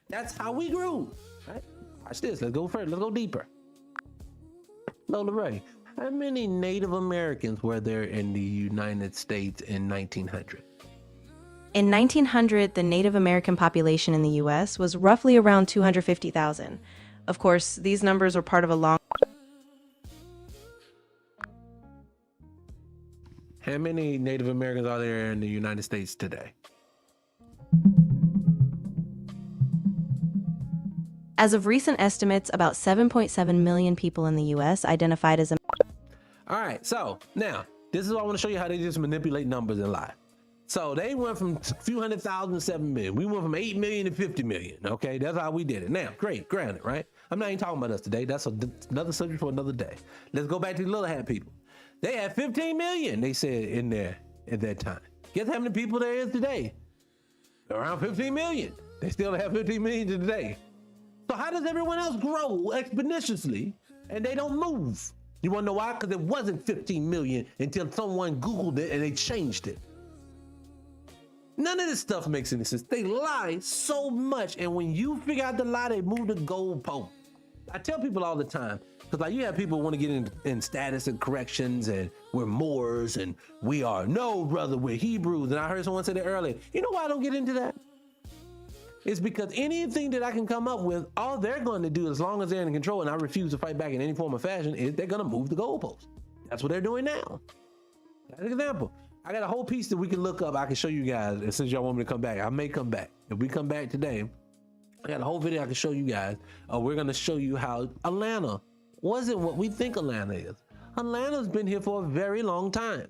That's how we grew, right? Watch this, let's go further, let's go deeper. Lola Ray, how many Native Americans were there in the United States in 1900? In 1900, the Native American population in the U.S. was roughly around 250,000. Of course, these numbers were part of a long... How many Native Americans are there in the United States today? As of recent estimates, about 7.7 million people in the U.S. identified as... All right, so now, this is what I want to show you how they just manipulate numbers and lie. So they went from a few 100,000 to 7 million. We went from 8 million to 50 million. Okay, that's how we did it. Now, great, granted, right? I'm not even talking about us today. That's another subject for another day. Let's go back to the little hat people. They had 15 million, they said, in there at that time. Guess how many people there is today? Around 15 million. They still have 15 million today. So how does everyone else grow exponentially and they don't move? You wanna know why? Because it wasn't 15 million until someone Googled it and they changed it. None of this stuff makes any sense. They lie so much, and when you figure out the lie, they move the goalpost. I tell people all the time, because like you have people who want to get in status and corrections, and we're Moors, and we are, no, brother, we're Hebrews. And I heard someone say that earlier. You know why I don't get into that? It's because anything that I can come up with, all they're going to do, as long as they're in control and I refuse to fight back in any form or fashion, is they're going to move the goalpost. That's what they're doing now. That's an example. I got a whole piece that we can look up. I can show you guys. And since y'all want me to come back, I may come back. If we come back today, I got a whole video I can show you guys. We're going to show you how Atlanta wasn't what we think Atlanta is. Atlanta's been here for a very long time.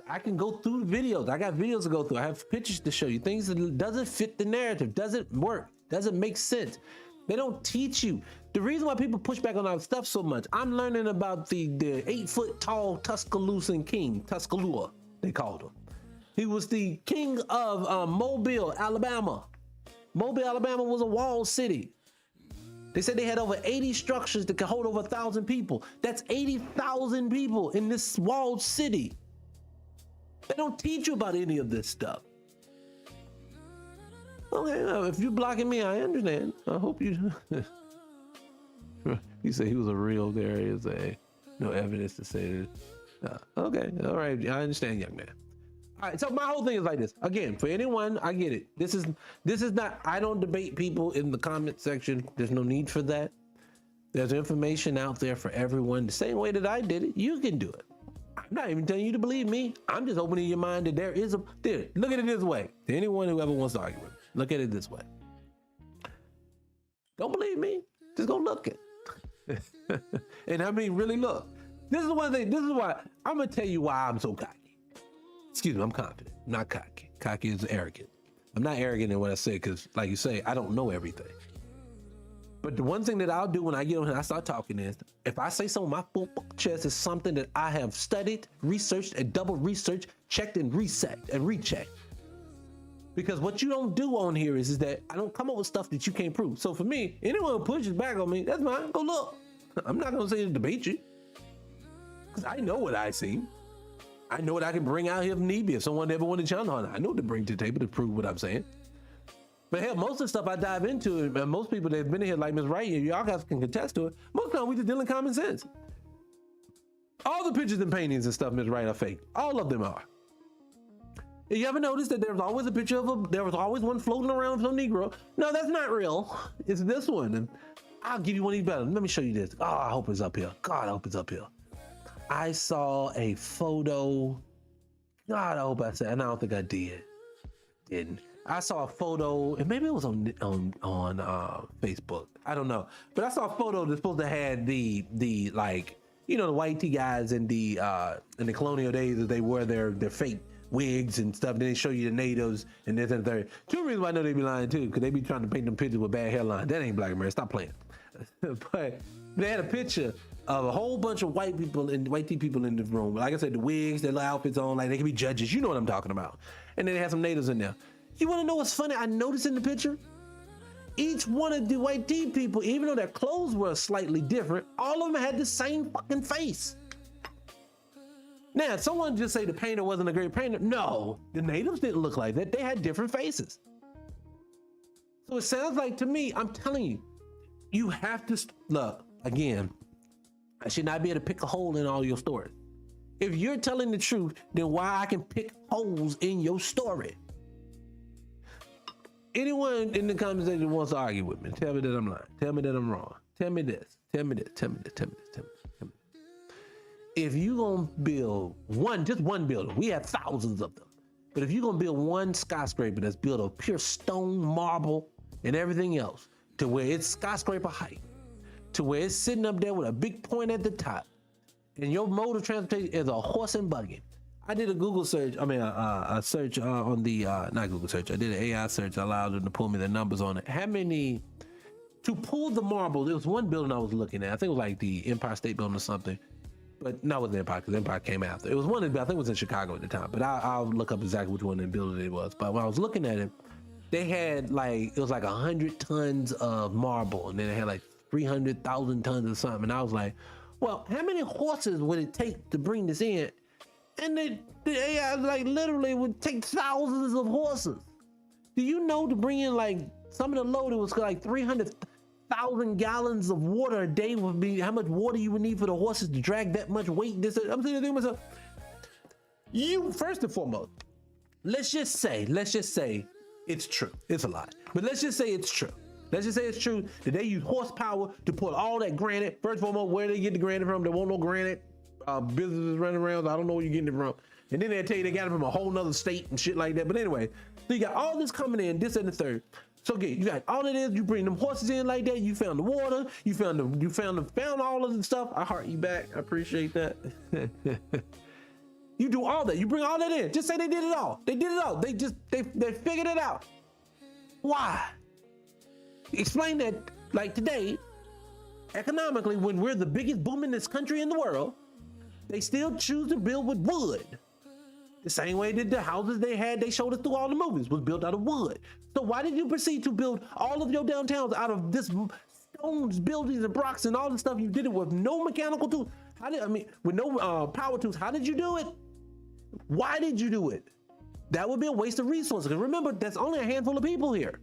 I can go through the videos. I got videos to go through. I have pictures to show you. Things that doesn't fit the narrative, doesn't work, doesn't make sense. They don't teach you. The reason why people push back on our stuff so much, I'm learning about the 8-foot tall Tuscaloosa king, Tuscaloosa, they called him. He was the king of Mobile, Alabama. Mobile, Alabama was a walled city. They said they had over 80 structures that could hold over 1,000 people. That's 80,000 people in this walled city. They don't teach you about any of this stuff. Okay, if you're blocking me, I understand. I hope you... He said he was a real, there is a... No evidence to say that. Okay, all right, I understand, young man. All right, so my whole thing is like this. Again, for anyone, I get it. This is not, I don't debate people in the comment section. There's no need for that. There's information out there for everyone. The same way that I did it, you can do it. I'm not even telling you to believe me. I'm just opening your mind that there is look at it this way. To anyone who ever wants to argue with me, look at it this way. Don't believe me, just go look at it. And I mean, really look. This is one thing, this is why, I'm gonna tell you why I'm so cocky. Excuse me, I'm confident, I'm not cocky. Cocky is arrogant. I'm not arrogant in what I say, because like you say, I don't know everything. But the one thing that I'll do when I get on here and I start talking is, if I say something on my full chest is something that I have studied, researched, and double researched, checked and reset and rechecked. Because what you don't do on here is that I don't come up with stuff that you can't prove. So for me, anyone who pushes back on me, that's fine, go look. I'm not gonna say to debate you, because I know what I see. I know what I can bring out here if need be. If someone ever wanted to challenge on it, I know what to bring to the table to prove what I'm saying. But hell, most of the stuff I dive into, and most people that have been in here like Ms. Wright, y'all guys can contest to it, most of the time we just deal in common sense. All the pictures and paintings and stuff, Ms. Wright, are fake. All of them are. You ever notice that there's always a picture of there was always one floating around from Negro? No, that's not real. It's this one. And I'll give you one even better. Let me show you this. Oh, I hope it's up here. God, I hope it's up here. I saw a photo. God, I hope I said, and I don't think I didn't. I saw a photo, and maybe it was on Facebook. I don't know, but I saw a photo that's supposed to have the like, you know, the white tea guys in the colonial days that they wear their fake wigs and stuff. Then they show you the natives and this and third. Two reasons why I know they be lying too, because they be trying to paint them pictures with bad hairline. That ain't Black America. Stop playing. But they had a picture of a whole bunch of white tea people in the room. Like I said, the wigs, their outfits on, like they can be judges. You know what I'm talking about. And then they had some natives in there. You want to know what's funny? I noticed in the picture, each one of the white tea people, even though their clothes were slightly different, all of them had the same fucking face. Now, someone just say the painter wasn't a great painter. No, the natives didn't look like that. They had different faces. So it sounds like to me, I'm telling you, you have to look again. I should not be able to pick a hole in all your stories. If you're telling the truth, then why I can pick holes in your story? Anyone in the comment section wants to argue with me, tell me that I'm lying. Tell me that I'm wrong. Tell me this. Tell me this. Tell me this. Tell me this. Tell me this. Tell me this. If you're gonna build just one building, we have thousands of them. But if you're gonna build one skyscraper that's built of pure stone, marble, and everything else, to where it's skyscraper height, to where it's sitting up there with a big point at the top, and your mode of transportation is a horse and buggy. I did a Google search, a search on the, not Google search, I did an AI search, I allowed them to pull me the numbers on it. How many, to pull the marble, there was one building I was looking at, I think it was like the Empire State Building or something, but no, it wasn't Empire, because Empire came after. It was one, I think it was in Chicago at the time, but I'll look up exactly which one in the building it was. But when I was looking at it, they had like, it was like 100 tons of marble, and then they had like 300,000 tons of something, and I was like, well, how many horses would it take to bring this in? And the AI like literally would take thousands of horses. Do you know to bring in like some of the load, it was like 300,000 gallons of water a day would be how much water you would need for the horses to drag that much weight. I'm sitting there thinking to myself, you first and foremost, let's just say it's true. It's a lie, but let's just say it's true. Let's just say it's true that they use horsepower to pull all that granite. First and foremost, where they get the granite from? There won't no granite. Businesses running around, so I don't know where you're getting it from. And then they tell you they got it from a whole nother state and shit like that. But anyway, so you got all this coming in, this and the third. So okay, you got all it is, you bring them horses in like that, you found the water, you found all of the stuff. I heart you back, I appreciate that. You do all that, you bring all that in. Just say they did it all. They did it all. They figured it out. Why? Explain that, like today, economically, when we're the biggest boomingest country in the world, they still choose to build with wood. The same way that the houses they showed us through all the movies, was built out of wood. So why did you proceed to build all of your downtowns out of this stones, buildings, and blocks, and all the stuff you did it with no mechanical tools? With no power tools, how did you do it? Why did you do it? That would be a waste of resources. Because remember, that's only a handful of people here.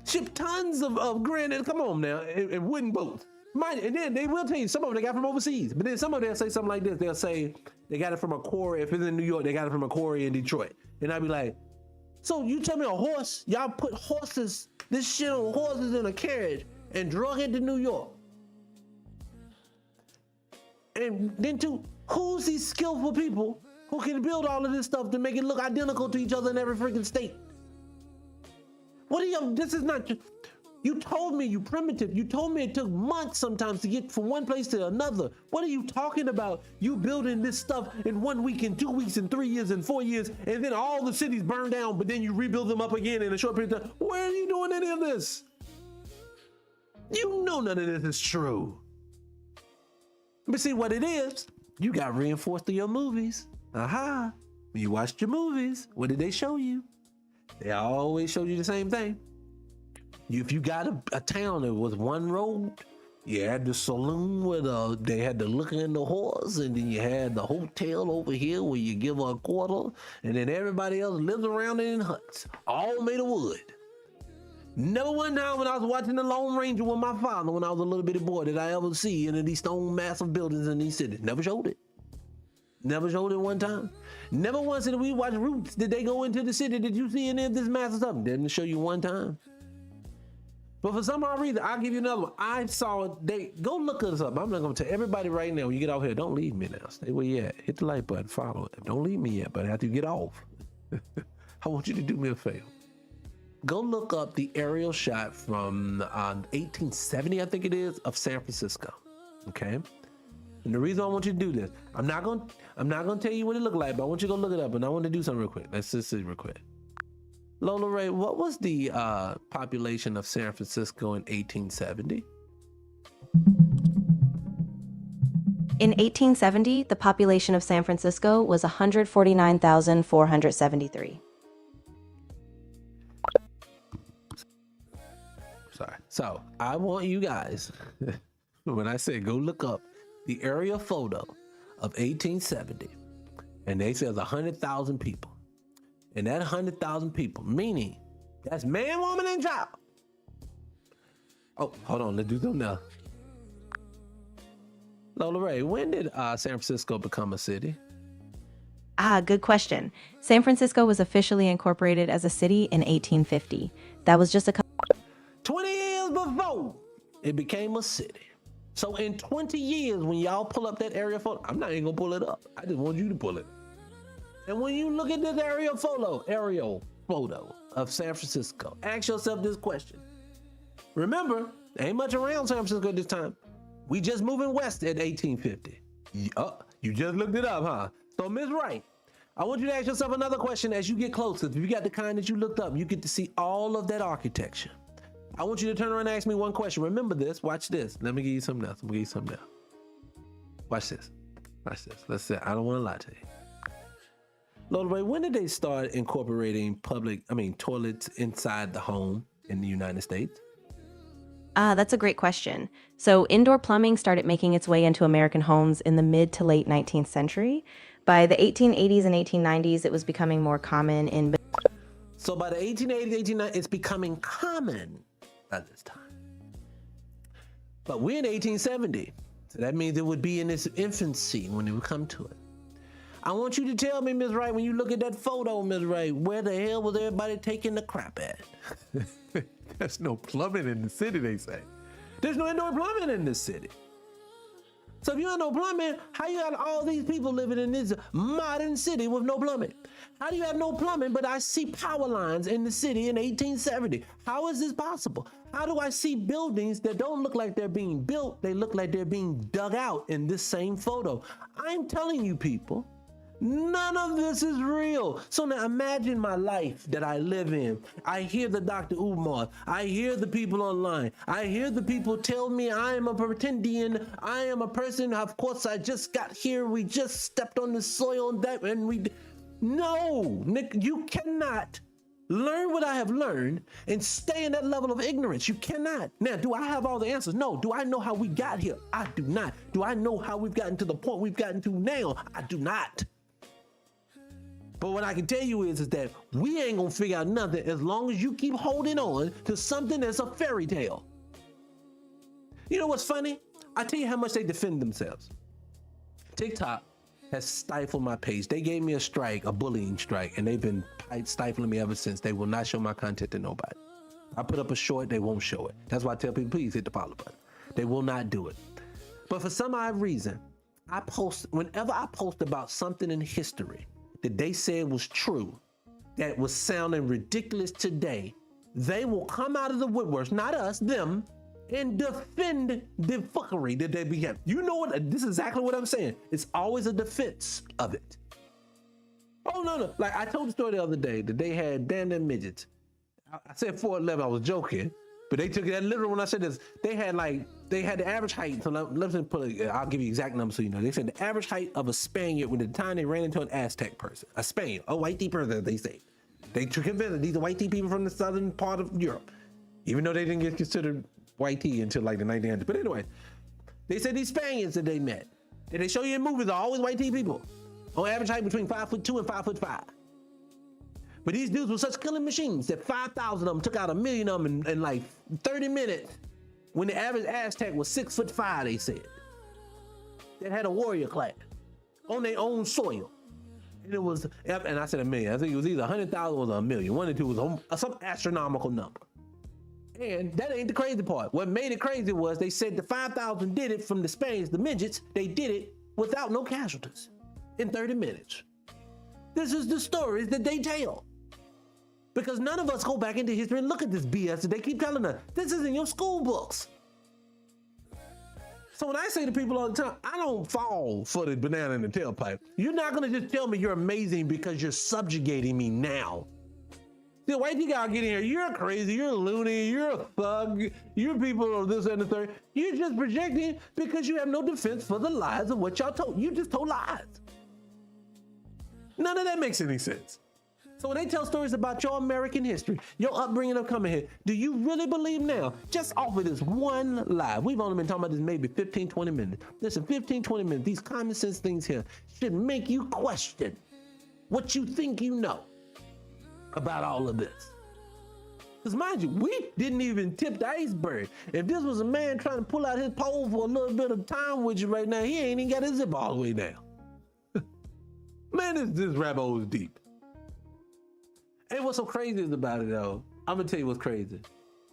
Ship tons of granite, come on now, and wooden boats. Mind, and then they will tell you some of them they got from overseas, but then some of them say something like this. They'll say they got it from a quarry. If it's in New York, they got it from a quarry in Detroit. And I'd be like, so you tell me a horse, y'all put this shit on horses in a carriage and drug it to New York. And then who's these skillful people who can build all of this stuff to make it look identical to each other in every freaking state? What are you, this is not just, you told me, you primitive, you told me it took months sometimes to get from one place to another. What are you talking about? You building this stuff in 1 week, in 2 weeks, in 3 years, in 4 years, and then all the cities burn down, but then you rebuild them up again in a short period of time. Where are you doing any of this? You know none of this is true. But see what it is, you got reinforced through your movies. Aha, when you watched your movies, what did they show you? They always showed you the same thing. If you got a town that was one road, you had the saloon where they had the liquor in the horse, and then you had the hotel over here where you give a quarter, and then everybody else lives around in huts, all made of wood. Never one time when I was watching The Lone Ranger with my father when I was a little bitty boy did I ever see any of these stone massive buildings in these cities. Never showed it. Never showed it one time. Never once did we watch Roots. Did they go into the city? Did you see any of this massive stuff? Didn't show you one time. But for some odd reason, I'll give you another one. I saw it. Go look us up. I'm not going to tell everybody right now when you get off here, don't leave me now. Stay where you at. Hit the like button. Follow it. Don't leave me yet, but after you get off, I want you to do me a favor. Go look up the aerial shot from 1870, I think it is, of San Francisco. Okay? And the reason I want you to do this, I'm not gonna tell you what it looked like, but I want you to go look it up, and I want to do something real quick. Let's just see real quick. Lola Ray, what was the population of San Francisco in 1870? In 1870, the population of San Francisco was 149,473. Sorry. So I want you guys, when I say go look up the aerial photo of 1870, and they says 100,000 people. And that 100,000 people, meaning that's man, woman, and child. Oh, hold on, let's do something now. Lola Ray, when did San Francisco become a city? Good question. San Francisco was officially incorporated as a city in 1850. That was just a couple 20 years before it became a city. So in 20 years, when y'all pull up that aerial photo, I'm not even gonna pull it up. I just want you to pull it. And when you look at this aerial photo of San Francisco, ask yourself this question. Remember, there ain't much around San Francisco at this time. We just moving west at 1850. You just looked it up, huh? So Ms. Wright, I want you to ask yourself another question as you get closer. If you got the kind that you looked up, you get to see all of that architecture. I want you to turn around and ask me one question. Remember this, watch this. Let me give you something else. Watch this. Let's see, I don't want to lie to you. Lola Ray, when did they start incorporating toilets inside the home in the United States? That's a great question. So indoor plumbing started making its way into American homes in the mid to late 19th century. By the 1880s and 1890s, it was becoming more common in... So by the 1880s, 1890s, it's becoming common at this time. But we're in 1870. So that means it would be in its infancy when it would come to it. I want you to tell me, Ms. Wright, when you look at that photo, Ms. Wright, where the hell was everybody taking the crap at? There's no plumbing in the city, they say. There's no indoor plumbing in this city. So if you have no plumbing, how you got all these people living in this modern city with no plumbing? How do you have no plumbing, but I see power lines in the city in 1870? How is this possible? How do I see buildings that don't look like they're being built? They look like they're being dug out in this same photo. I'm telling you people, none of this is real. So now imagine my life that I live in. I hear the Dr. Umar. I hear the people online. I hear the people tell me I am a pretendian. I am a person. Of course, I just got here. We just stepped on the soil and no, Nick, you cannot learn what I have learned and stay in that level of ignorance. You cannot. Now, do I have all the answers? No. Do I know how we got here? I do not. Do I know how we've gotten to the point we've gotten to now? I do not. But what I can tell you is that we ain't gonna figure out nothing as long as you keep holding on to something that's a fairy tale. You know what's funny? I tell you how much they defend themselves. TikTok has stifled my page. They gave me a strike, a bullying strike, and they've been stifling me ever since. They will not show my content to nobody. I put up a short, they won't show it. That's why I tell people, please hit the follow button. They will not do it. But for some odd reason, whenever I post about something in history that they said was true, that was sounding ridiculous today, they will come out of the woodworks, not us, them, and defend the fuckery that they began. You know what? This is exactly what I'm saying. It's always a defense of it. Oh, no. Like I told the story the other day that they had damn near midgets. I said 4'11", I was joking, but they took that literal when I said this. They had the average height. So let me put it, I'll give you exact numbers so you know. They said the average height of a Spaniard when the time they ran into an Aztec person, a Spaniard, a white person, they say. They convinced these are white people from the southern part of Europe, even though they didn't get considered white tea until like the 1900s. But anyway, they said these Spaniards that they met, that they show you in movies, are always white tea people, on average height between 5'2" and 5'5". But these dudes were such killing machines that 5,000 of them took out 1 million of them in like 30 minutes, when the average Aztec was 6'5", they said. That had a warrior class on their own soil. And it was, and I said 1 million. I think it was either 100,000 or 1 million. One or two was some astronomical number. And that ain't the crazy part. What made it crazy was they said the 5,000 did it from the Spaniards, the midgets. They did it without no casualties in 30 minutes. This is the stories that they tell. Because none of us go back into history and look at this BS that they keep telling us. This is in your school books. So when I say to people all the time, I don't fall for the banana in the tailpipe. You're not gonna just tell me you're amazing because you're subjugating me now. The white you gotta get in here, you're crazy, you're a loony, you're a thug, you're people of this and the third. You're just projecting because you have no defense for the lies of what y'all told. You just told lies. None of that makes any sense. So when they tell stories about your American history, your upbringing of coming here, do you really believe now, just off of this one lie? We've only been talking about this maybe 15, 20 minutes. Listen, 15, 20 minutes, these common sense things here should make you question what you think you know about all of this. Because mind you, we didn't even tip the iceberg. If this was a man trying to pull out his pole for a little bit of time with you right now, he ain't even got his zip all the way down. Man, this rabbit hole is deep. And what's so crazy about it though, I'm gonna tell you what's crazy.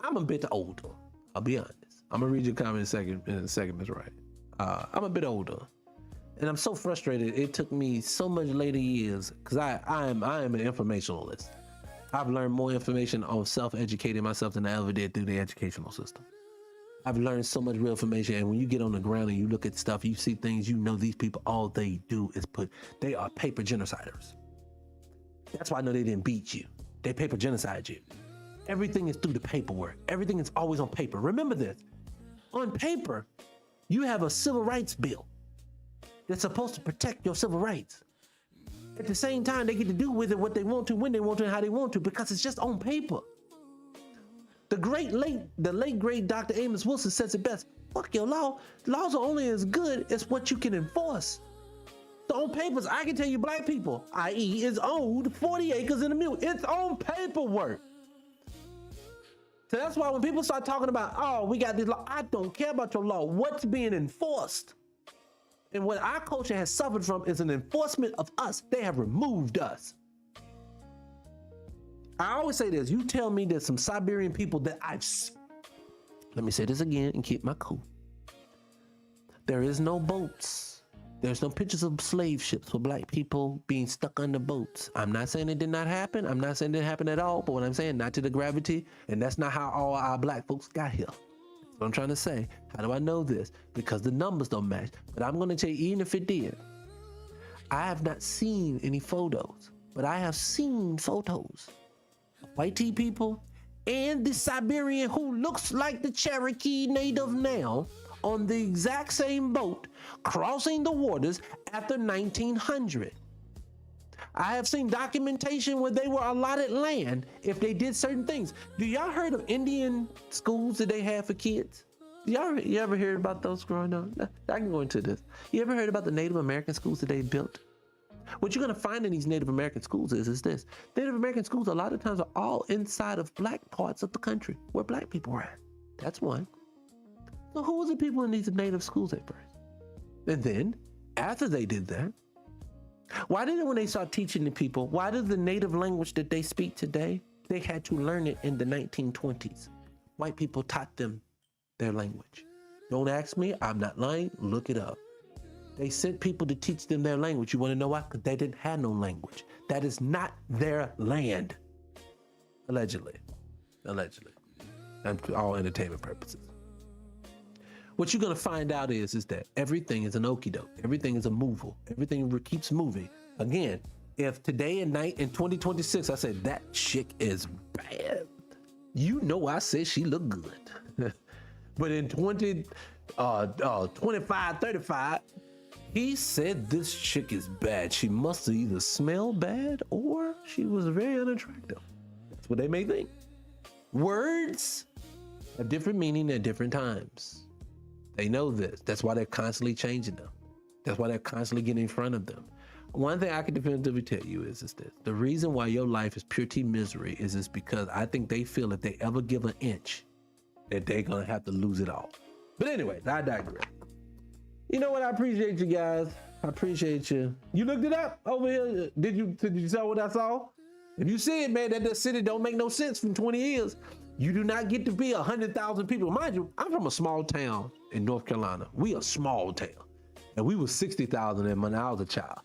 I'm a bit older, I'll be honest. I'm gonna read your comment in a second, Ms. Wright. I'm a bit older. And I'm so frustrated, it took me so much later years, because I am an informationalist. I've learned more information on self-educating myself than I ever did through the educational system. I've learned so much real information, and when you get on the ground and you look at stuff, you see things, you know these people, all they do is they are paper genociders. That's why I know they didn't beat you. They paper genocide you. Everything is through the paperwork. Everything is always on paper. Remember this. On paper, you have a civil rights bill that's supposed to protect your civil rights. At the same time, they get to do with it what they want to, when they want to, and how they want to, because it's just on paper. The late great Dr. Amos Wilson says it best. Fuck your law. Laws are only as good as what you can enforce. So on papers, I can tell you black people, i.e. is owned 40 acres in a mule. It's on paperwork. So that's why when people start talking about, oh, we got this law, I don't care about your law. What's being enforced? And what our culture has suffered from is an enforcement of us. They have removed us. I always say this, you tell me there's some Siberian people that let me say this again and keep my cool. There is no boats. There's no pictures of slave ships with black people being stuck under boats. I'm not saying it did not happen. I'm not saying it didn't happen at all, but what I'm saying, not to the gravity, and that's not how all our black folks got here. That's what I'm trying to say. How do I know this? Because the numbers don't match. But I'm going to tell you, even if it did, I have not seen any photos, but I have seen photos of white tea people and the Siberian who looks like the Cherokee native now on the exact same boat crossing the waters after 1900. I have seen documentation where they were allotted land if they did certain things. Do y'all heard of Indian schools that they have for kids? You ever heard about those growing up? I can go into this. You ever heard about the Native American schools that they built? What you're gonna find in these Native American schools is this. Native American schools a lot of times are all inside of black parts of the country where black people are at. That's one. So who was the people in these native schools at first? And then, after they did that, why did it, when they start teaching the people, why did the native language that they speak today, they had to learn it in the 1920s? White people taught them their language. Don't ask me, I'm not lying, look it up. They sent people to teach them their language. You want to know why? Because they didn't have no language. That is not their land. Allegedly. And for all entertainment purposes. What you're going to find out is that everything is an okie doke. Everything is a moval. Everything keeps moving. Again, if today and night in 2026, I said that chick is bad, you know I said she looked good. But in 25, 35, he said this chick is bad. She must either smell bad or she was very unattractive. That's what they may think. Words have different meaning at different times. They know this. That's why they're constantly changing them. That's why they're constantly getting in front of them. One thing I can definitively tell you is this. The reason why your life is pure T misery is because I think they feel if they ever give an inch, that they're going to have to lose it all. But anyways, I digress. You know what? I appreciate you guys. I appreciate you. You looked it up over here? Did you see what I saw? If you see it, man, that the city don't make no sense from 20 years. You do not get to be 100,000 people. Mind you, I'm from a small town in North Carolina. We a small town. And we were 60,000 when I was a child.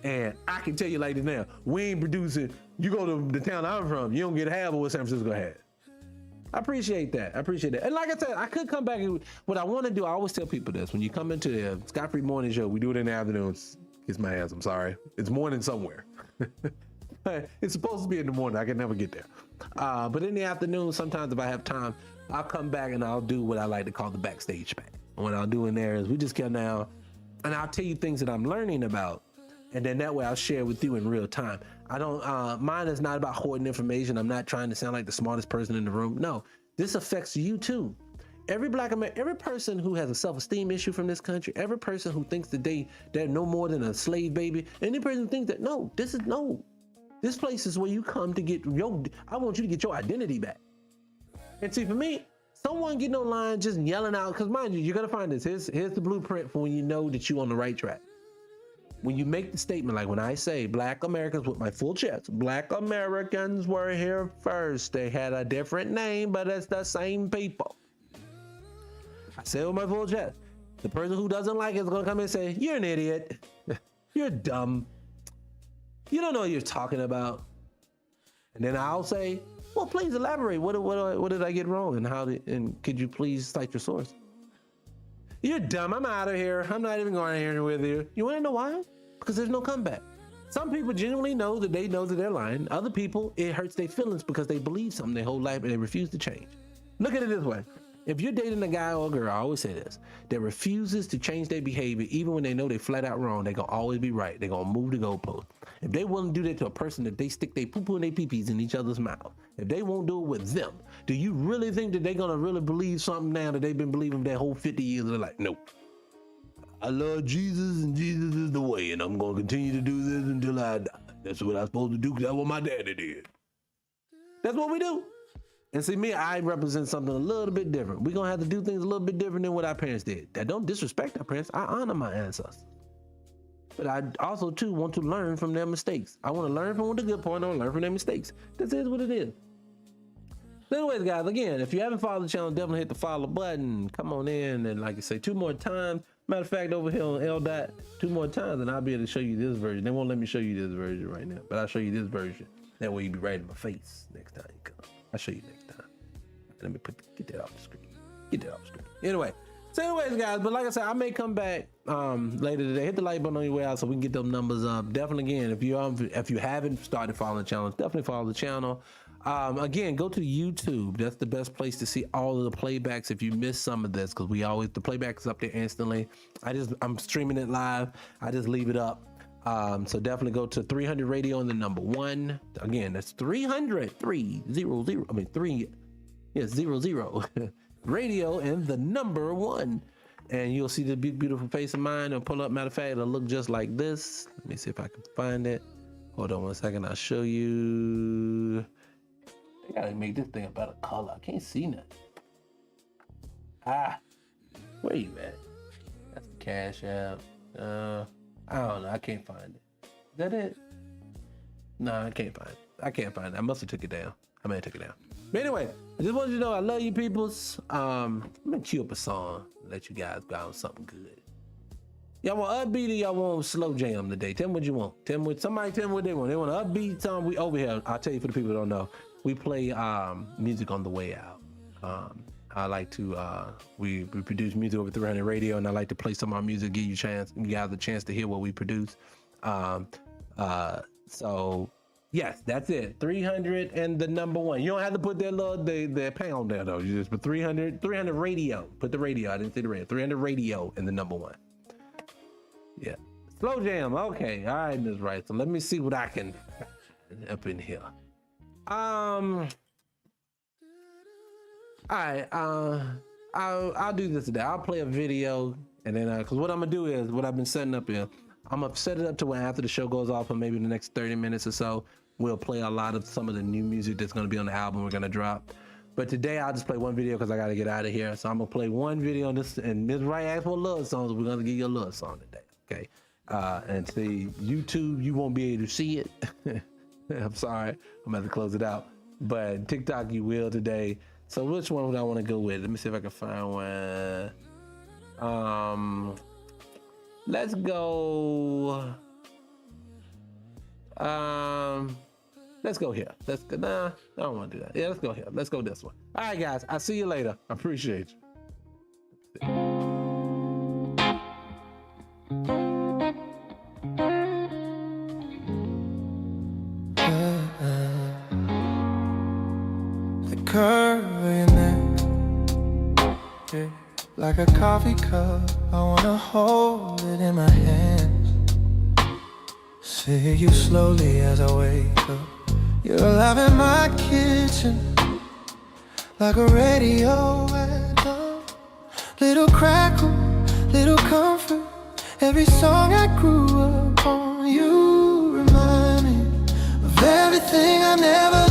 And I can tell you like this now, we ain't producing. You go to the town I'm from, you don't get half of what San Francisco had. I appreciate that. And like I said, I could come back and what I want to do, I always tell people this. When you come into the Scott Free Morning Show, we do it in the afternoons. Kiss my ass, I'm sorry. It's morning somewhere. It's supposed to be in the morning. I can never get there. But in the afternoon, sometimes if I have time, I'll come back and I'll do what I like to call the backstage pack. What I'll do in there is we just come down and I'll tell you things that I'm learning about. And then that way I'll share with you in real time. I don't, mine is not about hoarding information. I'm not trying to sound like the smartest person in the room. No, this affects you too. Every Black American, every person who has a self-esteem issue from this country, every person who thinks that they're no more than a slave baby, any person who thinks that, this place is where you come to get I want you to get your identity back. And see, for me, someone getting online just yelling out, because mind you, you're going to find this. Here's the blueprint for when you know that you're on the right track. When you make the statement, like when I say Black Americans with my full chest, Black Americans were here first. They had a different name, but it's the same people. I say it with my full chest. The person who doesn't like it is going to come in and say, you're an idiot. You're dumb. You don't know what you're talking about. And then I'll say, well, please elaborate. What did I get wrong? And could you please cite your source? You're dumb. I'm out of here. I'm not even going here with you. You want to know why? Because there's no comeback. Some people genuinely know that they're lying. Other people, it hurts their feelings because they believe something their whole life and they refuse to change. Look at it this way. If you're dating a guy or a girl, I always say this, that refuses to change their behavior, even when they know they're flat out wrong, they're going to always be right. They're going to move the goalpost. If they willing to do that to a person that they stick their poo-poo and their pee-pees in each other's mouth, if they won't do it with them, do you really think that they're going to really believe something now that they've been believing their whole 50 years? They're like, nope. I love Jesus and Jesus is the way, and I'm going to continue to do this until I die. That's what I'm supposed to do because that's what my daddy did. That's what we do. And see, me, I represent something a little bit different. We're going to have to do things a little bit different than what our parents did. That don't disrespect our parents. I honor my ancestors. But I also, too, want to learn from their mistakes. I want to learn from the good point. I want to learn from their mistakes. This is what it is. So anyways, guys, again, if you haven't followed the channel, definitely hit the follow button. Come on in. And like I say, 2 more times. Matter of fact, over here on LDOT, 2 more times, and I'll be able to show you this version. They won't let me show you this version right now, but I'll show you this version. That way you'll be right in my face next time you come. I'll show you next time. Let me get that off the screen. Anyway, so anyways, guys, but like I said, I may come back later today. Hit the like button on your way out so we can get them numbers up. Definitely, again, if you haven't started following the channel, definitely follow the channel. Again, go to YouTube. That's the best place to see all of the playbacks if you miss some of this, because the playback is up there instantly. I'm streaming it live. I just leave it up. So definitely go to 300 radio and the number 1. Again, that's 300 radio and the number 1. And you'll see the big, beautiful face of mine. It'll pull up. Matter of fact, it'll look just like this. Let me see if I can find it. Hold on one second. I'll show you. They gotta make this thing a better color. I can't see nothing. Where you at? That's the Cash App. I don't know. I can't find it. Is that it? No, I can't find it. I can't find it. I must have took it down. I may have took it down. But anyway, I just wanted you to know I love you peoples. I'm gonna cue up a song. Let you guys go on something good. Y'all want upbeat or y'all want slow jam today? Tell me what you want. Somebody tell me what they want. They want an upbeat song. We over here. I'll tell you for the people who don't know. We play music on the way out. I like to we produce music over 300 radio, and I like to play some of our music, give you guys a chance to hear what we produce. So yes, that's it. 300 and the number one. You don't have to put that little the pound there though. You just put 300 radio. Put the radio. I didn't say the radio. 300 radio and the number one. Yeah. Slow jam. Okay. All right, Ms. Right. So let me see what I can up in here. All right. I'll do this today. I'll play a video, and then because what I'm gonna do is what I've been setting up here. I'm gonna set it up to where after the show goes off, or maybe in the next 30 minutes or so, we'll play a lot of some of the new music that's gonna be on the album we're gonna drop. But today I'll just play one video because I gotta get out of here. So I'm gonna play one video on this, and Ms. Wright asked for a love song, so we're gonna give you a love song today. Okay. And see, YouTube, you won't be able to see it. I'm sorry, I'm about to close it out. But TikTok, you will today. So which one would I want to go with? Let me see if I can find one. Let's go. Let's go here. Let's go. Nah, I don't want to do that. Yeah, let's go here. Let's go this one. All right, guys. I'll see you later. I appreciate you. Curve in there, yeah, like a coffee cup. I wanna hold it in my hands. See you slowly as I wake up. You're alive in my kitchen, like a radio anthem. Little crackle, little comfort. Every song I grew up on. You remind me of everything I never